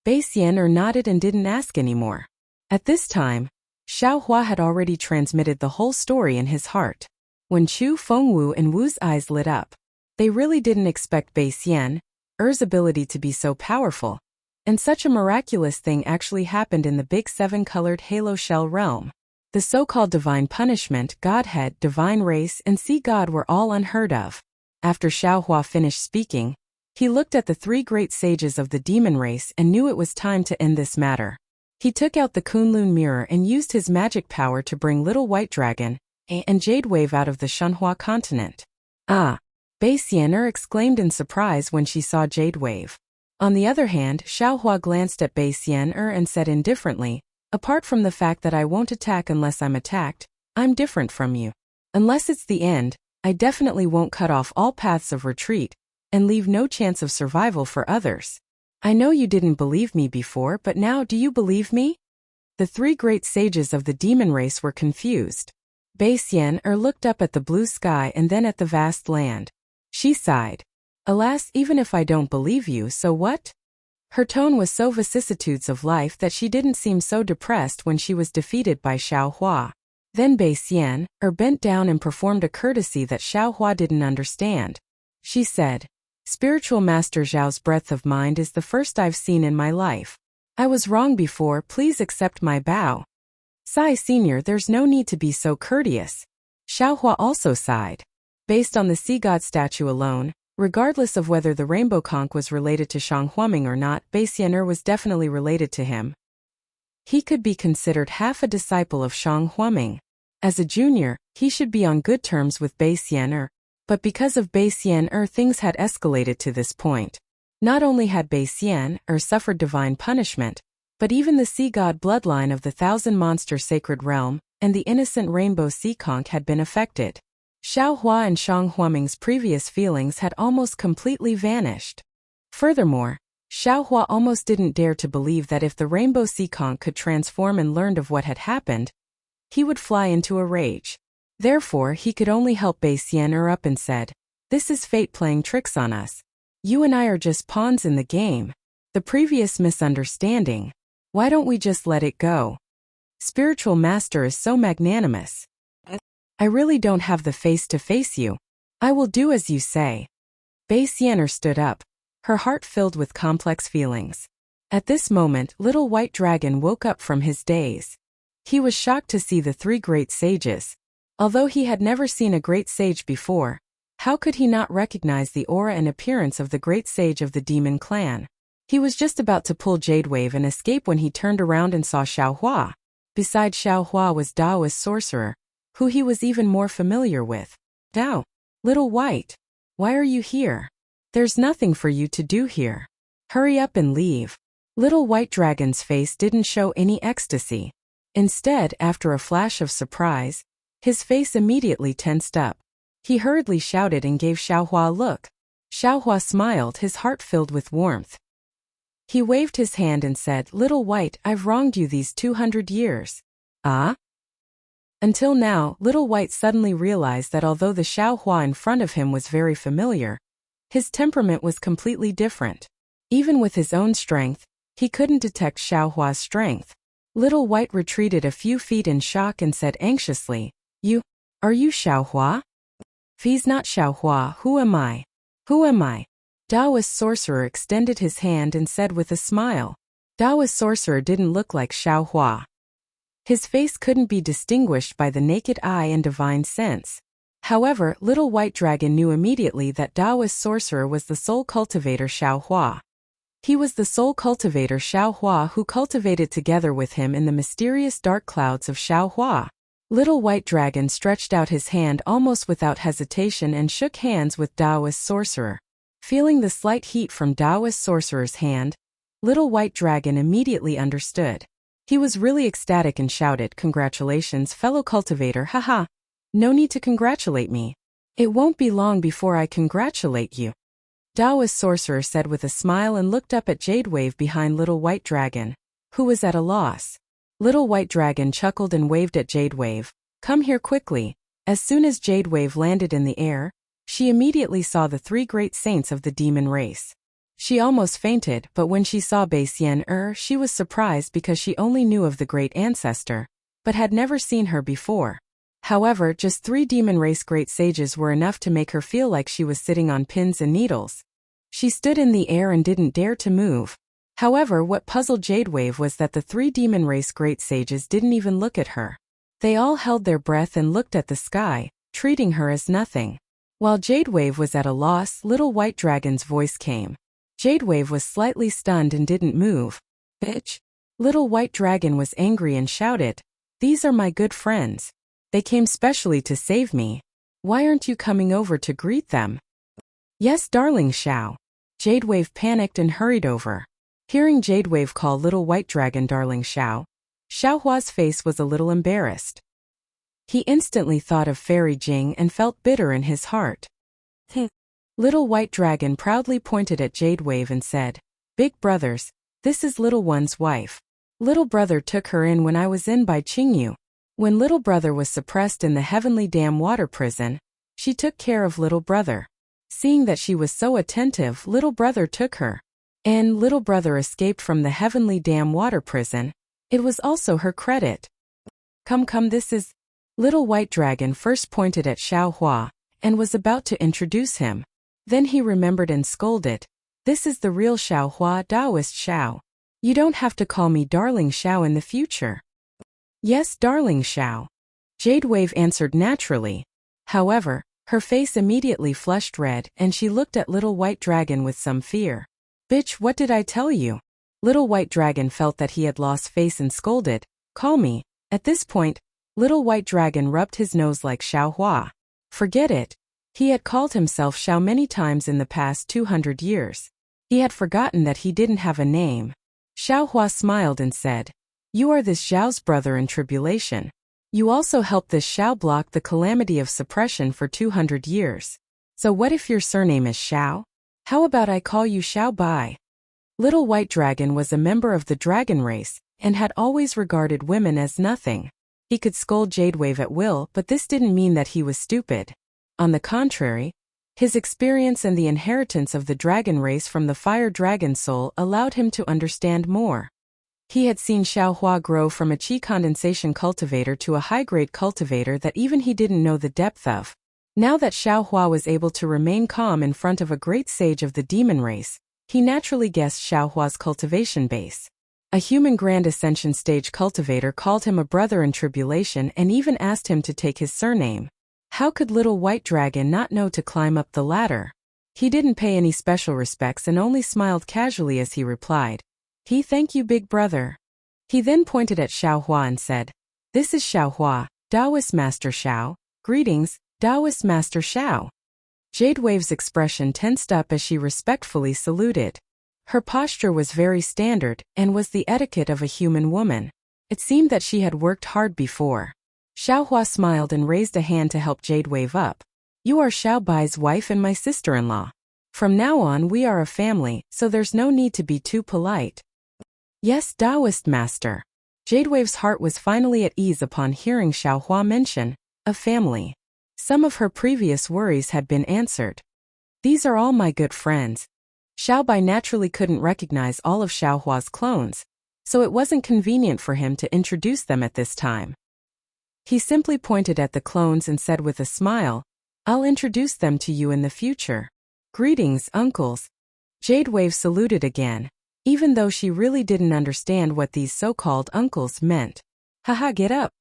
Bei Xian-er nodded and didn't ask anymore. At this time, Xiaohua had already transmitted the whole story in his heart. When Chu, Fengwu and Wu's eyes lit up, they really didn't expect Bei Xian-er's ability to be so powerful. And such a miraculous thing actually happened in the big seven-colored halo shell realm. The so-called divine punishment, Godhead, divine race, and sea god were all unheard of. After Xiaohua finished speaking, he looked at the three great sages of the demon race and knew it was time to end this matter. He took out the Kunlun mirror and used his magic power to bring Little White Dragon and Jade Wave out of the Shenhua continent. Ah! Bei Xian'er exclaimed in surprise when she saw Jade Wave. On the other hand, Xiaohua glanced at Bei Xian'er and said indifferently, apart from the fact that I won't attack unless I'm attacked, I'm different from you. Unless it's the end, I definitely won't cut off all paths of retreat and leave no chance of survival for others. I know you didn't believe me before, but now do you believe me? The three great sages of the demon race were confused. Bei Xian'er looked up at the blue sky and then at the vast land. She sighed. Alas, even if I don't believe you, so what? Her tone was so vicissitudes of life that she didn't seem so depressed when she was defeated by Xiaohua. Then Bei Xian'er bent down and performed a courtesy that Xiaohua didn't understand. She said, Spiritual Master Zhao's breadth of mind is the first I've seen in my life. I was wrong before, please accept my bow. Sigh Senior, there's no need to be so courteous. Xiaohua also sighed. Based on the sea god statue alone, regardless of whether the rainbow conch was related to Shang Huaming or not, Bei Xian'er was definitely related to him. He could be considered half a disciple of Shang Huaming. As a junior, he should be on good terms with Bei Xian'er, but because of Bei Xian'er things had escalated to this point. Not only had Bei Xian'er suffered divine punishment, but even the sea god bloodline of the Thousand Monster Sacred Realm and the innocent rainbow sea conch had been affected. Xiaohua and Shang Huaming's previous feelings had almost completely vanished. Furthermore, Xiaohua almost didn't dare to believe that if the rainbow sea conch could transform and learned of what had happened, he would fly into a rage. Therefore, he could only help Bei Xian'er up and said, This is fate playing tricks on us. You and I are just pawns in the game. The previous misunderstanding. Why don't we just let it go? Spiritual Master is so magnanimous. I really don't have the face to face you. I will do as you say. Bei Xian'er stood up, her heart filled with complex feelings. At this moment, Little White Dragon woke up from his daze. He was shocked to see the three great sages. Although he had never seen a great sage before, how could he not recognize the aura and appearance of the great sage of the demon clan? He was just about to pull Jade Wave and escape when he turned around and saw Xiaohua. Beside Xiaohua was Daoist sorcerer, who he was even more familiar with. Dao, Little White, why are you here? There's nothing for you to do here. Hurry up and leave. Little White Dragon's face didn't show any ecstasy. Instead, after a flash of surprise, his face immediately tensed up. He hurriedly shouted and gave Xiaohua a look. Xiaohua smiled, his heart filled with warmth. He waved his hand and said, Little White, I've wronged you these 200 years. Ah? Until now, Little White suddenly realized that although the Xiaohua in front of him was very familiar, his temperament was completely different. Even with his own strength, he couldn't detect Xiaohua's strength. Little White retreated a few feet in shock and said anxiously, Are you Xiaohua? He's not Xiaohua, who am I? Who am I? Daoist sorcerer extended his hand and said with a smile. Daoist sorcerer didn't look like Xiaohua. His face couldn't be distinguished by the naked eye and divine sense. However, Little White Dragon knew immediately that Daoist sorcerer was the soul cultivator Xiaohua. He was the soul cultivator Xiaohua who cultivated together with him in the mysterious dark clouds of Xiaohua. Little White Dragon stretched out his hand almost without hesitation and shook hands with Daoist sorcerer. Feeling the slight heat from Daoist sorcerer's hand, Little White Dragon immediately understood. He was really ecstatic and shouted, Congratulations, fellow cultivator, haha. No need to congratulate me. It won't be long before I congratulate you. Daoist sorcerer said with a smile and looked up at Jade Wave behind Little White Dragon, who was at a loss. Little White Dragon chuckled and waved at Jade Wave. Come here quickly. As soon as Jade Wave landed in the air, she immediately saw the three great saints of the demon race. She almost fainted, but when she saw Bei Xian'er, she was surprised because she only knew of the great ancestor, but had never seen her before. However, just 3 demon race great sages were enough to make her feel like she was sitting on pins and needles. She stood in the air and didn't dare to move. However, what puzzled Jadewave was that the three demon race great sages didn't even look at her. They all held their breath and looked at the sky, treating her as nothing. While Jadewave was at a loss, Little White Dragon's voice came. Jadewave was slightly stunned and didn't move. Bitch! Little White Dragon was angry and shouted, "These are my good friends. They came specially to save me. Why aren't you coming over to greet them?" "Yes, darling Xiao." Jadewave panicked and hurried over. Hearing Jadewave call Little White Dragon darling Xiao, Xiaohua's face was a little embarrassed. He instantly thought of Fairy Jing and felt bitter in his heart. Little White Dragon proudly pointed at Jadewave and said, "Big brothers, this is Little One's wife. Little brother took her in when I was in by Qingyu. When little brother was suppressed in the Heavenly Dam water prison, she took care of little brother. Seeing that she was so attentive, little brother took her. And little brother escaped from the Heavenly Dam water prison. It was also her credit." Come, this is..." Little White Dragon first pointed at Xiaohua, and was about to introduce him. Then he remembered and scolded, "This is the real Xiaohua, Taoist Xiao. You don't have to call me darling Xiao in the future." "Yes, darling Xiao." Jadewave answered naturally. However, her face immediately flushed red and she looked at Little White Dragon with some fear. "Bitch, what did I tell you?" Little White Dragon felt that he had lost face and scolded, "Call me." At this point, Little White Dragon rubbed his nose like Xiaohua. Forget it. He had called himself Xiao many times in the past 200 years. He had forgotten that he didn't have a name. Xiaohua smiled and said, "You are this Xiao's brother in tribulation. You also helped this Xiao block the calamity of suppression for 200 years. So what if your surname is Xiao? How about I call you Xiao Bai?" Little White Dragon was a member of the dragon race, and had always regarded women as nothing. He could scold Jadewave at will, but this didn't mean that he was stupid. On the contrary, his experience and the inheritance of the dragon race from the fire dragon soul allowed him to understand more. He had seen Xiaohua grow from a qi condensation cultivator to a high-grade cultivator that even he didn't know the depth of. Now that Xiaohua was able to remain calm in front of a great sage of the demon race, he naturally guessed Xiaohua's cultivation base. A human Grand Ascension stage cultivator called him a brother in tribulation and even asked him to take his surname. How could Little White Dragon not know to climb up the ladder? He didn't pay any special respects and only smiled casually as he replied, Thank you, big brother." He then pointed at Xiaohua and said, "This is Xiaohua, Taoist Master Xiao. Greetings, Taoist Master Xiao." Jadewave's expression tensed up as she respectfully saluted. Her posture was very standard and was the etiquette of a human woman. It seemed that she had worked hard before. Xiaohua smiled and raised a hand to help Jadewave up. "You are Xiao Bai's wife and my sister-in-law. From now on we are a family, so there's no need to be too polite." "Yes, Taoist Master." Jadewave's heart was finally at ease upon hearing Xiaohua mention a family. Some of her previous worries had been answered. "These are all my good friends." Xiao Bai naturally couldn't recognize all of Xiaohua's clones, so it wasn't convenient for him to introduce them at this time. He simply pointed at the clones and said with a smile, "I'll introduce them to you in the future. Greetings, uncles." Jadewave saluted again, even though she really didn't understand what these so-called uncles meant. "Haha, get up."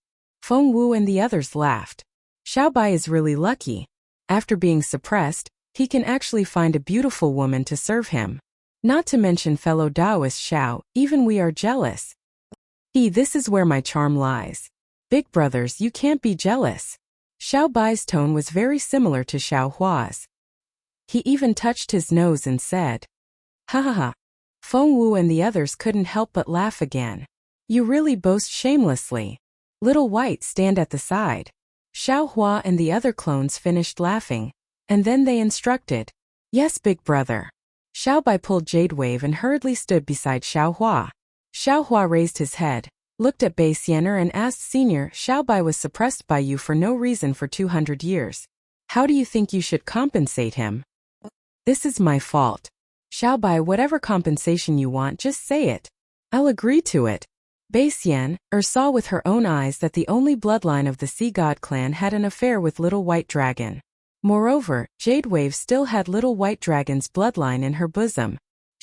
Feng Wu and the others laughed. Xiao Bai is really lucky. After being suppressed, he can actually find a beautiful woman to serve him. Not to mention fellow Taoist Xiao, even we are jealous. This is where my charm lies. Big brothers, you can't be jealous." Xiao Bai's tone was very similar to Xiaohua's. He even touched his nose and said, "Ha ha ha." Feng Wu and the others couldn't help but laugh again. "You really boast shamelessly." Little White stand at the side. Xiaohua and the other clones finished laughing, and then they instructed, "Yes, big brother." Xiao Bai pulled Jadewave and hurriedly stood beside Xiaohua. Xiaohua raised his head, looked at Bei Xianer and asked, "Senior, Xiao Bai was suppressed by you for no reason for 200 years. How do you think you should compensate him?" "This is my fault. Xiao Bai, whatever compensation you want, just say it. I'll agree to it." Bei Xian saw with her own eyes that the only bloodline of the Sea God clan had an affair with Little White Dragon. Moreover, Jadewave still had Little White Dragon's bloodline in her bosom.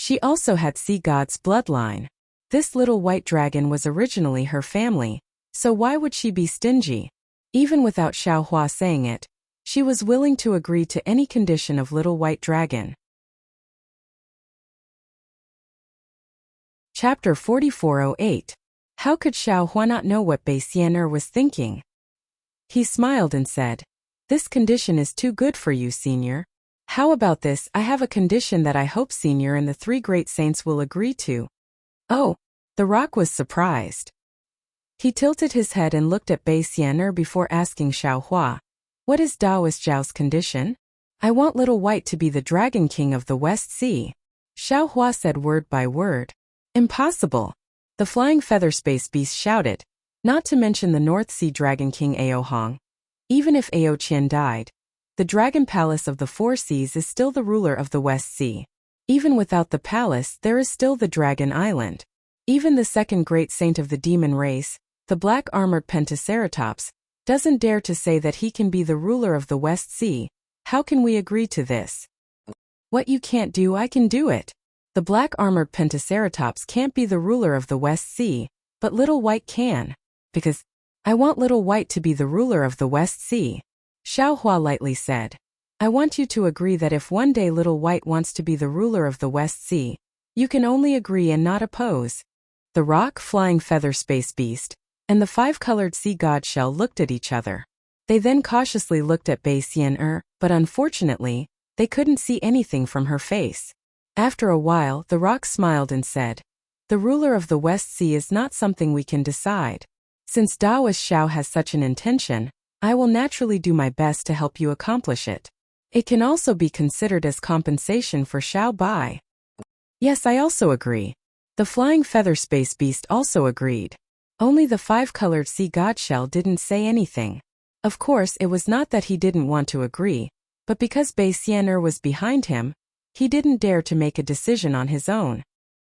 She also had sea god's bloodline. This little white dragon was originally her family, so why would she be stingy? Even without Xiao Hua saying it, she was willing to agree to any condition of little white dragon. Chapter 4408. How could Xiao Hua not know what Bei Xian'er was thinking? He smiled and said, "This condition is too good for you, Senior. How about this? I have a condition that I hope Senior and the three great saints will agree to." Oh, the rock was surprised. He tilted his head and looked at Bei Xian'er before asking Xiao Hua, "What is Daoist Zhao's condition?" "I want Little White to be the Dragon King of the West Sea," Xiao Hua said word by word. "Impossible," the flying feather space beast shouted, not to mention the North Sea Dragon King Ao Hong. Even if Ao Qian died, the Dragon Palace of the Four Seas is still the ruler of the West Sea. Even without the palace, there is still the Dragon Island. Even the second great saint of the demon race, the black-armored Pentaceratops, doesn't dare to say that he can be the ruler of the West Sea. How can we agree to this? What you can't do, I can do it. The black-armored Pentaceratops can't be the ruler of the West Sea, but Little White can. Because I want Little White to be the ruler of the West Sea, Xiao Hua lightly said. I want you to agree that if one day Little White wants to be the ruler of the West Sea, you can only agree and not oppose. The rock, flying feather space beast, and the five-colored sea god shell looked at each other. They then cautiously looked at Bei Xian'er, but unfortunately, they couldn't see anything from her face. After a while, the rock smiled and said, "The ruler of the West Sea is not something we can decide. Since Daoist Xiao has such an intention, I will naturally do my best to help you accomplish it. It can also be considered as compensation for Xiao Bai." "Yes, I also agree." The flying feather space beast also agreed. Only the five-colored sea god shell didn't say anything. Of course, it was not that he didn't want to agree, but because Bei Xian'er was behind him, he didn't dare to make a decision on his own.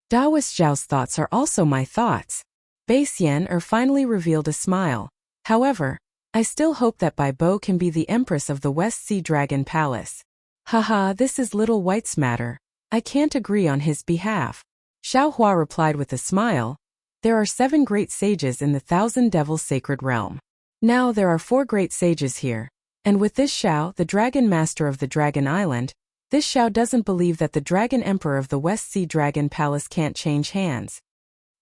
Daoist Zhao's thoughts are also my thoughts. Bei Xian'er finally revealed a smile. However, I still hope that Bai Bo can be the Empress of the West Sea Dragon Palace. Haha, this is Little White's matter. I can't agree on his behalf. Xiao Hua replied with a smile. There are 7 great sages in the Thousand Devils Sacred Realm. Now there are 4 great sages here. And with this Xiao, the Dragon Master of the Dragon Island, this Xiao doesn't believe that the Dragon Emperor of the West Sea Dragon Palace can't change hands.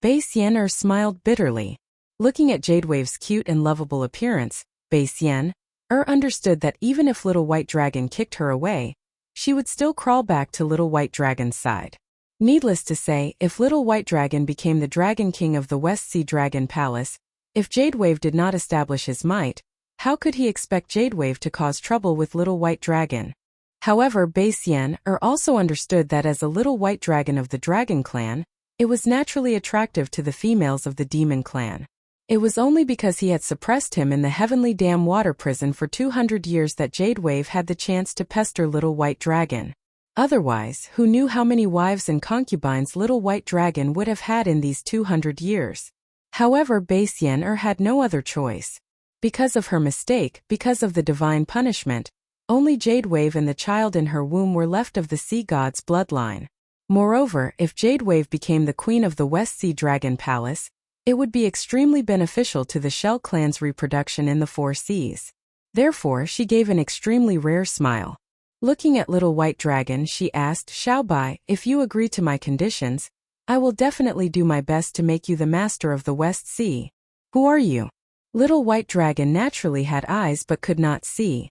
Bei Xian'er smiled bitterly. Looking at Jadewave's cute and lovable appearance, Bei Xian'er understood that even if Little White Dragon kicked her away, she would still crawl back to Little White Dragon's side. Needless to say, if Little White Dragon became the Dragon King of the West Sea Dragon Palace, if Jadewave did not establish his might, how could he expect Jadewave to cause trouble with Little White Dragon? However, Bei Xian'er also understood that as a Little White Dragon of the Dragon Clan, it was naturally attractive to the females of the Demon Clan. It was only because he had suppressed him in the Heavenly Dam water prison for 200 years that Jadewave had the chance to pester Little White Dragon. Otherwise, who knew how many wives and concubines Little White Dragon would have had in these 200 years? However, Bei Xian'er had no other choice. Because of her mistake, because of the divine punishment, only Jadewave and the child in her womb were left of the sea god's bloodline. Moreover, if Jadewave became the queen of the West Sea Dragon Palace, it would be extremely beneficial to the Shell clan's reproduction in the Four Seas. Therefore, she gave an extremely rare smile. Looking at Little White Dragon, she asked, "Xiao Bai, if you agree to my conditions, I will definitely do my best to make you the master of the West Sea." "Who are you?" Little White Dragon naturally had eyes but could not see.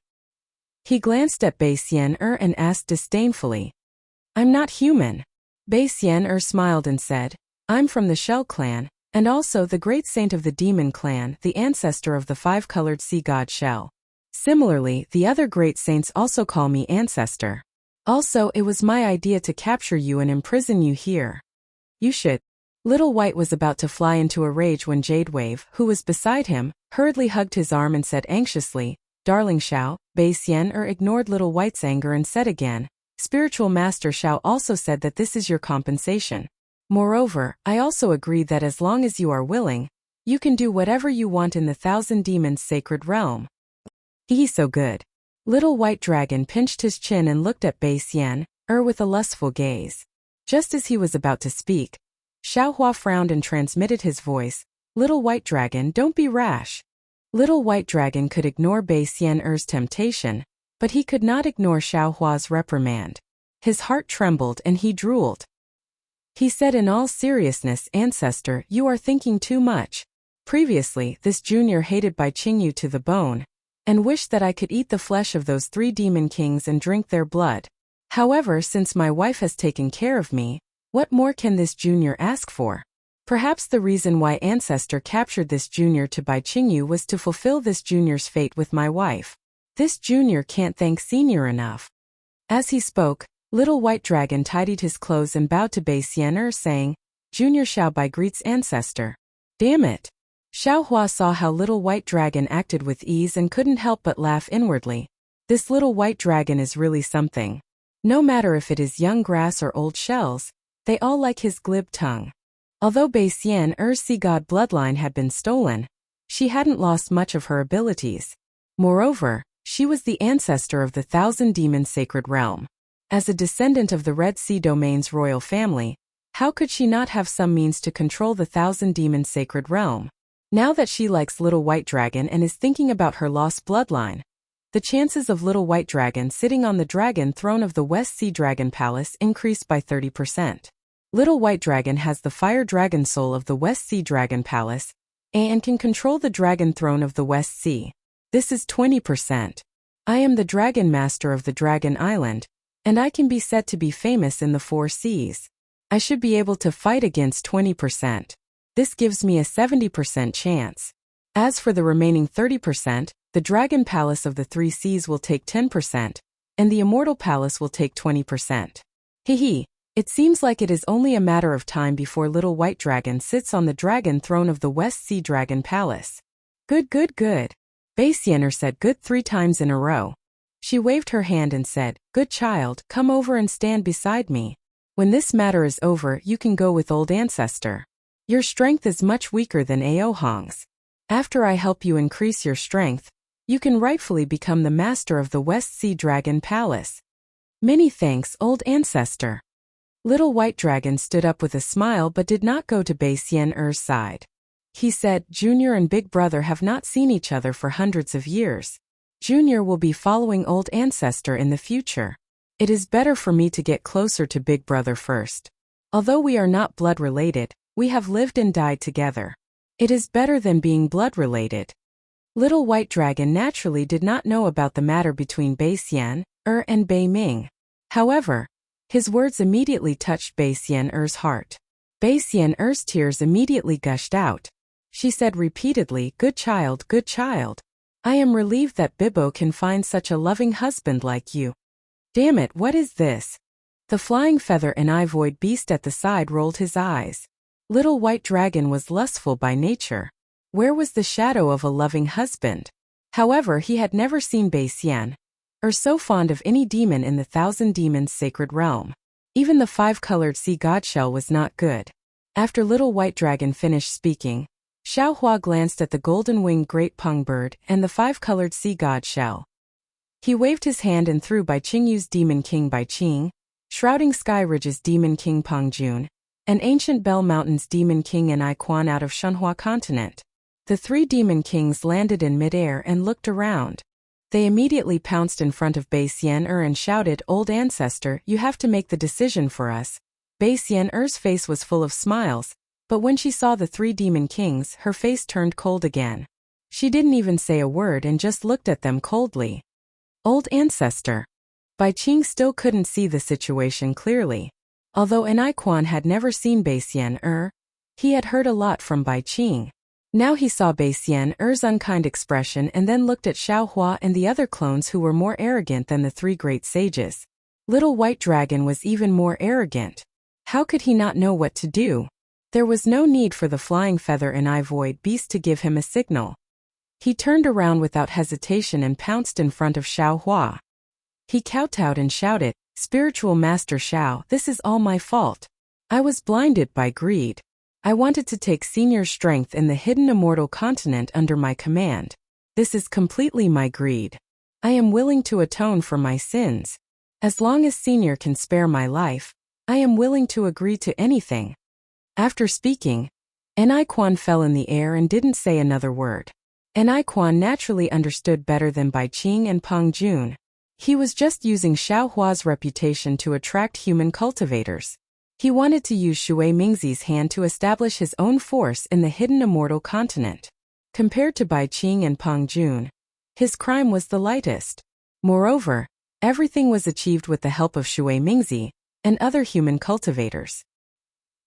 He glanced at Bei Xian'er and asked disdainfully, "I'm not human." Bei Xian'er smiled and said, "I'm from the Shell clan, and also the great saint of the Demon clan, the ancestor of the five-colored sea god Shell. Similarly, the other great saints also call me ancestor. Also, it was my idea to capture you and imprison you here. You should." Little White was about to fly into a rage when Jadewave, who was beside him, hurriedly hugged his arm and said anxiously, "Darling Xiao." Bei Xian'er ignored Little White's anger and said again, "Spiritual Master Xiao also said that this is your compensation. Moreover, I also agreed that as long as you are willing, you can do whatever you want in the Thousand Demons Sacred Realm." He's so good. Little White Dragon pinched his chin and looked at Bei Xian'er with a lustful gaze. Just as he was about to speak, Xiaohua frowned and transmitted his voice, "Little White Dragon, don't be rash." Little White Dragon could ignore Bei Xian-er's temptation, but he could not ignore Xiaohua's reprimand. His heart trembled and he drooled. He said in all seriousness, "Ancestor, you are thinking too much. Previously, this junior hated Bai Qingyu to the bone, and wished that I could eat the flesh of those 3 demon kings and drink their blood. However, since my wife has taken care of me, what more can this junior ask for? Perhaps the reason why Ancestor captured this junior to Bai Qingyu was to fulfill this junior's fate with my wife. This junior can't thank senior enough." As he spoke, Little White Dragon tidied his clothes and bowed to Bei Xian-er, saying, "Junior Xiaobai greets Ancestor." Damn it! Xiaohua saw how Little White Dragon acted with ease and couldn't help but laugh inwardly. This Little White Dragon is really something. No matter if it is young grass or old shells, they all like his glib tongue. Although Bei Xian-er's sea god bloodline had been stolen, she hadn't lost much of her abilities. Moreover, she was the ancestor of the 1,000 Demon Sacred Realm. As a descendant of the Red Sea Domain's royal family, how could she not have some means to control the 1,000 Demon Sacred Realm? Now that she likes Little White Dragon and is thinking about her lost bloodline, the chances of Little White Dragon sitting on the dragon throne of the West Sea Dragon Palace increased by 30%. Little White Dragon has the fire dragon soul of the West Sea Dragon Palace, and can control the dragon throne of the West Sea. This is 20%. I am the Dragon Master of the Dragon Island, and I can be said to be famous in the 4 seas. I should be able to fight against 20%. This gives me a 70% chance. As for the remaining 30%, the Dragon Palace of the 3 seas will take 10%, and the Immortal Palace will take 20%. Hehe, it seems like it is only a matter of time before Little White Dragon sits on the dragon throne of the West Sea Dragon Palace. Good, good, good. Bei Xian-er said good 3 times in a row. She waved her hand and said, "Good child, come over and stand beside me. When this matter is over, you can go with old Ancestor. Your strength is much weaker than Aohong's. After I help you increase your strength, you can rightfully become the master of the West Sea Dragon Palace." "Many thanks, old Ancestor." Little White Dragon stood up with a smile but did not go to Bei Xian-er's side. He said, "Junior and Big Brother have not seen each other for hundreds of years. Junior will be following old Ancestor in the future. It is better for me to get closer to Big Brother first. Although we are not blood related, we have lived and died together. It is better than being blood related." Little White Dragon naturally did not know about the matter between Bei Xian-er and Bei Ming. However, his words immediately touched Bei Xian-er's heart. Bei Xian-er's tears immediately gushed out. She said repeatedly, good child, I am relieved that Bibbo can find such a loving husband like you." Damn it, what is this? The flying feather and eye void beast at the side rolled his eyes. Little White Dragon was lustful by nature. Where was the shadow of a loving husband? However, he had never seen Bei Xian-er so fond of any demon in the 1,000 Demons Sacred Realm. Even the 5-colored sea god shell was not good. After Little White Dragon finished speaking, Xiaohua glanced at the golden-winged great pung bird and the 5-colored sea god shell. He waved his hand and threw Bai Qingyu's Demon King Bai Qing, Shrouding Sky Ridge's Demon King Peng Jun, and Ancient Bell Mountain's Demon King and I Quan out of Shenhua Continent. The 3 Demon Kings landed in midair and looked around. They immediately pounced in front of Bei Xian-er and shouted, "Old Ancestor, you have to make the decision for us." Bei Xian-er's face was full of smiles, but when she saw the 3 Demon Kings, her face turned cold again. She didn't even say a word and just looked at them coldly. Old Ancestor. Bai Qing still couldn't see the situation clearly. Although Anai Quan had never seen Bei Xian-er, he had heard a lot from Bai Qing. Now he saw Bei Xian-er's unkind expression and then looked at Xiaohua and the other clones who were more arrogant than the 3 great sages. Little White Dragon was even more arrogant. How could he not know what to do? There was no need for the flying feather and eye void beast to give him a signal. He turned around without hesitation and pounced in front of Xiaohua. He kowtowed and shouted, "Spiritual Master Xiao, this is all my fault. I was blinded by greed. I wanted to take Senior's strength in the hidden immortal continent under my command. This is completely my greed. I am willing to atone for my sins. As long as Senior can spare my life, I am willing to agree to anything. After speaking, Quan fell in the air and didn't say another word. Quan naturally understood better than Bai Qing and Peng Jun. He was just using Xiao Hua's reputation to attract human cultivators. He wanted to use Shui Mingzi's hand to establish his own force in the hidden immortal continent. Compared to Bai Qing and Peng Jun, his crime was the lightest. Moreover, everything was achieved with the help of Shui Mingzi and other human cultivators.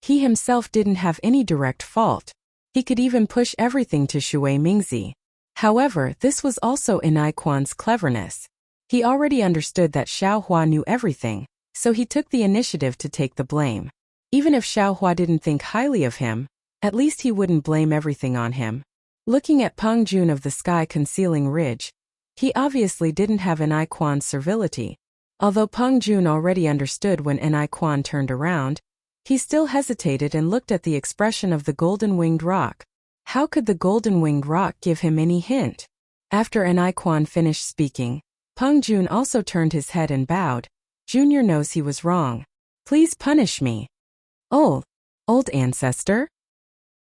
He himself didn't have any direct fault. He could even push everything to Shui Mingzi. However, this was also Quan's cleverness. He already understood that Xiao Hua knew everything, so he took the initiative to take the blame. Even if Xiao Hua didn't think highly of him, at least he wouldn't blame everything on him. Looking at Peng Jun of the sky concealing ridge, he obviously didn't have Quan's servility. Although Peng Jun already understood when Quan turned around, he still hesitated and looked at the expression of the golden-winged rock. How could the golden-winged rock give him any hint? After Quan finished speaking, Peng Jun also turned his head and bowed. Junior knows he was wrong. Please punish me. Old ancestor?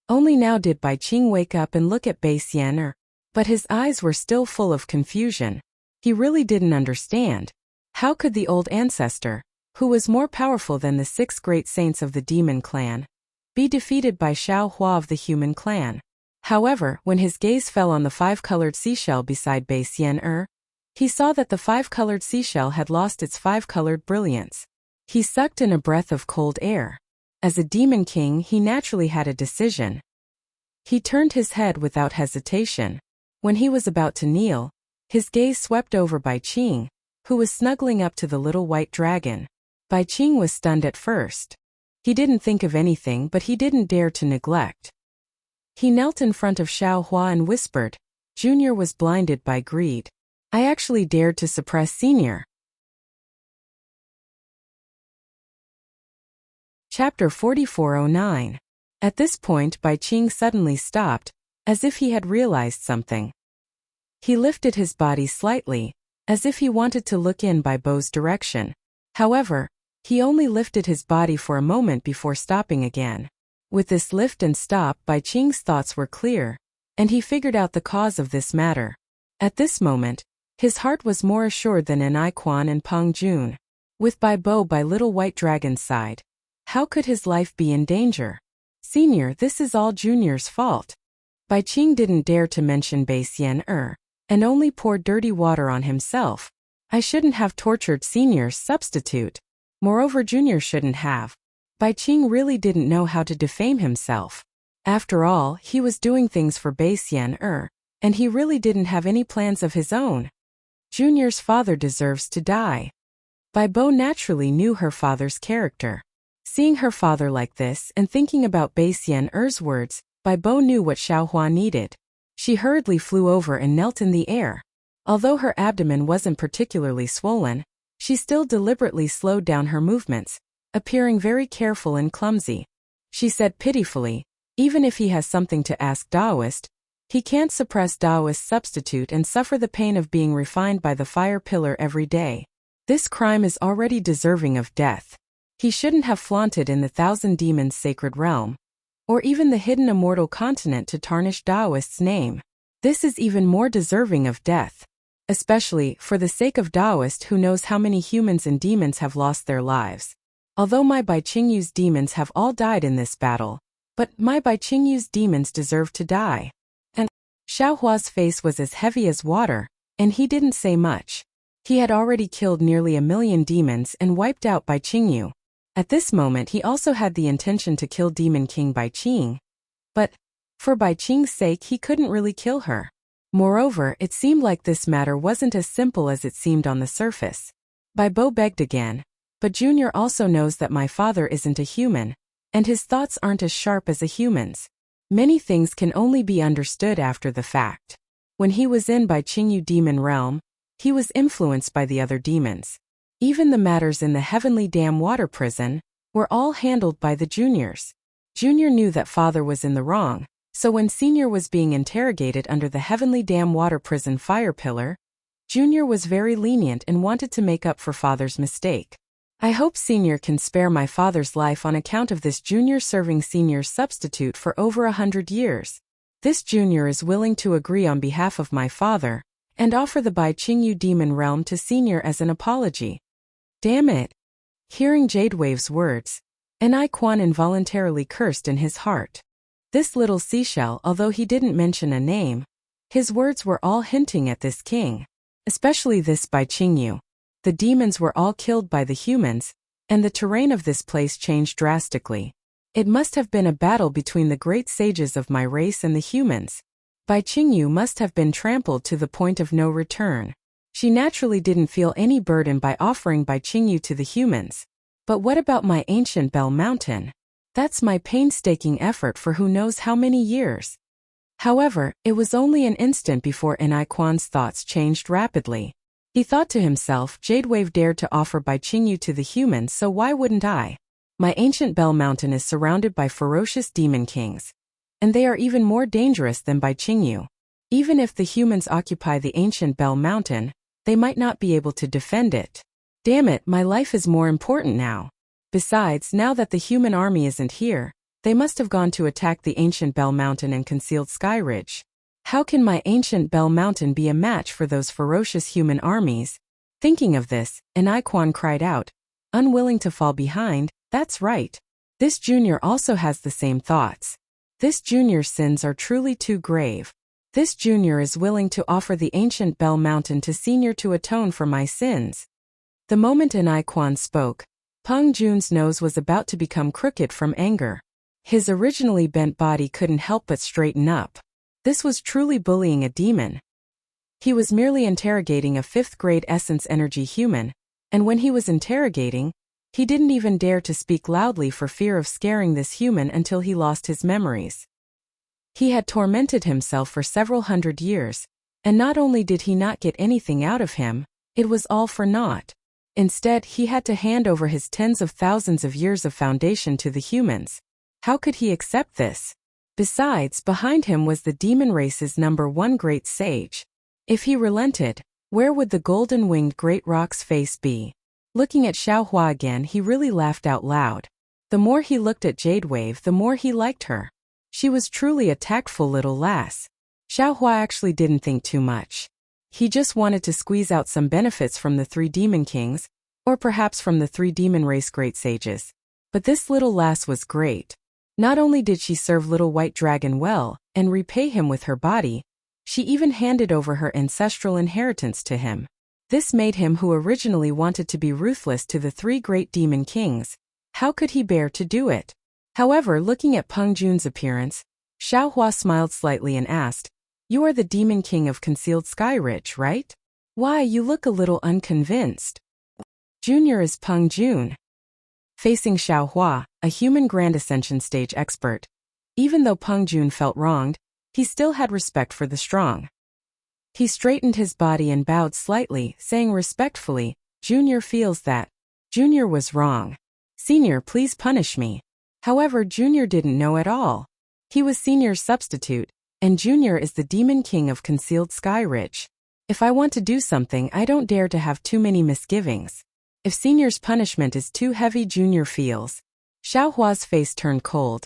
Only now did Bai Qing wake up and look at Bai Xian, but his eyes were still full of confusion. He really didn't understand. How could the old ancestor, who was more powerful than the 6 great saints of the demon clan, be defeated by Xiao Hua of the human clan? However, when his gaze fell on the 5-colored seashell beside Bai Xian, he saw that the 5-colored seashell had lost its 5-colored brilliance. He sucked in a breath of cold air. As a demon king, he naturally had a decision. He turned his head without hesitation. When he was about to kneel, his gaze swept over Bai Qing, who was snuggling up to the little white dragon. Bai Qing was stunned at first. He didn't think of anything, but he didn't dare to neglect. He knelt in front of Xiao Hua and whispered. Junior was blinded by greed. I actually dared to suppress Senior. Chapter 4409. At this point, Bai Qing suddenly stopped, as if he had realized something. He lifted his body slightly, as if he wanted to look in Bai Bo's direction. However, he only lifted his body for a moment before stopping again. With this lift and stop, Bai Qing's thoughts were clear, and he figured out the cause of this matter. At this moment, his heart was more assured than Quan and Peng Jun. With Bai Bo by Little White Dragon's side, how could his life be in danger? Senior, this is all Junior's fault. Bai Qing didn't dare to mention Bai Xian and only poured dirty water on himself. I shouldn't have tortured Senior's substitute. Moreover, Junior shouldn't have. Bai Qing really didn't know how to defame himself. After all, he was doing things for Bai Xian and he really didn't have any plans of his own. Junior's father deserves to die. Bai Bo naturally knew her father's character. Seeing her father like this and thinking about Bai Xian's words, Bai Bo knew what Xiao Hua needed. She hurriedly flew over and knelt in the air. Although her abdomen wasn't particularly swollen, she still deliberately slowed down her movements, appearing very careful and clumsy. She said pitifully, even if he has something to ask Daoist, he can't suppress Daoist's substitute and suffer the pain of being refined by the fire pillar every day. This crime is already deserving of death. He shouldn't have flaunted in the 1,000 demons' sacred realm, or even the hidden immortal continent to tarnish Daoist's name. This is even more deserving of death. Especially, for the sake of Daoist who knows how many humans and demons have lost their lives. Although my Bai Qingyu's demons have all died in this battle, but my Bai Qingyu's demons deserve to die. And Xiao Hua's face was as heavy as water, and he didn't say much. He had already killed nearly 1,000,000 demons and wiped out Bai Qingyu. At this moment he also had the intention to kill Demon King Bai Qing. But, for Bai Qing's sake, he couldn't really kill her. Moreover, it seemed like this matter wasn't as simple as it seemed on the surface. Bai Bo begged again. But Junior also knows that my father isn't a human, and his thoughts aren't as sharp as a human's. Many things can only be understood after the fact. When he was in Bai Qingyu demon realm, he was influenced by the other demons. Even the matters in the Heavenly Dam water prison were all handled by the juniors. Junior knew that father was in the wrong, so when Senior was being interrogated under the Heavenly Dam water prison fire pillar, Junior was very lenient and wanted to make up for father's mistake. I hope Senior can spare my father's life on account of this Junior serving Senior's substitute for over 100 years. This Junior is willing to agree on behalf of my father, and offer the Bai Qingyu demon realm to Senior as an apology. Damn it. Hearing Jadewave's words, Enai Quan involuntarily cursed in his heart. This little seashell, although he didn't mention a name, his words were all hinting at this king, especially this Bai Qingyu. The demons were all killed by the humans, and the terrain of this place changed drastically. It must have been a battle between the great sages of my race and the humans. Bai Qingyu must have been trampled to the point of no return. She naturally didn't feel any burden by offering Bai Qingyu to the humans. But what about my ancient Bell Mountain? That's my painstaking effort for who knows how many years. However, it was only an instant before Enai Quan's thoughts changed rapidly. He thought to himself, Jadewave dared to offer Bai Qingyu to the humans, so why wouldn't I? My ancient Bell Mountain is surrounded by ferocious demon kings, and they are even more dangerous than Bai Qingyu. Even if the humans occupy the ancient Bell Mountain, they might not be able to defend it. Damn it, my life is more important now. Besides, now that the human army isn't here, they must have gone to attack the ancient Bell Mountain and concealed Sky Ridge. How can my ancient Bell Mountain be a match for those ferocious human armies? Thinking of this, Enai Quan cried out, unwilling to fall behind. That's right. This Junior also has the same thoughts. This Junior's sins are truly too grave. This Junior is willing to offer the ancient Bell Mountain to Senior to atone for my sins. The moment Enai Quan spoke, Peng Jun's nose was about to become crooked from anger. His originally bent body couldn't help but straighten up. This was truly bullying a demon. He was merely interrogating a 5th-grade essence energy human, and when he was interrogating, he didn't even dare to speak loudly for fear of scaring this human until he lost his memories. He had tormented himself for several hundred years, and not only did he not get anything out of him, it was all for naught. Instead, he had to hand over his tens of thousands of years of foundation to the humans. How could he accept this? Besides, behind him was the demon race's #1 great sage. If he relented, where would the golden-winged great rock's face be? Looking at Xiaohua again, he really laughed out loud. The more he looked at Jadewave, the more he liked her. She was truly a tactful little lass. Xiaohua actually didn't think too much. He just wanted to squeeze out some benefits from the 3 demon kings, or perhaps from the 3 demon race great sages. But this little lass was great. Not only did she serve little white dragon well, and repay him with her body, she even handed over her ancestral inheritance to him. This made him, who originally wanted to be ruthless to the 3 great demon kings, how could he bear to do it? However, looking at Peng Jun's appearance, Xiaohua smiled slightly and asked, "You are the demon king of concealed Sky Ridge, right? Why, you look a little unconvinced." Junior is Peng Jun. Facing Xiaohua, a human Grand Ascension stage expert. Even though Peng Jun felt wronged, he still had respect for the strong. He straightened his body and bowed slightly, saying respectfully, "Junior feels that. Junior was wrong. Senior, please punish me." However, Junior didn't know at all. He was Senior's substitute, and Junior is the demon king of concealed Sky Ridge. If I want to do something, I don't dare to have too many misgivings. If Senior's punishment is too heavy, Junior feels. Xiaohua's face turned cold,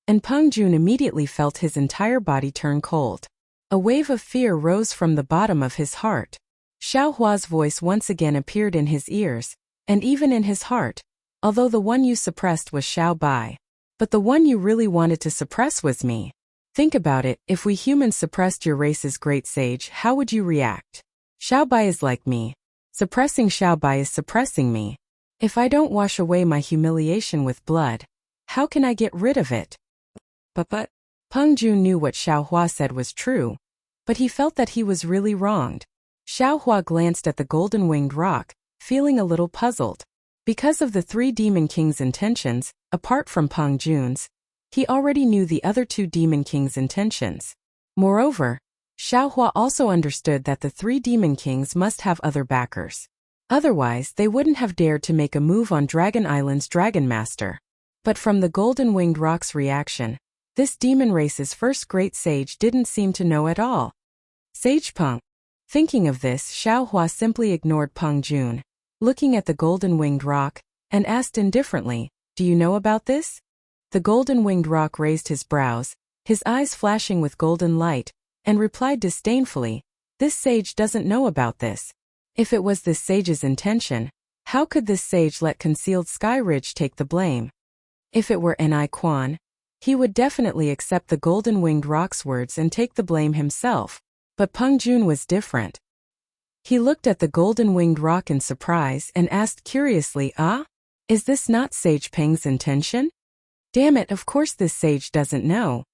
and Peng Jun immediately felt his entire body turn cold. A wave of fear rose from the bottom of his heart. Xiaohua's voice once again appeared in his ears, and even in his heart, although the one you suppressed was Xiao Bai. But the one you really wanted to suppress was me. Think about it, if we humans suppressed your race's great sage, how would you react? Xiao Bai is like me. Suppressing Xiao Bai is suppressing me. If I don't wash away my humiliation with blood, how can I get rid of it? But Peng Jun knew what Xiaohua said was true, but he felt that he was really wronged. Xiaohua glanced at the golden-winged rock, feeling a little puzzled. Because of the 3 demon kings' intentions, apart from Peng Jun's, he already knew the other 2 demon kings' intentions. Moreover, Xiaohua also understood that the 3 demon kings must have other backers. Otherwise, they wouldn't have dared to make a move on Dragon Island's Dragon Master. But from the golden-winged rock's reaction, this demon race's first great sage didn't seem to know at all. Sage Peng. Thinking of this, Xiaohua simply ignored Peng Jun, looking at the golden-winged rock, and asked indifferently, "Do you know about this?" The golden-winged rock raised his brows, his eyes flashing with golden light, and replied disdainfully, "This sage doesn't know about this. If it was this sage's intention, how could this sage let concealed Sky Ridge take the blame? If it were Ni Quan, he would definitely accept the golden-winged rock's words and take the blame himself, but Peng Jun was different. He looked at the golden-winged rock in surprise and asked curiously, Is this not Sage Peng's intention? Damn it, of course this sage doesn't know.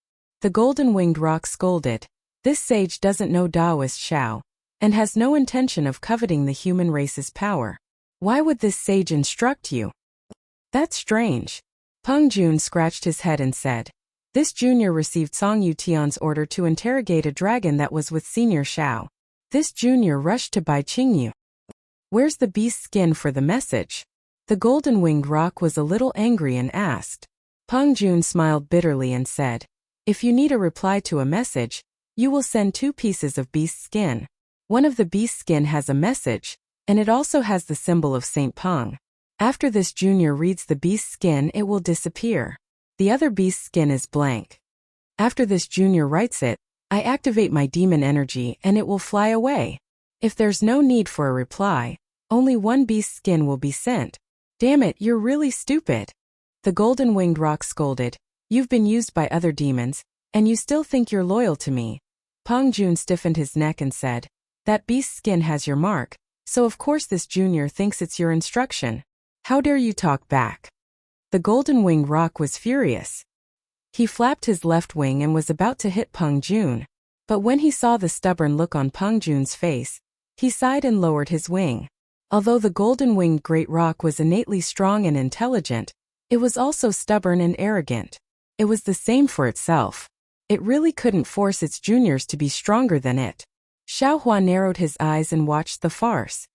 The golden-winged rock scolded. This sage doesn't know Taoist Shao, and has no intention of coveting the human race's power. Why would this sage instruct you? That's strange. Peng Jun scratched his head and said, This junior received Song Yutian's order to interrogate a dragon that was with Senior Shao. This junior rushed to Bai Qingyu. Where's the beast skin for the message? The golden-winged rock was a little angry and asked. Peng Jun smiled bitterly and said, If you need a reply to a message, you will send 2 pieces of beast skin. One of the beast skin has a message, and it also has the symbol of Saint Peng. After this junior reads the beast skin, it will disappear. The other beast skin is blank. After this junior writes it, I activate my demon energy and it will fly away. If there's no need for a reply, only 1 beast skin will be sent. Damn it, you're really stupid. The golden-winged rock scolded, You've been used by other demons, and you still think you're loyal to me. Peng Jun stiffened his neck and said, That beast skin has your mark, so of course this junior thinks it's your instruction. How dare you talk back? The golden-winged rock was furious. He flapped his left wing and was about to hit Peng Jun. But when he saw the stubborn look on Peng Jun's face, he sighed and lowered his wing. Although the golden-winged great rock was innately strong and intelligent, it was also stubborn and arrogant. It was the same for itself. It really couldn't force its juniors to be stronger than it. Xiaohua narrowed his eyes and watched the farce.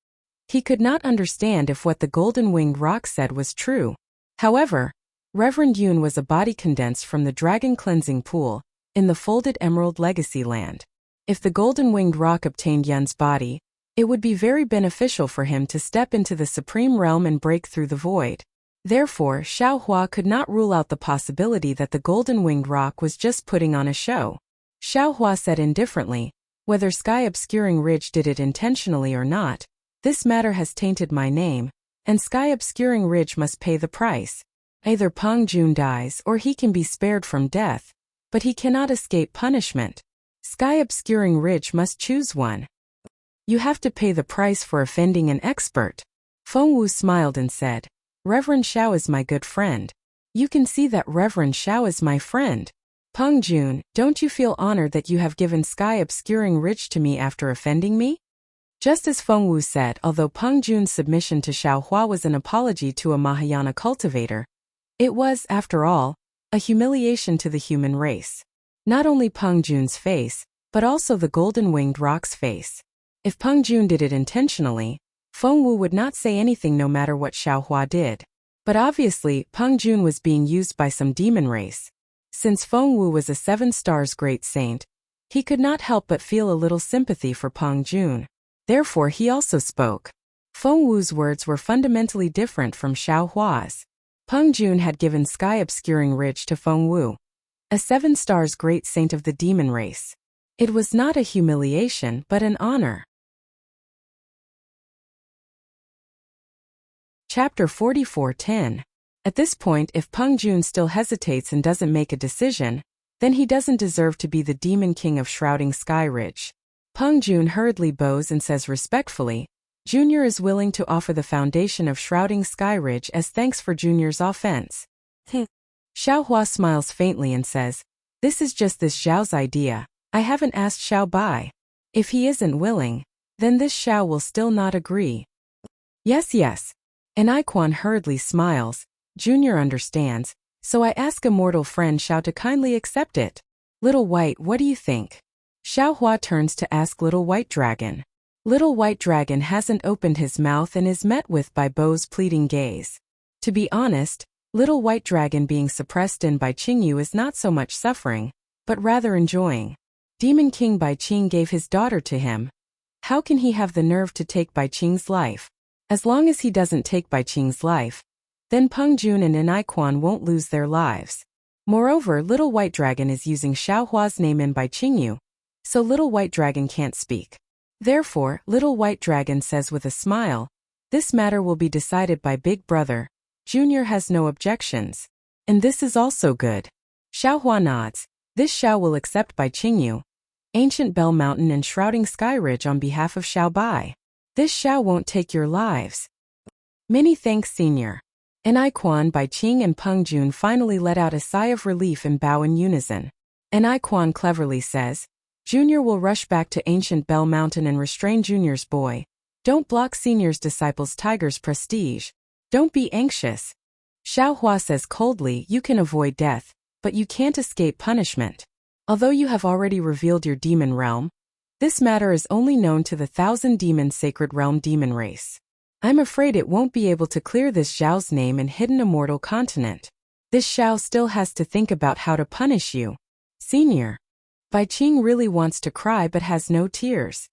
He could not understand if what the golden-winged rock said was true. However, Reverend Yun was a body condensed from the dragon cleansing pool in the folded emerald legacy land. If the golden-winged rock obtained Yun's body, it would be very beneficial for him to step into the supreme realm and break through the void. Therefore, Xiaohua could not rule out the possibility that the golden-winged rock was just putting on a show. Xiaohua said indifferently, Whether Sky Obscuring Ridge did it intentionally or not, this matter has tainted my name, and Sky Obscuring Ridge must pay the price. Either Peng Jun dies or he can be spared from death, but he cannot escape punishment. Sky Obscuring Ridge must choose one. You have to pay the price for offending an expert. Feng Wu smiled and said, Reverend Shao is my good friend. You can see that Reverend Shao is my friend. Peng Jun, don't you feel honored that you have given Sky Obscuring Ridge to me after offending me? Just as Feng Wu said, although Peng Jun's submission to Xiaohua was an apology to a Mahayana cultivator, it was, after all, a humiliation to the human race. Not only Peng Jun's face, but also the golden-winged rock's face. If Peng Jun did it intentionally, Feng Wu would not say anything no matter what Xiaohua did. But obviously, Peng Jun was being used by some demon race. Since Feng Wu was a 7 stars great saint, he could not help but feel a little sympathy for Peng Jun. Therefore he also spoke. Feng Wu's words were fundamentally different from Xiaohua's. Peng Jun had given Sky Obscuring Ridge to Feng Wu, a 7 stars great saint of the demon race. It was not a humiliation but an honor. Chapter 44:10. At this point, if Peng Jun still hesitates and doesn't make a decision, then he doesn't deserve to be the demon king of Shrouding Sky Ridge. Peng Jun hurriedly bows and says respectfully, Junior is willing to offer the foundation of Shrouding Sky Ridge as thanks for Junior's offense. Xiaohua smiles faintly and says, This is just this Xiao's idea. I haven't asked Xiao Bai. If he isn't willing, then this Xiao will still not agree. Yes. Ni Quan hurriedly smiles. Junior understands, so I ask a mortal friend Xiao to kindly accept it. Little White, what do you think? Xiaohua turns to ask Little White Dragon. Little White Dragon hasn't opened his mouth and is met with by Bo's pleading gaze. To be honest, Little White Dragon being suppressed in Bai Qingyu is not so much suffering, but rather enjoying. Demon King Bai Qing gave his daughter to him. How can he have the nerve to take Bai Qing's life? As long as he doesn't take Bai Qing's life, then Peng Jun and Enai Quan won't lose their lives. Moreover, Little White Dragon is using Xiao Hua's name in Bai Qingyu, so Little White Dragon can't speak. Therefore, Little White Dragon says with a smile, this matter will be decided by Big Brother. Junior has no objections. And this is also good. Xiao Hua nods. This Xiao will accept Bai Qingyu, Ancient Bell Mountain and Shrouding Sky Ridge on behalf of Xiao Bai. This Xiao won't take your lives. Many thanks, Senior. Enai Quan, Bai Qing and Peng Jun finally let out a sigh of relief and bow in unison. Enai Quan cleverly says, Junior will rush back to Ancient Bell Mountain and restrain Junior's boy. Don't block Senior's disciple's tiger's prestige. Don't be anxious. Xiao Hua says coldly, you can avoid death, but you can't escape punishment. Although you have already revealed your demon realm, this matter is only known to the 1,000 demon sacred realm demon race. I'm afraid it won't be able to clear this Xiao's name in hidden immortal continent. This Xiao still has to think about how to punish you. Senior. Bai Qing really wants to cry but has no tears.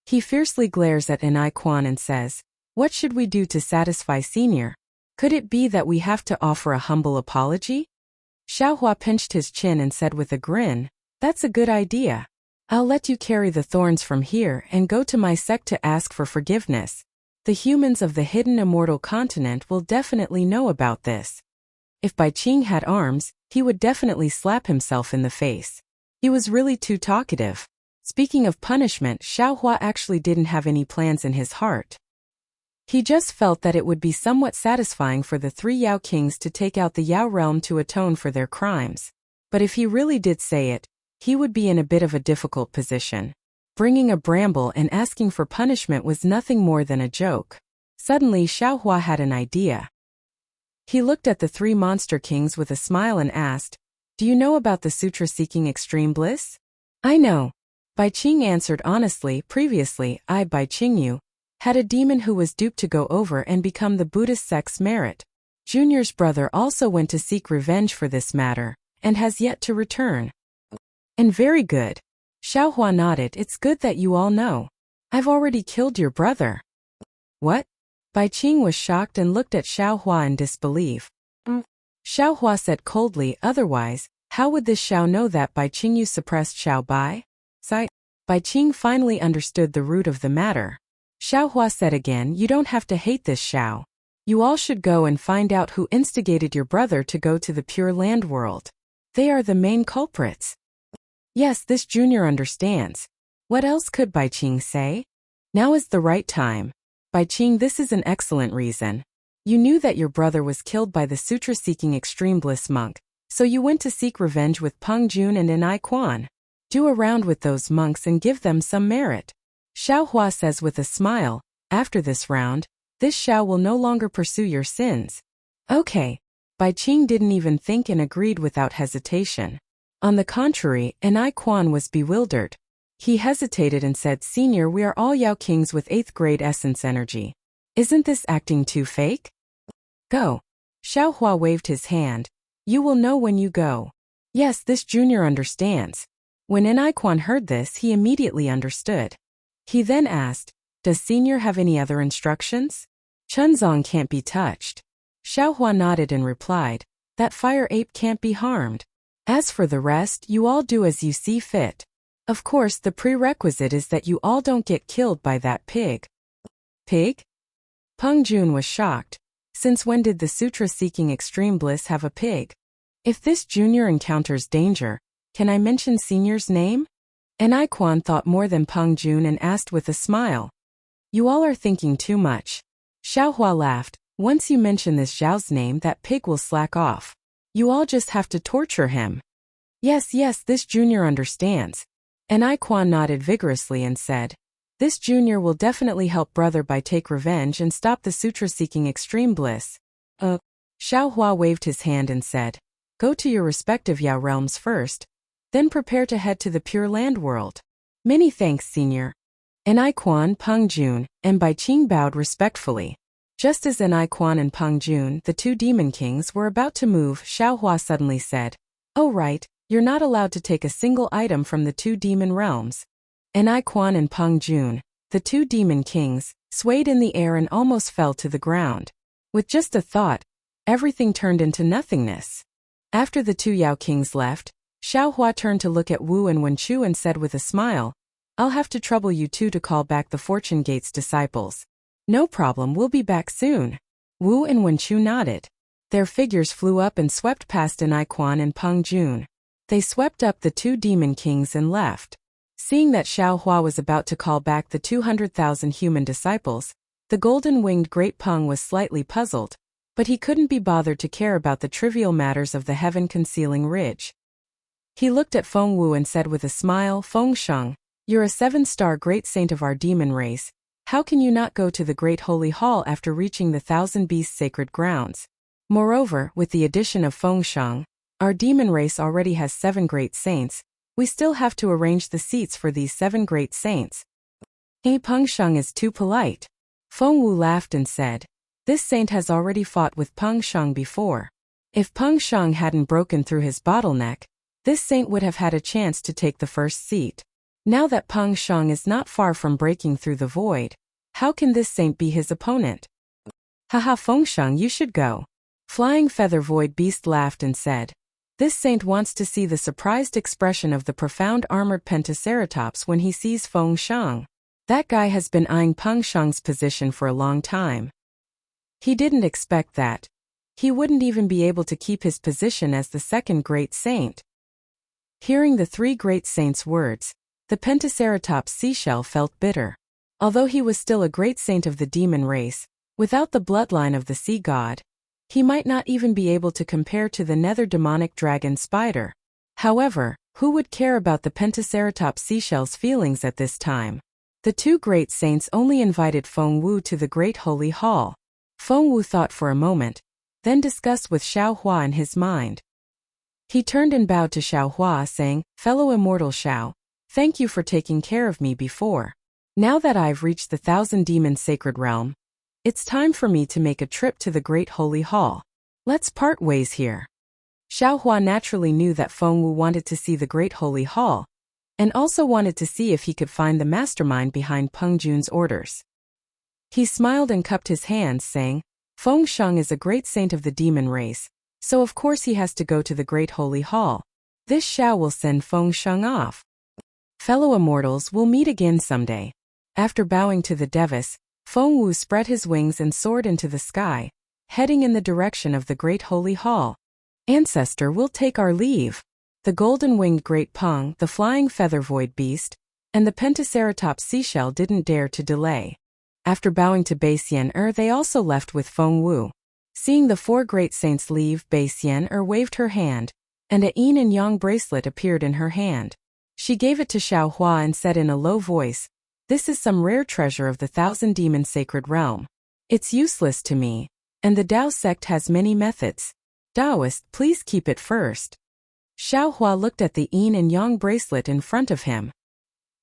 He fiercely glares at Enai Quan and says, what should we do to satisfy Senior? Could it be that we have to offer a humble apology? Xiao Hua pinched his chin and said with a grin, that's a good idea. I'll let you carry the thorns from here and go to my sect to ask for forgiveness. The humans of the hidden immortal continent will definitely know about this. If Bai Qing had arms, he would definitely slap himself in the face. He was really too talkative. Speaking of punishment, Xiao Hua actually didn't have any plans in his heart. He just felt that it would be somewhat satisfying for the 3 Yao kings to take out the Yao realm to atone for their crimes. But if he really did say it, he would be in a bit of a difficult position. Bringing a bramble and asking for punishment was nothing more than a joke. Suddenly Xiao Hua had an idea. He looked at the 3 monster kings with a smile and asked, do you know about the sutra seeking extreme bliss? I know. Bai Qing answered honestly. Previously, I, Bai Qingyu, had a demon who was duped to go over and become the Buddhist sect's merit. Junior's brother also went to seek revenge for this matter, and has yet to return. And very good. Xiao Hua nodded. It's good that you all know. I've already killed your brother. What? Bai Qing was shocked and looked at Xiao Hua in disbelief. Xiao Hua said coldly, otherwise, how would this Xiao know that Bai Qingyu suppressed Xiao Bai? Bai Qing finally understood the root of the matter. Xiao Hua said again, you don't have to hate this Xiao. You all should go and find out who instigated your brother to go to the Pure Land world. They are the main culprits. Yes, this Junior understands. What else could Bai Qing say? Now is the right time. Bai Qing, this is an excellent reason. You knew that your brother was killed by the sutra-seeking extreme bliss monk, so you went to seek revenge with Peng Jun and Enai Quan. Do a round with those monks and give them some merit. Xiao Hua says with a smile, after this round, this Xiao will no longer pursue your sins. Okay. Bai Qing didn't even think and agreed without hesitation. On the contrary, Enai Quan was bewildered. He hesitated and said, Senior, we are all Yao Kings with 8th grade essence energy. Isn't this acting too fake? Go. Xiao Hua waved his hand. You will know when you go. Yes, this Junior understands. When Enai Quan heard this, he immediately understood. He then asked, does Senior have any other instructions? Chunzong can't be touched. Xiao Hua nodded and replied, that fire ape can't be harmed. As for the rest, you all do as you see fit. Of course, the prerequisite is that you all don't get killed by that pig. Pig? Peng Jun was shocked. Since when did the sutra-seeking extreme bliss have a pig? If this Junior encounters danger, can I mention Senior's name? Enai Quan thought more than Peng Jun and asked with a smile. You all are thinking too much. Xiao Hua laughed. Once you mention this Zhao's name, that pig will slack off. You all just have to torture him. Yes, this Junior understands. Enai Quan nodded vigorously and said, this Junior will definitely help brother by take revenge and stop the sutra-seeking extreme bliss. Xiao Hua waved his hand and said, go to your respective Yao realms first, then prepare to head to the Pure Land world. Many thanks, Senior. Enai Quan, Peng Jun, and Bai Qing bowed respectfully. Just as Enai Quan and Peng Jun, the 2 demon kings, were about to move, Xiao Hua suddenly said, oh right, you're not allowed to take a single item from the 2 demon realms. Enai Quan and Peng Jun, the 2 demon kings, swayed in the air and almost fell to the ground. With just a thought, everything turned into nothingness. After the two Yao kings left, Xiaohua turned to look at Wu and Wenchu and said with a smile, "I'll have to trouble you two to call back the Fortune Gate's disciples." "No problem, we'll be back soon." Wu and Wenchu nodded. Their figures flew up and swept past Anai Quan and Peng Jun. They swept up the two demon kings and left. Seeing that Xiaohua was about to call back the 200,000 human disciples, the golden-winged great Peng was slightly puzzled, but he couldn't be bothered to care about the trivial matters of the heaven-concealing ridge. He looked at Feng Wu and said with a smile, "Feng Sheng, you're a 7-star great saint of our demon race. How can you not go to the Great Holy Hall after reaching the Thousand Beasts sacred grounds? Moreover, with the addition of Feng Sheng, our demon race already has 7 great saints. We still have to arrange the seats for these 7 great saints." Peng Sheng is too polite. Feng Wu laughed and said, "This saint has already fought with Peng Sheng before. If Peng Sheng hadn't broken through his bottleneck, this saint would have had a chance to take the first seat. Now that Peng Sheng is not far from breaking through the void, how can this saint be his opponent?" "Haha, Feng Sheng, you should go." Flying Feather Void Beast laughed and said, "This saint wants to see the surprised expression of the profound armored Pentaceratops when he sees Feng Sheng. That guy has been eyeing Peng Sheng's position for a long time. He didn't expect that. He wouldn't even be able to keep his position as the second great saint." Hearing the 3 great saints' words, the Pentaceratops seashell felt bitter. Although he was still a great saint of the demon race, without the bloodline of the sea god, he might not even be able to compare to the nether demonic dragon spider. However, who would care about the Pentaceratops seashell's feelings at this time? The 2 great saints only invited Feng Wu to the Great Holy Hall. Feng Wu thought for a moment, then discussed with Xiaohua in his mind. He turned and bowed to Xiaohua saying, "Fellow immortal Xiao, thank you for taking care of me before. Now that I've reached the 1,000 demon sacred realm, it's time for me to make a trip to the Great Holy Hall. Let's part ways here." Xiaohua naturally knew that Feng Wu wanted to see the Great Holy Hall, and also wanted to see if he could find the mastermind behind Peng Jun's orders. He smiled and cupped his hands, saying, "Feng Sheng is a great saint of the demon race, so of course he has to go to the Great Holy Hall. This Xiao will send Feng Sheng off. Fellow immortals, we'll meet again someday." After bowing to the Devis, Feng Wu spread his wings and soared into the sky, heading in the direction of the Great Holy Hall. "Ancestor, we'll take our leave." The golden-winged great Peng, the flying feather void beast, and the Pentaceratops seashell didn't dare to delay. After bowing to Bei Xian they also left with Feng Wu. Seeing the 4 great saints leave, Bei Xian waved her hand, and a yin and yang bracelet appeared in her hand. She gave it to Xiaohua and said in a low voice, "This is some rare treasure of the 1,000 demon sacred realm. It's useless to me, and the Dao sect has many methods. Daoist, please keep it first." Xiaohua looked at the yin and yang bracelet in front of him.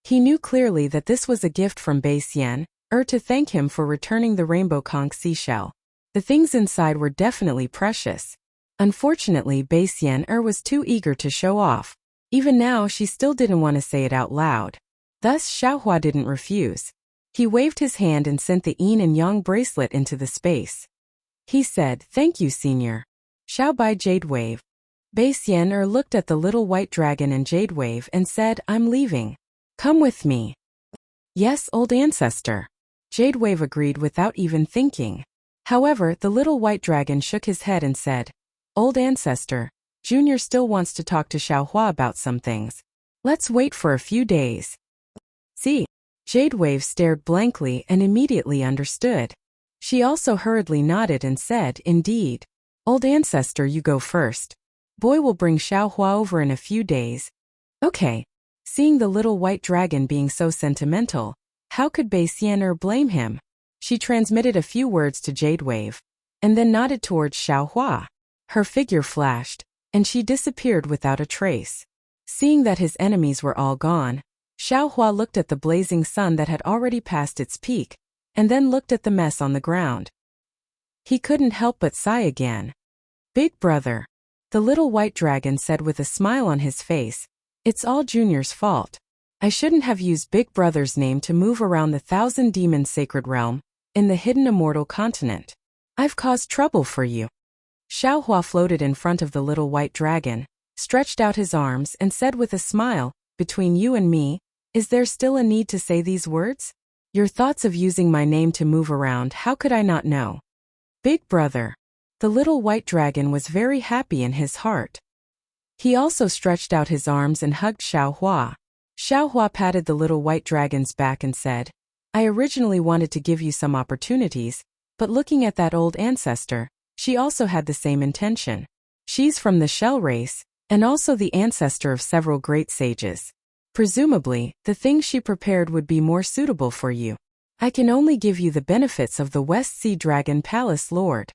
He knew clearly that this was a gift from Bei Xian to thank him for returning the rainbow conch seashell. The things inside were definitely precious. Unfortunately, Bei Xian was too eager to show off. Even now, she still didn't want to say it out loud. Thus, Xiaohua didn't refuse. He waved his hand and sent the yin and yang bracelet into the space. He said, "Thank you, senior." Xiao Bai Jade Wave. Bei Xian looked at the little white dragon and Jade Wave and said, "I'm leaving. Come with me." "Yes, old ancestor." Jade Wave agreed without even thinking. However, the little white dragon shook his head and said, "Old ancestor, Junior still wants to talk to Xiaohua about some things. Let's wait for a few days." "See?" Jade Wave stared blankly and immediately understood. She also hurriedly nodded and said, "Indeed. Old ancestor, you go first. Boy will bring Xiaohua over in a few days." "Okay." Seeing the little white dragon being so sentimental, how could Bei Xian blame him? She transmitted a few words to Jade Wave, and then nodded towards Xiaohua. Her figure flashed, and she disappeared without a trace. Seeing that his enemies were all gone, Xiaohua looked at the blazing sun that had already passed its peak, and then looked at the mess on the ground. He couldn't help but sigh again. "Big brother," the little white dragon said with a smile on his face, "it's all Junior's fault. I shouldn't have used Big Brother's name to move around the 1,000 demon sacred realm in the hidden immortal continent. I've caused trouble for you. Xiao Hua floated in front of the little white dragon, stretched out his arms and said with a smile, between you and me, is there still a need to say these words? Your thoughts of using my name to move around, how could I not know? Big brother. The little white dragon was very happy in his heart. He also stretched out his arms and hugged Xiao Hua. Xiao Hua patted the little white dragon's back and said, I originally wanted to give you some opportunities, but looking at that old ancestor, she also had the same intention. She's from the shell race, and also the ancestor of several great sages. Presumably, the things she prepared would be more suitable for you. I can only give you the benefits of the West Sea Dragon Palace Lord.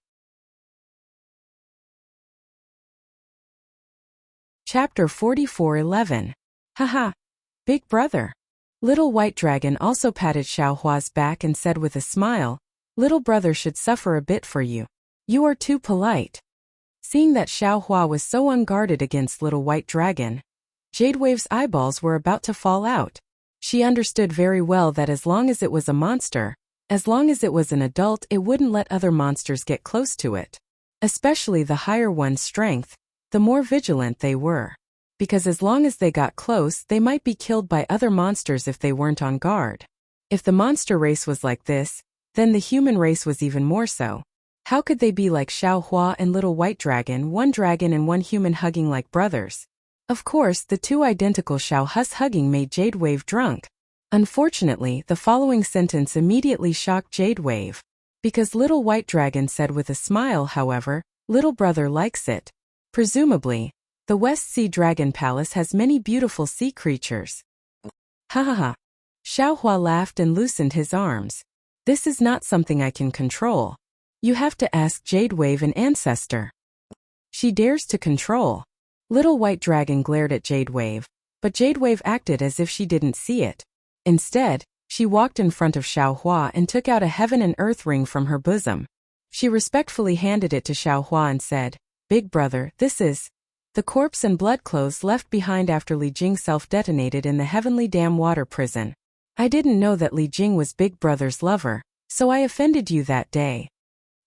Chapter 44:11. Haha. Big brother. Little White Dragon also patted Xiao Hua's back and said with a smile, little brother should suffer a bit for you. You are too polite. Seeing that Xiao Hua was so unguarded against Little White Dragon, Jadewave's eyeballs were about to fall out. She understood very well that as long as it was a monster, as long as it was an adult, it wouldn't let other monsters get close to it. Especially the higher one's strength, the more vigilant they were. Because as long as they got close, they might be killed by other monsters if they weren't on guard. If the monster race was like this, then the human race was even more so. How could they be like Xiao Hua and Little White Dragon, one dragon and one human hugging like brothers? Of course, the two identical Xiao Huas hugging made Jadewave drunk. Unfortunately, the following sentence immediately shocked Jadewave. Because Little White Dragon said with a smile, however, little brother likes it. Presumably, the West Sea Dragon Palace has many beautiful sea creatures. Ha ha ha. Xiao Hua laughed and loosened his arms. This is not something I can control. You have to ask Jadewave, an ancestor. She dares to control. Little White Dragon glared at Jadewave, but Jadewave acted as if she didn't see it. Instead, she walked in front of Xiao Hua and took out a heaven and earth ring from her bosom. She respectfully handed it to Xiao Hua and said, Big brother, this is the corpse and blood clothes left behind after Li Jing self-detonated in the Heavenly Dam water prison. I didn't know that Li Jing was Big brother's lover, so I offended you that day.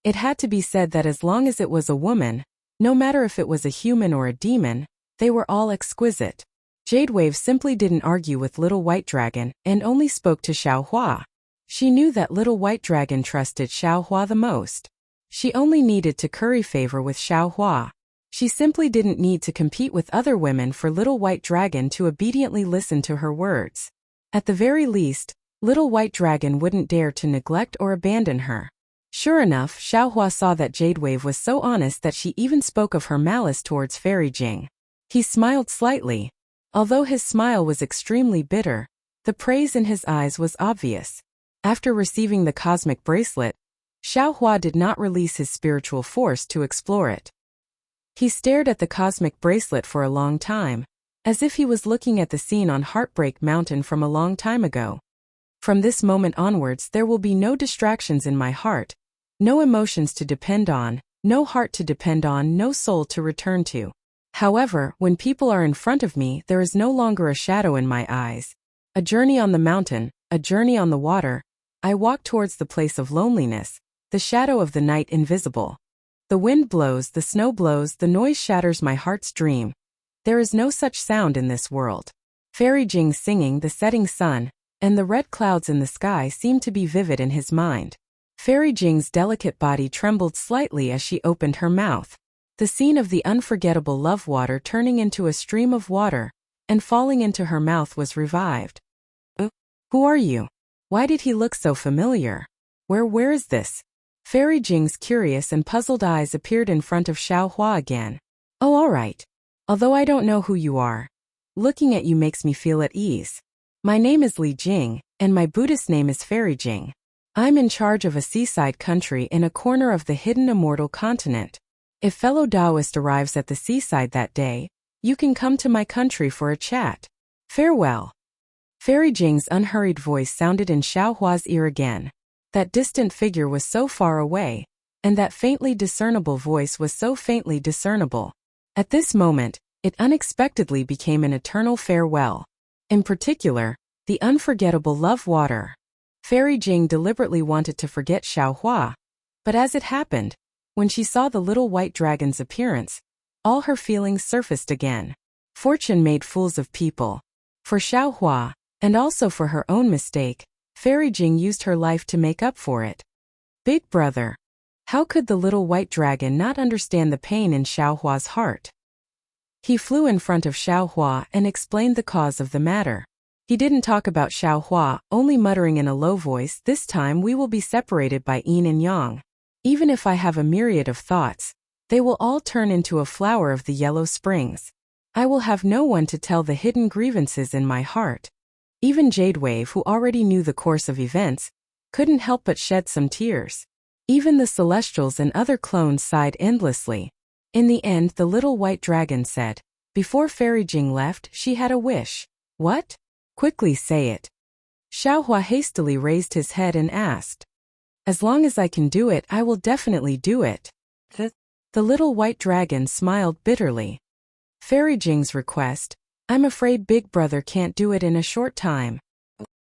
It had to be said that as long as it was a woman, no matter if it was a human or a demon, they were all exquisite. Jadewave simply didn't argue with Little White Dragon and only spoke to Xiao Hua. She knew that Little White Dragon trusted Xiao Hua the most. She only needed to curry favor with Xiao Hua. She simply didn't need to compete with other women for Little White Dragon to obediently listen to her words. At the very least, Little White Dragon wouldn't dare to neglect or abandon her. Sure enough, Xiao Hua saw that Jadewave was so honest that she even spoke of her malice towards Fairy Jing. He smiled slightly. Although his smile was extremely bitter, the praise in his eyes was obvious. After receiving the cosmic bracelet, Xiao Hua did not release his spiritual force to explore it. He stared at the cosmic bracelet for a long time, as if he was looking at the scene on Heartbreak Mountain from a long time ago. From this moment onwards, there will be no distractions in my heart, no emotions to depend on, no heart to depend on, no soul to return to. However, when people are in front of me, there is no longer a shadow in my eyes. A journey on the mountain, a journey on the water. I walk towards the place of loneliness, the shadow of the night invisible. The wind blows, the snow blows, the noise shatters my heart's dream. There is no such sound in this world. Fairy Jing singing, the setting sun, and the red clouds in the sky seemed to be vivid in his mind. Fairy Jing's delicate body trembled slightly as she opened her mouth. The scene of the unforgettable love water turning into a stream of water and falling into her mouth was revived. Who are you? Why did he look so familiar? Where is this? Fairy Jing's curious and puzzled eyes appeared in front of Xiao Hua again. Oh, all right. Although I don't know who you are, looking at you makes me feel at ease. My name is Li Jing, and my Buddhist name is Fairy Jing. I'm in charge of a seaside country in a corner of the hidden immortal continent. If fellow Taoist arrives at the seaside that day, you can come to my country for a chat. Farewell. Fairy Jing's unhurried voice sounded in Xiao Hua's ear again. That distant figure was so far away, and that faintly discernible voice was so faintly discernible. At this moment, it unexpectedly became an eternal farewell. In particular, the unforgettable love water. Fairy Jing deliberately wanted to forget Xiao Hua, But as it happened, when she saw the little white dragon's appearance, all her feelings surfaced again. Fortune made fools of people. For Xiaohua, and also for her own mistake, Fairy Jing used her life to make up for it. Big brother. How could the little white dragon not understand the pain in Xiaohua's heart? He flew in front of Xiaohua and explained the cause of the matter. He didn't talk about Xiaohua, only muttering in a low voice, "This time we will be separated by yin and yang. Even if I have a myriad of thoughts, they will all turn into a flower of the yellow springs. I will have no one to tell the hidden grievances in my heart." Even Jadewave, who already knew the course of events, couldn't help but shed some tears. Even the Celestials and other clones sighed endlessly. In the end, the little white dragon said, before Fairy Jing left, she had a wish. What? Quickly say it. Xiaohua hastily raised his head and asked. As long as I can do it, I will definitely do it. The little white dragon smiled bitterly. Fairy Jing's request, I'm afraid Big Brother can't do it in a short time.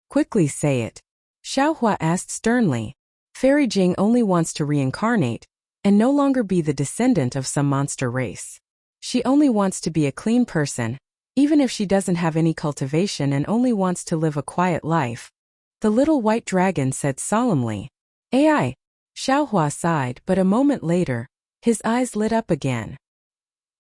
Quickly say it. Xiaohua asked sternly. Fairy Jing only wants to reincarnate, and no longer be the descendant of some monster race. She only wants to be a clean person, even if she doesn't have any cultivation and only wants to live a quiet life. The little white dragon said solemnly. AI. Xiaohua sighed, but a moment later, his eyes lit up again.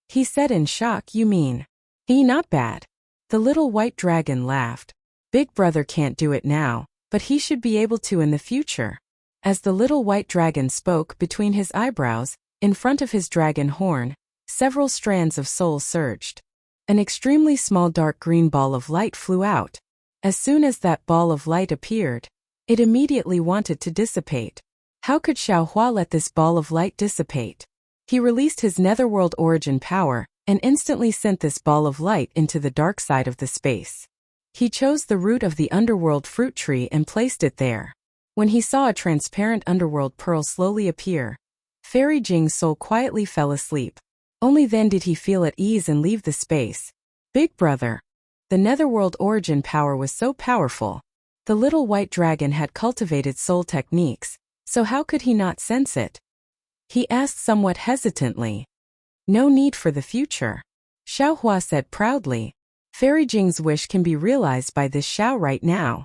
He said in shock, you mean? Not bad. The little white dragon laughed. Big Brother can't do it now, but he should be able to in the future. As the little white dragon spoke between his eyebrows, in front of his dragon horn, several strands of soul surged. An extremely small dark green ball of light flew out. As soon as that ball of light appeared, it immediately wanted to dissipate. How could Xiaohua let this ball of light dissipate? He released his netherworld origin power and instantly sent this ball of light into the dark side of the space. He chose the root of the underworld fruit tree and placed it there. When he saw a transparent underworld pearl slowly appear, Fairy Jing's soul quietly fell asleep. Only then did he feel at ease and leave the space. Big Brother. The netherworld origin power was so powerful. The little white dragon had cultivated soul techniques, so how could he not sense it? He asked somewhat hesitantly. No need for the future. Xiaohua said proudly. Fairy Jing's wish can be realized by this Xiao right now.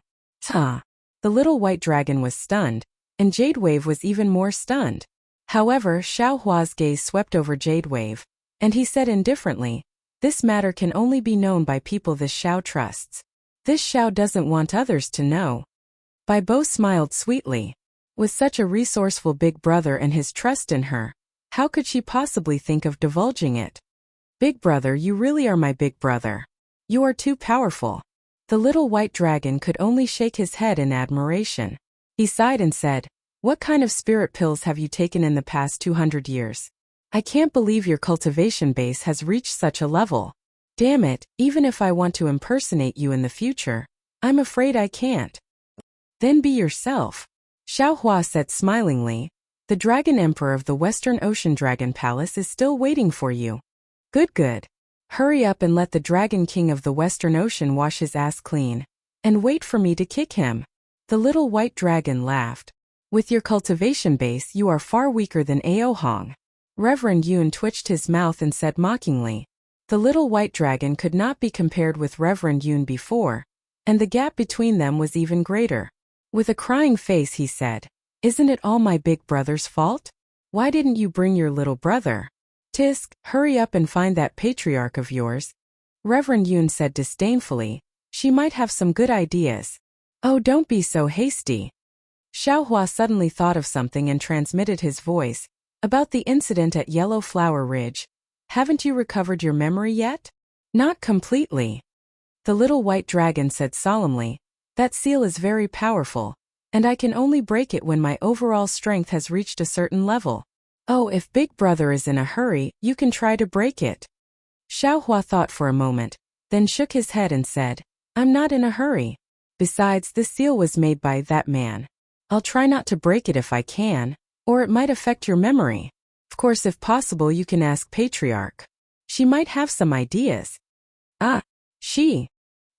The little white dragon was stunned, and Jadewave was even more stunned. However, Xiaohua's gaze swept over Jadewave, and he said indifferently, this matter can only be known by people this Xiao trusts. This Xiao doesn't want others to know. Bai Bo smiled sweetly. With such a resourceful big brother and his trust in her, how could she possibly think of divulging it? Big brother, you really are my big brother. You are too powerful. The little white dragon could only shake his head in admiration. He sighed and said, what kind of spirit pills have you taken in the past 200 years? I can't believe your cultivation base has reached such a level. Damn it, even if I want to impersonate you in the future, I'm afraid I can't. Then be yourself. Xiaohua said smilingly. The Dragon Emperor of the Western Ocean Dragon Palace is still waiting for you. Good. Hurry up and let the Dragon King of the Western Ocean wash his ass clean. And wait for me to kick him. The little white dragon laughed. With your cultivation base you are far weaker than Aohong. Reverend Yun twitched his mouth and said mockingly. The little white dragon could not be compared with Reverend Yun before, and the gap between them was even greater. With a crying face he said, isn't it all my big brother's fault? Why didn't you bring your little brother? Tisk, hurry up and find that patriarch of yours. Reverend Yun said disdainfully, she might have some good ideas. Oh, don't be so hasty. Xiaohua suddenly thought of something and transmitted his voice, about the incident at Yellow Flower Ridge. Haven't you recovered your memory yet? Not completely. The little white dragon said solemnly, that seal is very powerful, and I can only break it when my overall strength has reached a certain level. Oh, if Big Brother is in a hurry, you can try to break it. Xiaohua thought for a moment, then shook his head and said, I'm not in a hurry. Besides, this seal was made by that man. I'll try not to break it if I can, or it might affect your memory. Of course, if possible, you can ask Patriarch. She might have some ideas. She.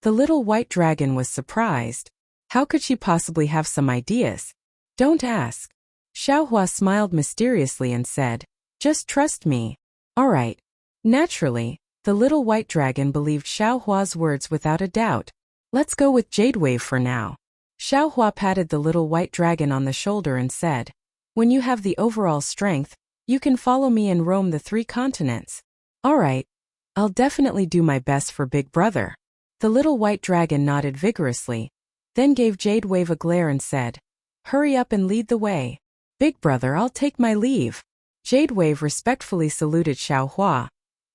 The little white dragon was surprised. How could she possibly have some ideas? Don't ask. Xiaohua smiled mysteriously and said, "Just trust me." "All right." Naturally, the little white dragon believed Xiaohua's words without a doubt. "Let's go with Jade Wave for now." Xiaohua patted the little white dragon on the shoulder and said, "When you have the overall strength, you can follow me and roam the 3 continents." "All right. I'll definitely do my best for Big Brother." The little white dragon nodded vigorously, then gave Jade Wave a glare and said, "Hurry up and lead the way." "Big Brother, I'll take my leave." Jade Wave respectfully saluted Xiaohua,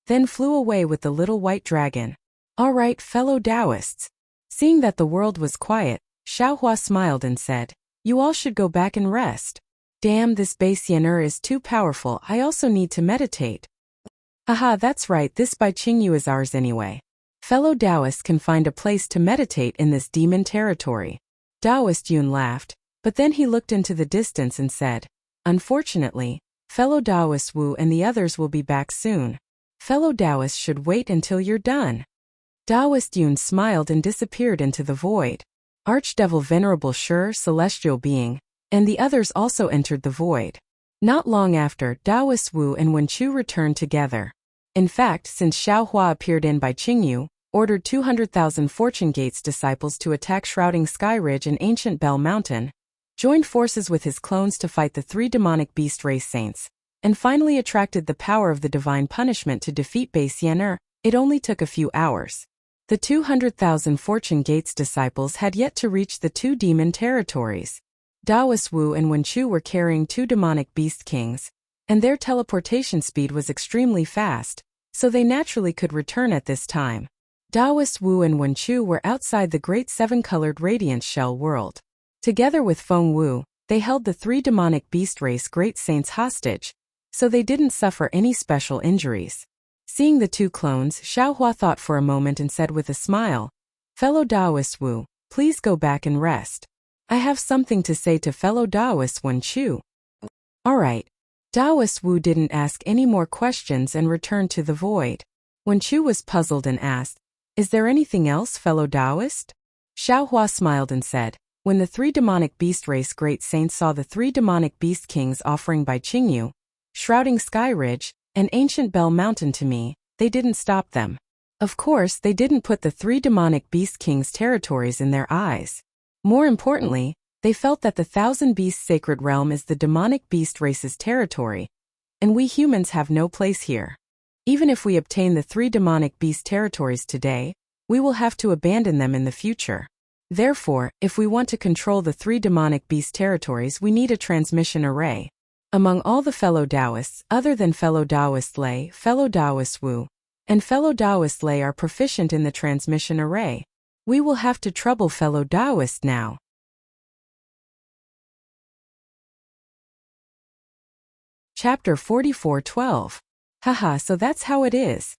then flew away with the little white dragon. "All right, fellow Taoists." Seeing that the world was quiet, Xiaohua smiled and said, "You all should go back and rest." "Damn, this Baixianer is too powerful, I also need to meditate." "Haha, that's right, this Bai Qingyu is ours anyway." Fellow Taoists can find a place to meditate in this demon territory. Taoist Yun laughed, but then he looked into the distance and said, "Unfortunately, fellow Taoist Wu and the others will be back soon. Fellow Taoists should wait until you're done." Taoist Yun smiled and disappeared into the void. Archdevil Venerable Shi, Celestial Being, and the others also entered the void. Not long after, Taoist Wu and Wenchu returned together. In fact, since Xiaohua appeared in Bai Qingyu, ordered 200,000 Fortune Gates disciples to attack Shrouding Sky Ridge and Ancient Bell Mountain, joined forces with his clones to fight the 3 demonic beast race saints, and finally attracted the power of the divine punishment to defeat Baixianer, it only took a few hours. The 200,000 Fortune Gates disciples had yet to reach the 2 demon territories. Taoist Wu and Wenchu were carrying 2 demonic beast kings, and their teleportation speed was extremely fast, so they naturally could return at this time. Taoist Wu and Wenchu were outside the Great 7-Colored Radiance Shell world. Together with Feng Wu, they held the 3 demonic beast race great saints hostage, so they didn't suffer any special injuries. Seeing the 2 clones, Xiaohua thought for a moment and said with a smile, "Fellow Taoist Wu, please go back and rest. I have something to say to fellow Taoist Wenchu." "All right." Taoist Wu didn't ask any more questions and returned to the void. Wenchu was puzzled and asked, "Is there anything else, fellow Taoist?" Xiaohua smiled and said, "When the 3 demonic beast race great saints saw the 3 demonic beast kings offering Bai Qingyu, Shrouding Sky Ridge, and Ancient Bell Mountain to me, they didn't stop them. Of course, they didn't put the 3 demonic beast kings' territories in their eyes. More importantly, they felt that the 1,000 Beasts Sacred Realm is the demonic beast race's territory, and we humans have no place here. Even if we obtain the 3 demonic beast territories today, we will have to abandon them in the future. Therefore, if we want to control the 3 demonic beast territories, we need a transmission array. Among all the fellow Taoists, other than fellow Taoist Lei, fellow Taoist Wu, and fellow Taoist Lei are proficient in the transmission array. We will have to trouble fellow Taoist now." Chapter 44:12. Haha, so that's how it is.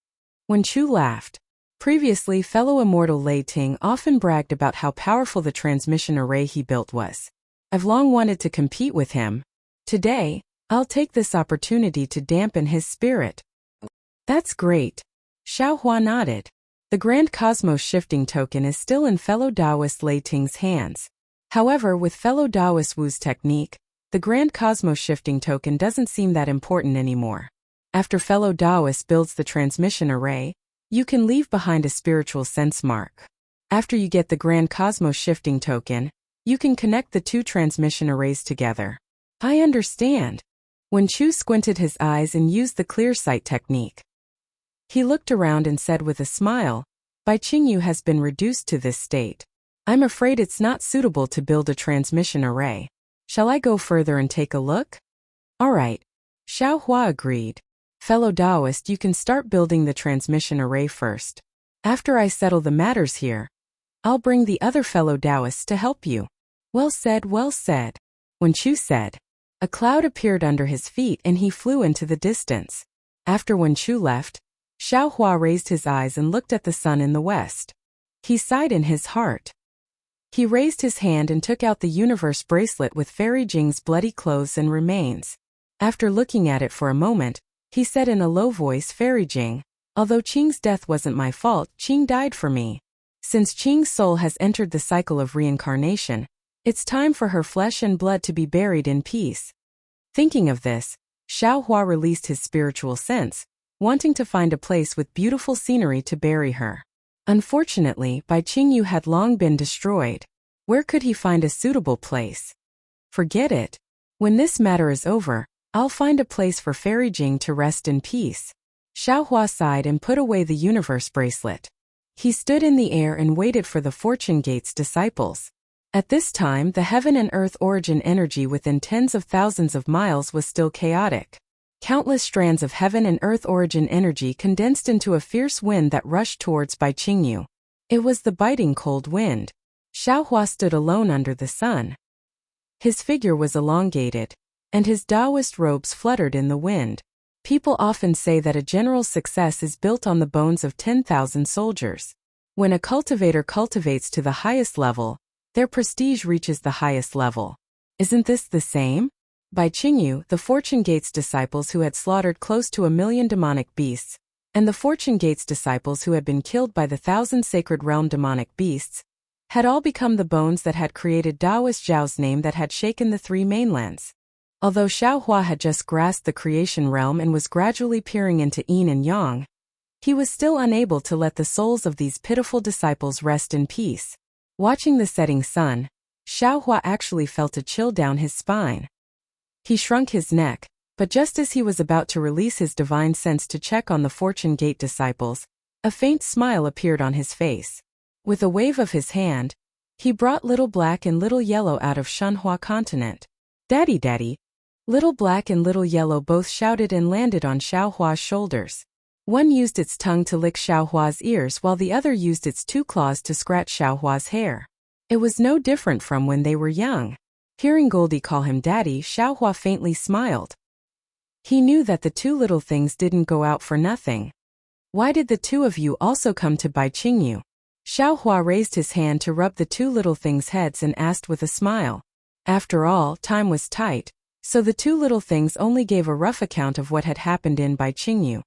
Wenchu laughed. Previously, fellow immortal Lei Ting often bragged about how powerful the transmission array he built was. "I've long wanted to compete with him. Today, I'll take this opportunity to dampen his spirit." "That's great." Xiaohua nodded. The Grand Cosmos Shifting Token is still in fellow Taoist Lei Ting's hands. However, with fellow Taoist Wu's technique, the Grand Cosmos Shifting Token doesn't seem that important anymore. After fellow Taoist builds the transmission array, you can leave behind a spiritual sense mark. After you get the Grand Cosmos Shifting Token, you can connect the 2 transmission arrays together. "I understand." Wenchu squinted his eyes and used the clear sight technique. He looked around and said with a smile, "Bai Qingyu has been reduced to this state. I'm afraid it's not suitable to build a transmission array. Shall I go further and take a look?" "All right." Xiaohua agreed. "Fellow Taoist, you can start building the transmission array first. After I settle the matters here, I'll bring the other fellow Taoists to help you." "Well said, well said." Wenchu said. A cloud appeared under his feet and he flew into the distance. After Wenchu left, Xiaohua raised his eyes and looked at the sun in the west. He sighed in his heart. He raised his hand and took out the universe bracelet with Fairy Jing's bloody clothes and remains. After looking at it for a moment, he said in a low voice, "Fairy Jing, although Qing's death wasn't my fault, Qing died for me. Since Qing's soul has entered the cycle of reincarnation, it's time for her flesh and blood to be buried in peace. Thinking of this, Xiao Hua released his spiritual sense, wanting to find a place with beautiful scenery to bury her. Unfortunately, Bai Qingyu had long been destroyed. Where could he find a suitable place? Forget it. When this matter is over, I'll find a place for Fairy Jing to rest in peace. Xiao Hua sighed and put away the universe bracelet. He stood in the air and waited for the Fortune Gate's disciples. At this time, the heaven and earth origin energy within tens of thousands of miles was still chaotic. Countless strands of heaven and earth origin energy condensed into a fierce wind that rushed towards Bai Qingyu. It was the biting cold wind. Xiao Hua stood alone under the sun. His figure was elongated, and his Taoist robes fluttered in the wind. People often say that a general's success is built on the bones of 10,000 soldiers. When a cultivator cultivates to the highest level, their prestige reaches the highest level. Isn't this the same? Bai Qingyu, the Fortune Gate's disciples who had slaughtered close to 1,000,000 demonic beasts, and the Fortune Gate's disciples who had been killed by the 1,000 sacred realm demonic beasts, had all become the bones that had created Taoist Zhao's name that had shaken the three mainlands. Although Xiao Hua had just grasped the creation realm and was gradually peering into yin and yang, he was still unable to let the souls of these pitiful disciples rest in peace. Watching the setting sun, Xiao Hua actually felt a chill down his spine. He shrunk his neck, but just as he was about to release his divine sense to check on the Fortune Gate disciples, a faint smile appeared on his face. With a wave of his hand, he brought Little Black and Little Yellow out of Shunhua continent. "Daddy, Daddy!" Little Black and Little Yellow both shouted and landed on Xiao Hua's shoulders. One used its tongue to lick Xiao Hua's ears while the other used its two claws to scratch Xiao Hua's hair. It was no different from when they were young. Hearing Goldie call him Daddy, Xiao Hua faintly smiled. He knew that the two little things didn't go out for nothing. "Why did the two of you also come to Bai Qingyu?" Xiao Hua raised his hand to rub the two little things' heads and asked with a smile. After all, time was tight, so the two little things only gave a rough account of what had happened in Bai Qingyu.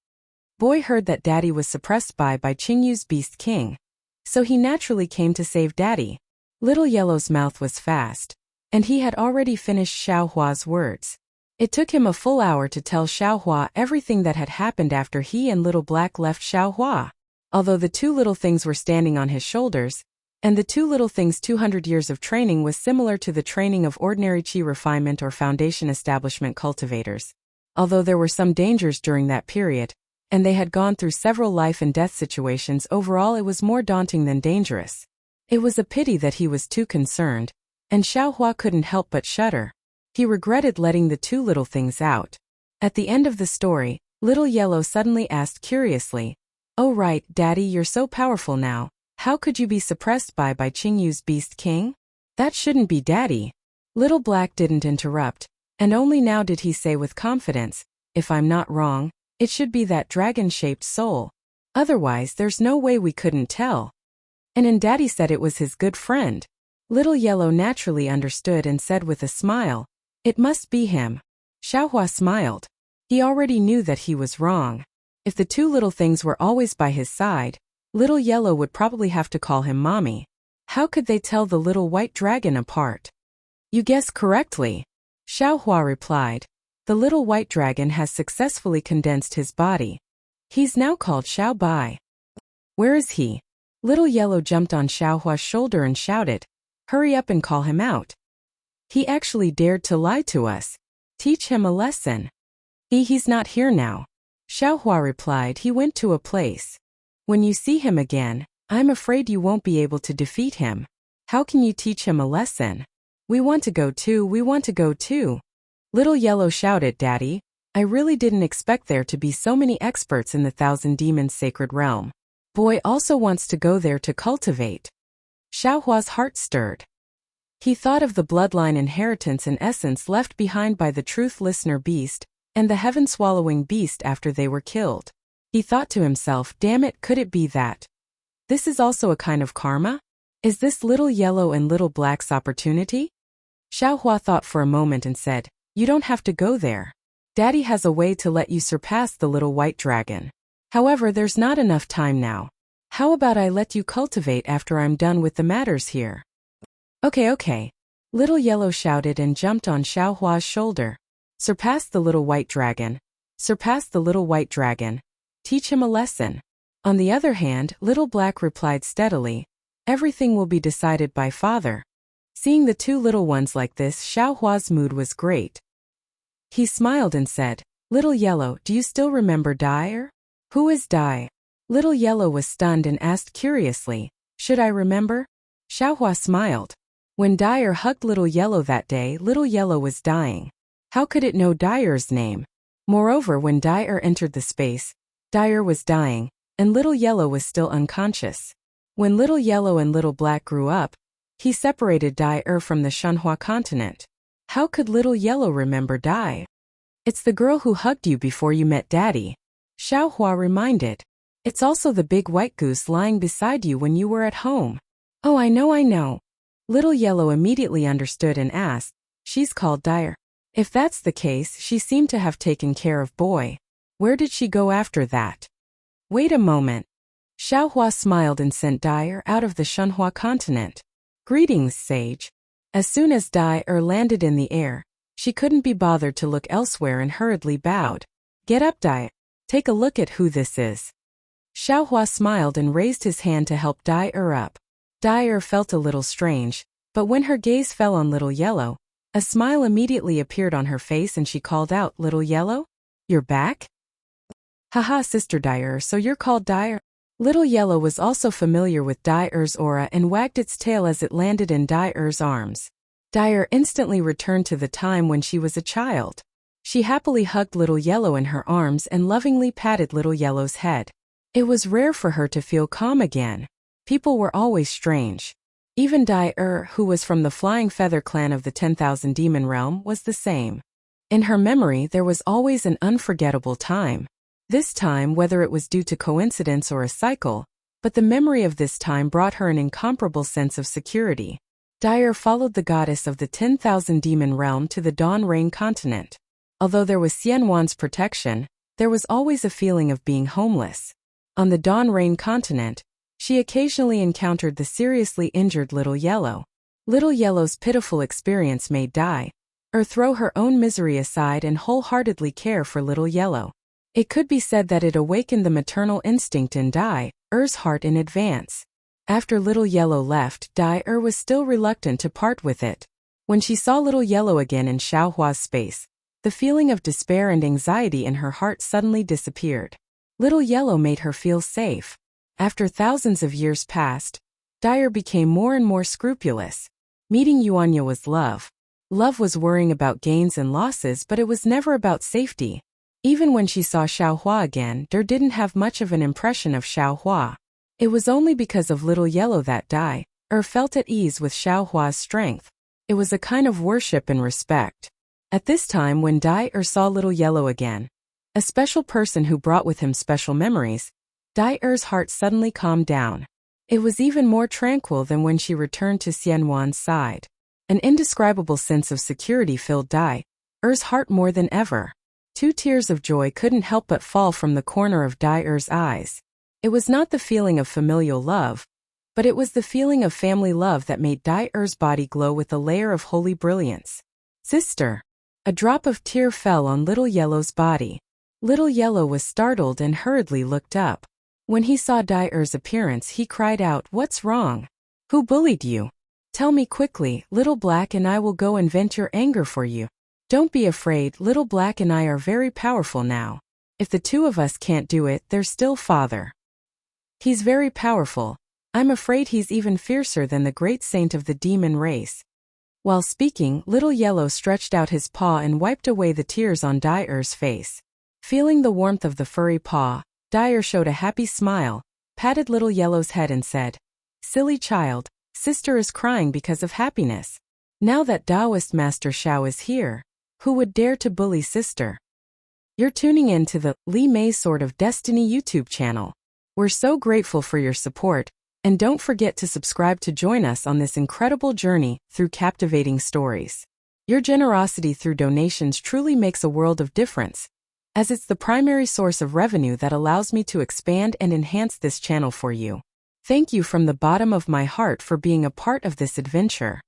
Boy heard that Daddy was suppressed by Bai Qingyu's Beast King, so he naturally came to save Daddy. Little Yellow's mouth was fast, and he had already finished Xiao Hua's words. It took him a full hour to tell Xiao Hua everything that had happened after he and Little Black left Xiao Hua. Although the two little things were standing on his shoulders, and the two little things' 200 years of training was similar to the training of ordinary Qi refinement or foundation establishment cultivators. Although there were some dangers during that period, and they had gone through several life and death situations, overall it was more daunting than dangerous. It was a pity that he was too concerned, and Xiao Hua couldn't help but shudder. He regretted letting the two little things out. At the end of the story, Little Yellow suddenly asked curiously, "Oh right, Daddy, you're so powerful now. How could you be suppressed by Bai Qingyu's Beast King?" "That shouldn't be Daddy." Little Black didn't interrupt, and only now did he say with confidence, "If I'm not wrong, it should be that dragon-shaped soul. Otherwise, there's no way we couldn't tell." And Daddy said it was his good friend. Little Yellow naturally understood and said with a smile, "It must be him." Xiao Hua smiled. He already knew that he was wrong. If the two little things were always by his side, Little Yellow would probably have to call him Mommy. How could they tell the little white dragon apart? "You guessed correctly," Xiao Hua replied. "The little white dragon has successfully condensed his body. He's now called Xiao Bai." "Where is he?" Little Yellow jumped on Xiao Hua's shoulder and shouted, "Hurry up and call him out. He actually dared to lie to us. Teach him a lesson." He's not here now," Xiao Hua replied. "He went to a place. When you see him again, I'm afraid you won't be able to defeat him. How can you teach him a lesson?" We want to go too." Little Yellow shouted, "Daddy, I really didn't expect there to be so many experts in the Thousand Demons Sacred Realm. Boy also wants to go there to cultivate." Xiao Hua's heart stirred. He thought of the bloodline inheritance and essence left behind by the Truth Listener beast and the Heaven-swallowing beast after they were killed. He thought to himself, damn it, could it be that this is also a kind of karma? Is this Little Yellow and Little Black's opportunity? Xiao Hua thought for a moment and said, "You don't have to go there. Daddy has a way to let you surpass the little white dragon. However, there's not enough time now. How about I let you cultivate after I'm done with the matters here?" Okay. Little Yellow shouted and jumped on Xiao Hua's shoulder. Surpass the little white dragon. Surpass the little white dragon. Teach him a lesson. On the other hand, Little Black replied steadily, everything will be decided by father. Seeing the two little ones like this, Xiao Hua's mood was great. He smiled and said, Little Yellow, do you still remember Dai? Who is Dai? Little Yellow was stunned and asked curiously, should I remember? Xiao Hua smiled. When Dai hugged Little Yellow that day, Little Yellow was dying. How could it know Dai's name? Moreover, when Dai entered the space, Dai was dying, and Little Yellow was still unconscious. When Little Yellow and Little Black grew up, he separated Dai from the Shanhua continent. How could Little Yellow remember Dai? It's the girl who hugged you before you met Daddy. Xiao Hua reminded. It's also the big white goose lying beside you when you were at home. Oh, I know. Little Yellow immediately understood and asked, she's called Dai. If that's the case, she seemed to have taken care of Boy. Where did she go after that? Wait a moment. Xiao Hua smiled and sent Dai out of the Shanhua continent. Greetings, sage. As soon as Dai landed in the air, she couldn't be bothered to look elsewhere and hurriedly bowed. Get up, Dai. Take a look at who this is. Xiao Hua smiled and raised his hand to help Dai up. Dai felt a little strange, but when her gaze fell on Little Yellow, a smile immediately appeared on her face and she called out, Little Yellow? You're back? Haha, Sister Dai, so you're called Dai? Little Yellow was also familiar with Dai's aura and wagged its tail as it landed in Dai's arms. Dai instantly returned to the time when she was a child. She happily hugged Little Yellow in her arms and lovingly patted Little Yellow's head. It was rare for her to feel calm again. People were always strange. Even Dai, who was from the Flying Feather clan of the 10,000 Demon Realm, was the same. In her memory there was always an unforgettable time. This time, whether it was due to coincidence or a cycle, but the memory of this time brought her an incomparable sense of security. Dai followed the goddess of the 10,000 Demon Realm to the Dawn Rain continent. Although there was Xianwan's protection, there was always a feeling of being homeless. On the Dawn Rain continent, she occasionally encountered the seriously injured Little Yellow. Little Yellow's pitiful experience made Dai throw her own misery aside and wholeheartedly care for Little Yellow. It could be said that it awakened the maternal instinct in Dai's heart in advance. After Little Yellow left, Dai was still reluctant to part with it. When she saw Little Yellow again in Xiao Hua's space, the feeling of despair and anxiety in her heart suddenly disappeared. Little Yellow made her feel safe. After thousands of years passed, Dai became more and more scrupulous. Meeting Yuanya was love. Love was worrying about gains and losses, but it was never about safety. Even when she saw Xiao Hua again, Dai didn't have much of an impression of Xiao Hua. It was only because of Little Yellow that Dai felt at ease with Xiao Hua's strength. It was a kind of worship and respect. At this time when Dai saw Little Yellow again, a special person who brought with him special memories, Dai's heart suddenly calmed down. It was even more tranquil than when she returned to Xianwan's side. An indescribable sense of security filled Dai's heart more than ever. 2 tears of joy couldn't help but fall from the corner of Dai's eyes. It was not the feeling of familial love, but it was the feeling of family love that made Dai's body glow with a layer of holy brilliance. Sister! A drop of tear fell on Little Yellow's body. Little Yellow was startled and hurriedly looked up. When he saw Dai's appearance, he cried out, What's wrong? Who bullied you? Tell me quickly, Little Black, and I will go and vent your anger for you. Don't be afraid, Little Black and I are very powerful now. If the 2 of us can't do it, there's still Father. He's very powerful. I'm afraid he's even fiercer than the great saint of the demon race. While speaking, Little Yellow stretched out his paw and wiped away the tears on Dai's face. Feeling the warmth of the furry paw, Dai showed a happy smile, patted Little Yellow's head and said, Silly child, sister is crying because of happiness. Now that Taoist Master Xiao is here, who would dare to bully sister? You're tuning in to the Li Mei Sword of Destiny YouTube channel. We're so grateful for your support, and don't forget to subscribe to join us on this incredible journey through captivating stories. Your generosity through donations truly makes a world of difference, as it's the primary source of revenue that allows me to expand and enhance this channel for you. Thank you from the bottom of my heart for being a part of this adventure.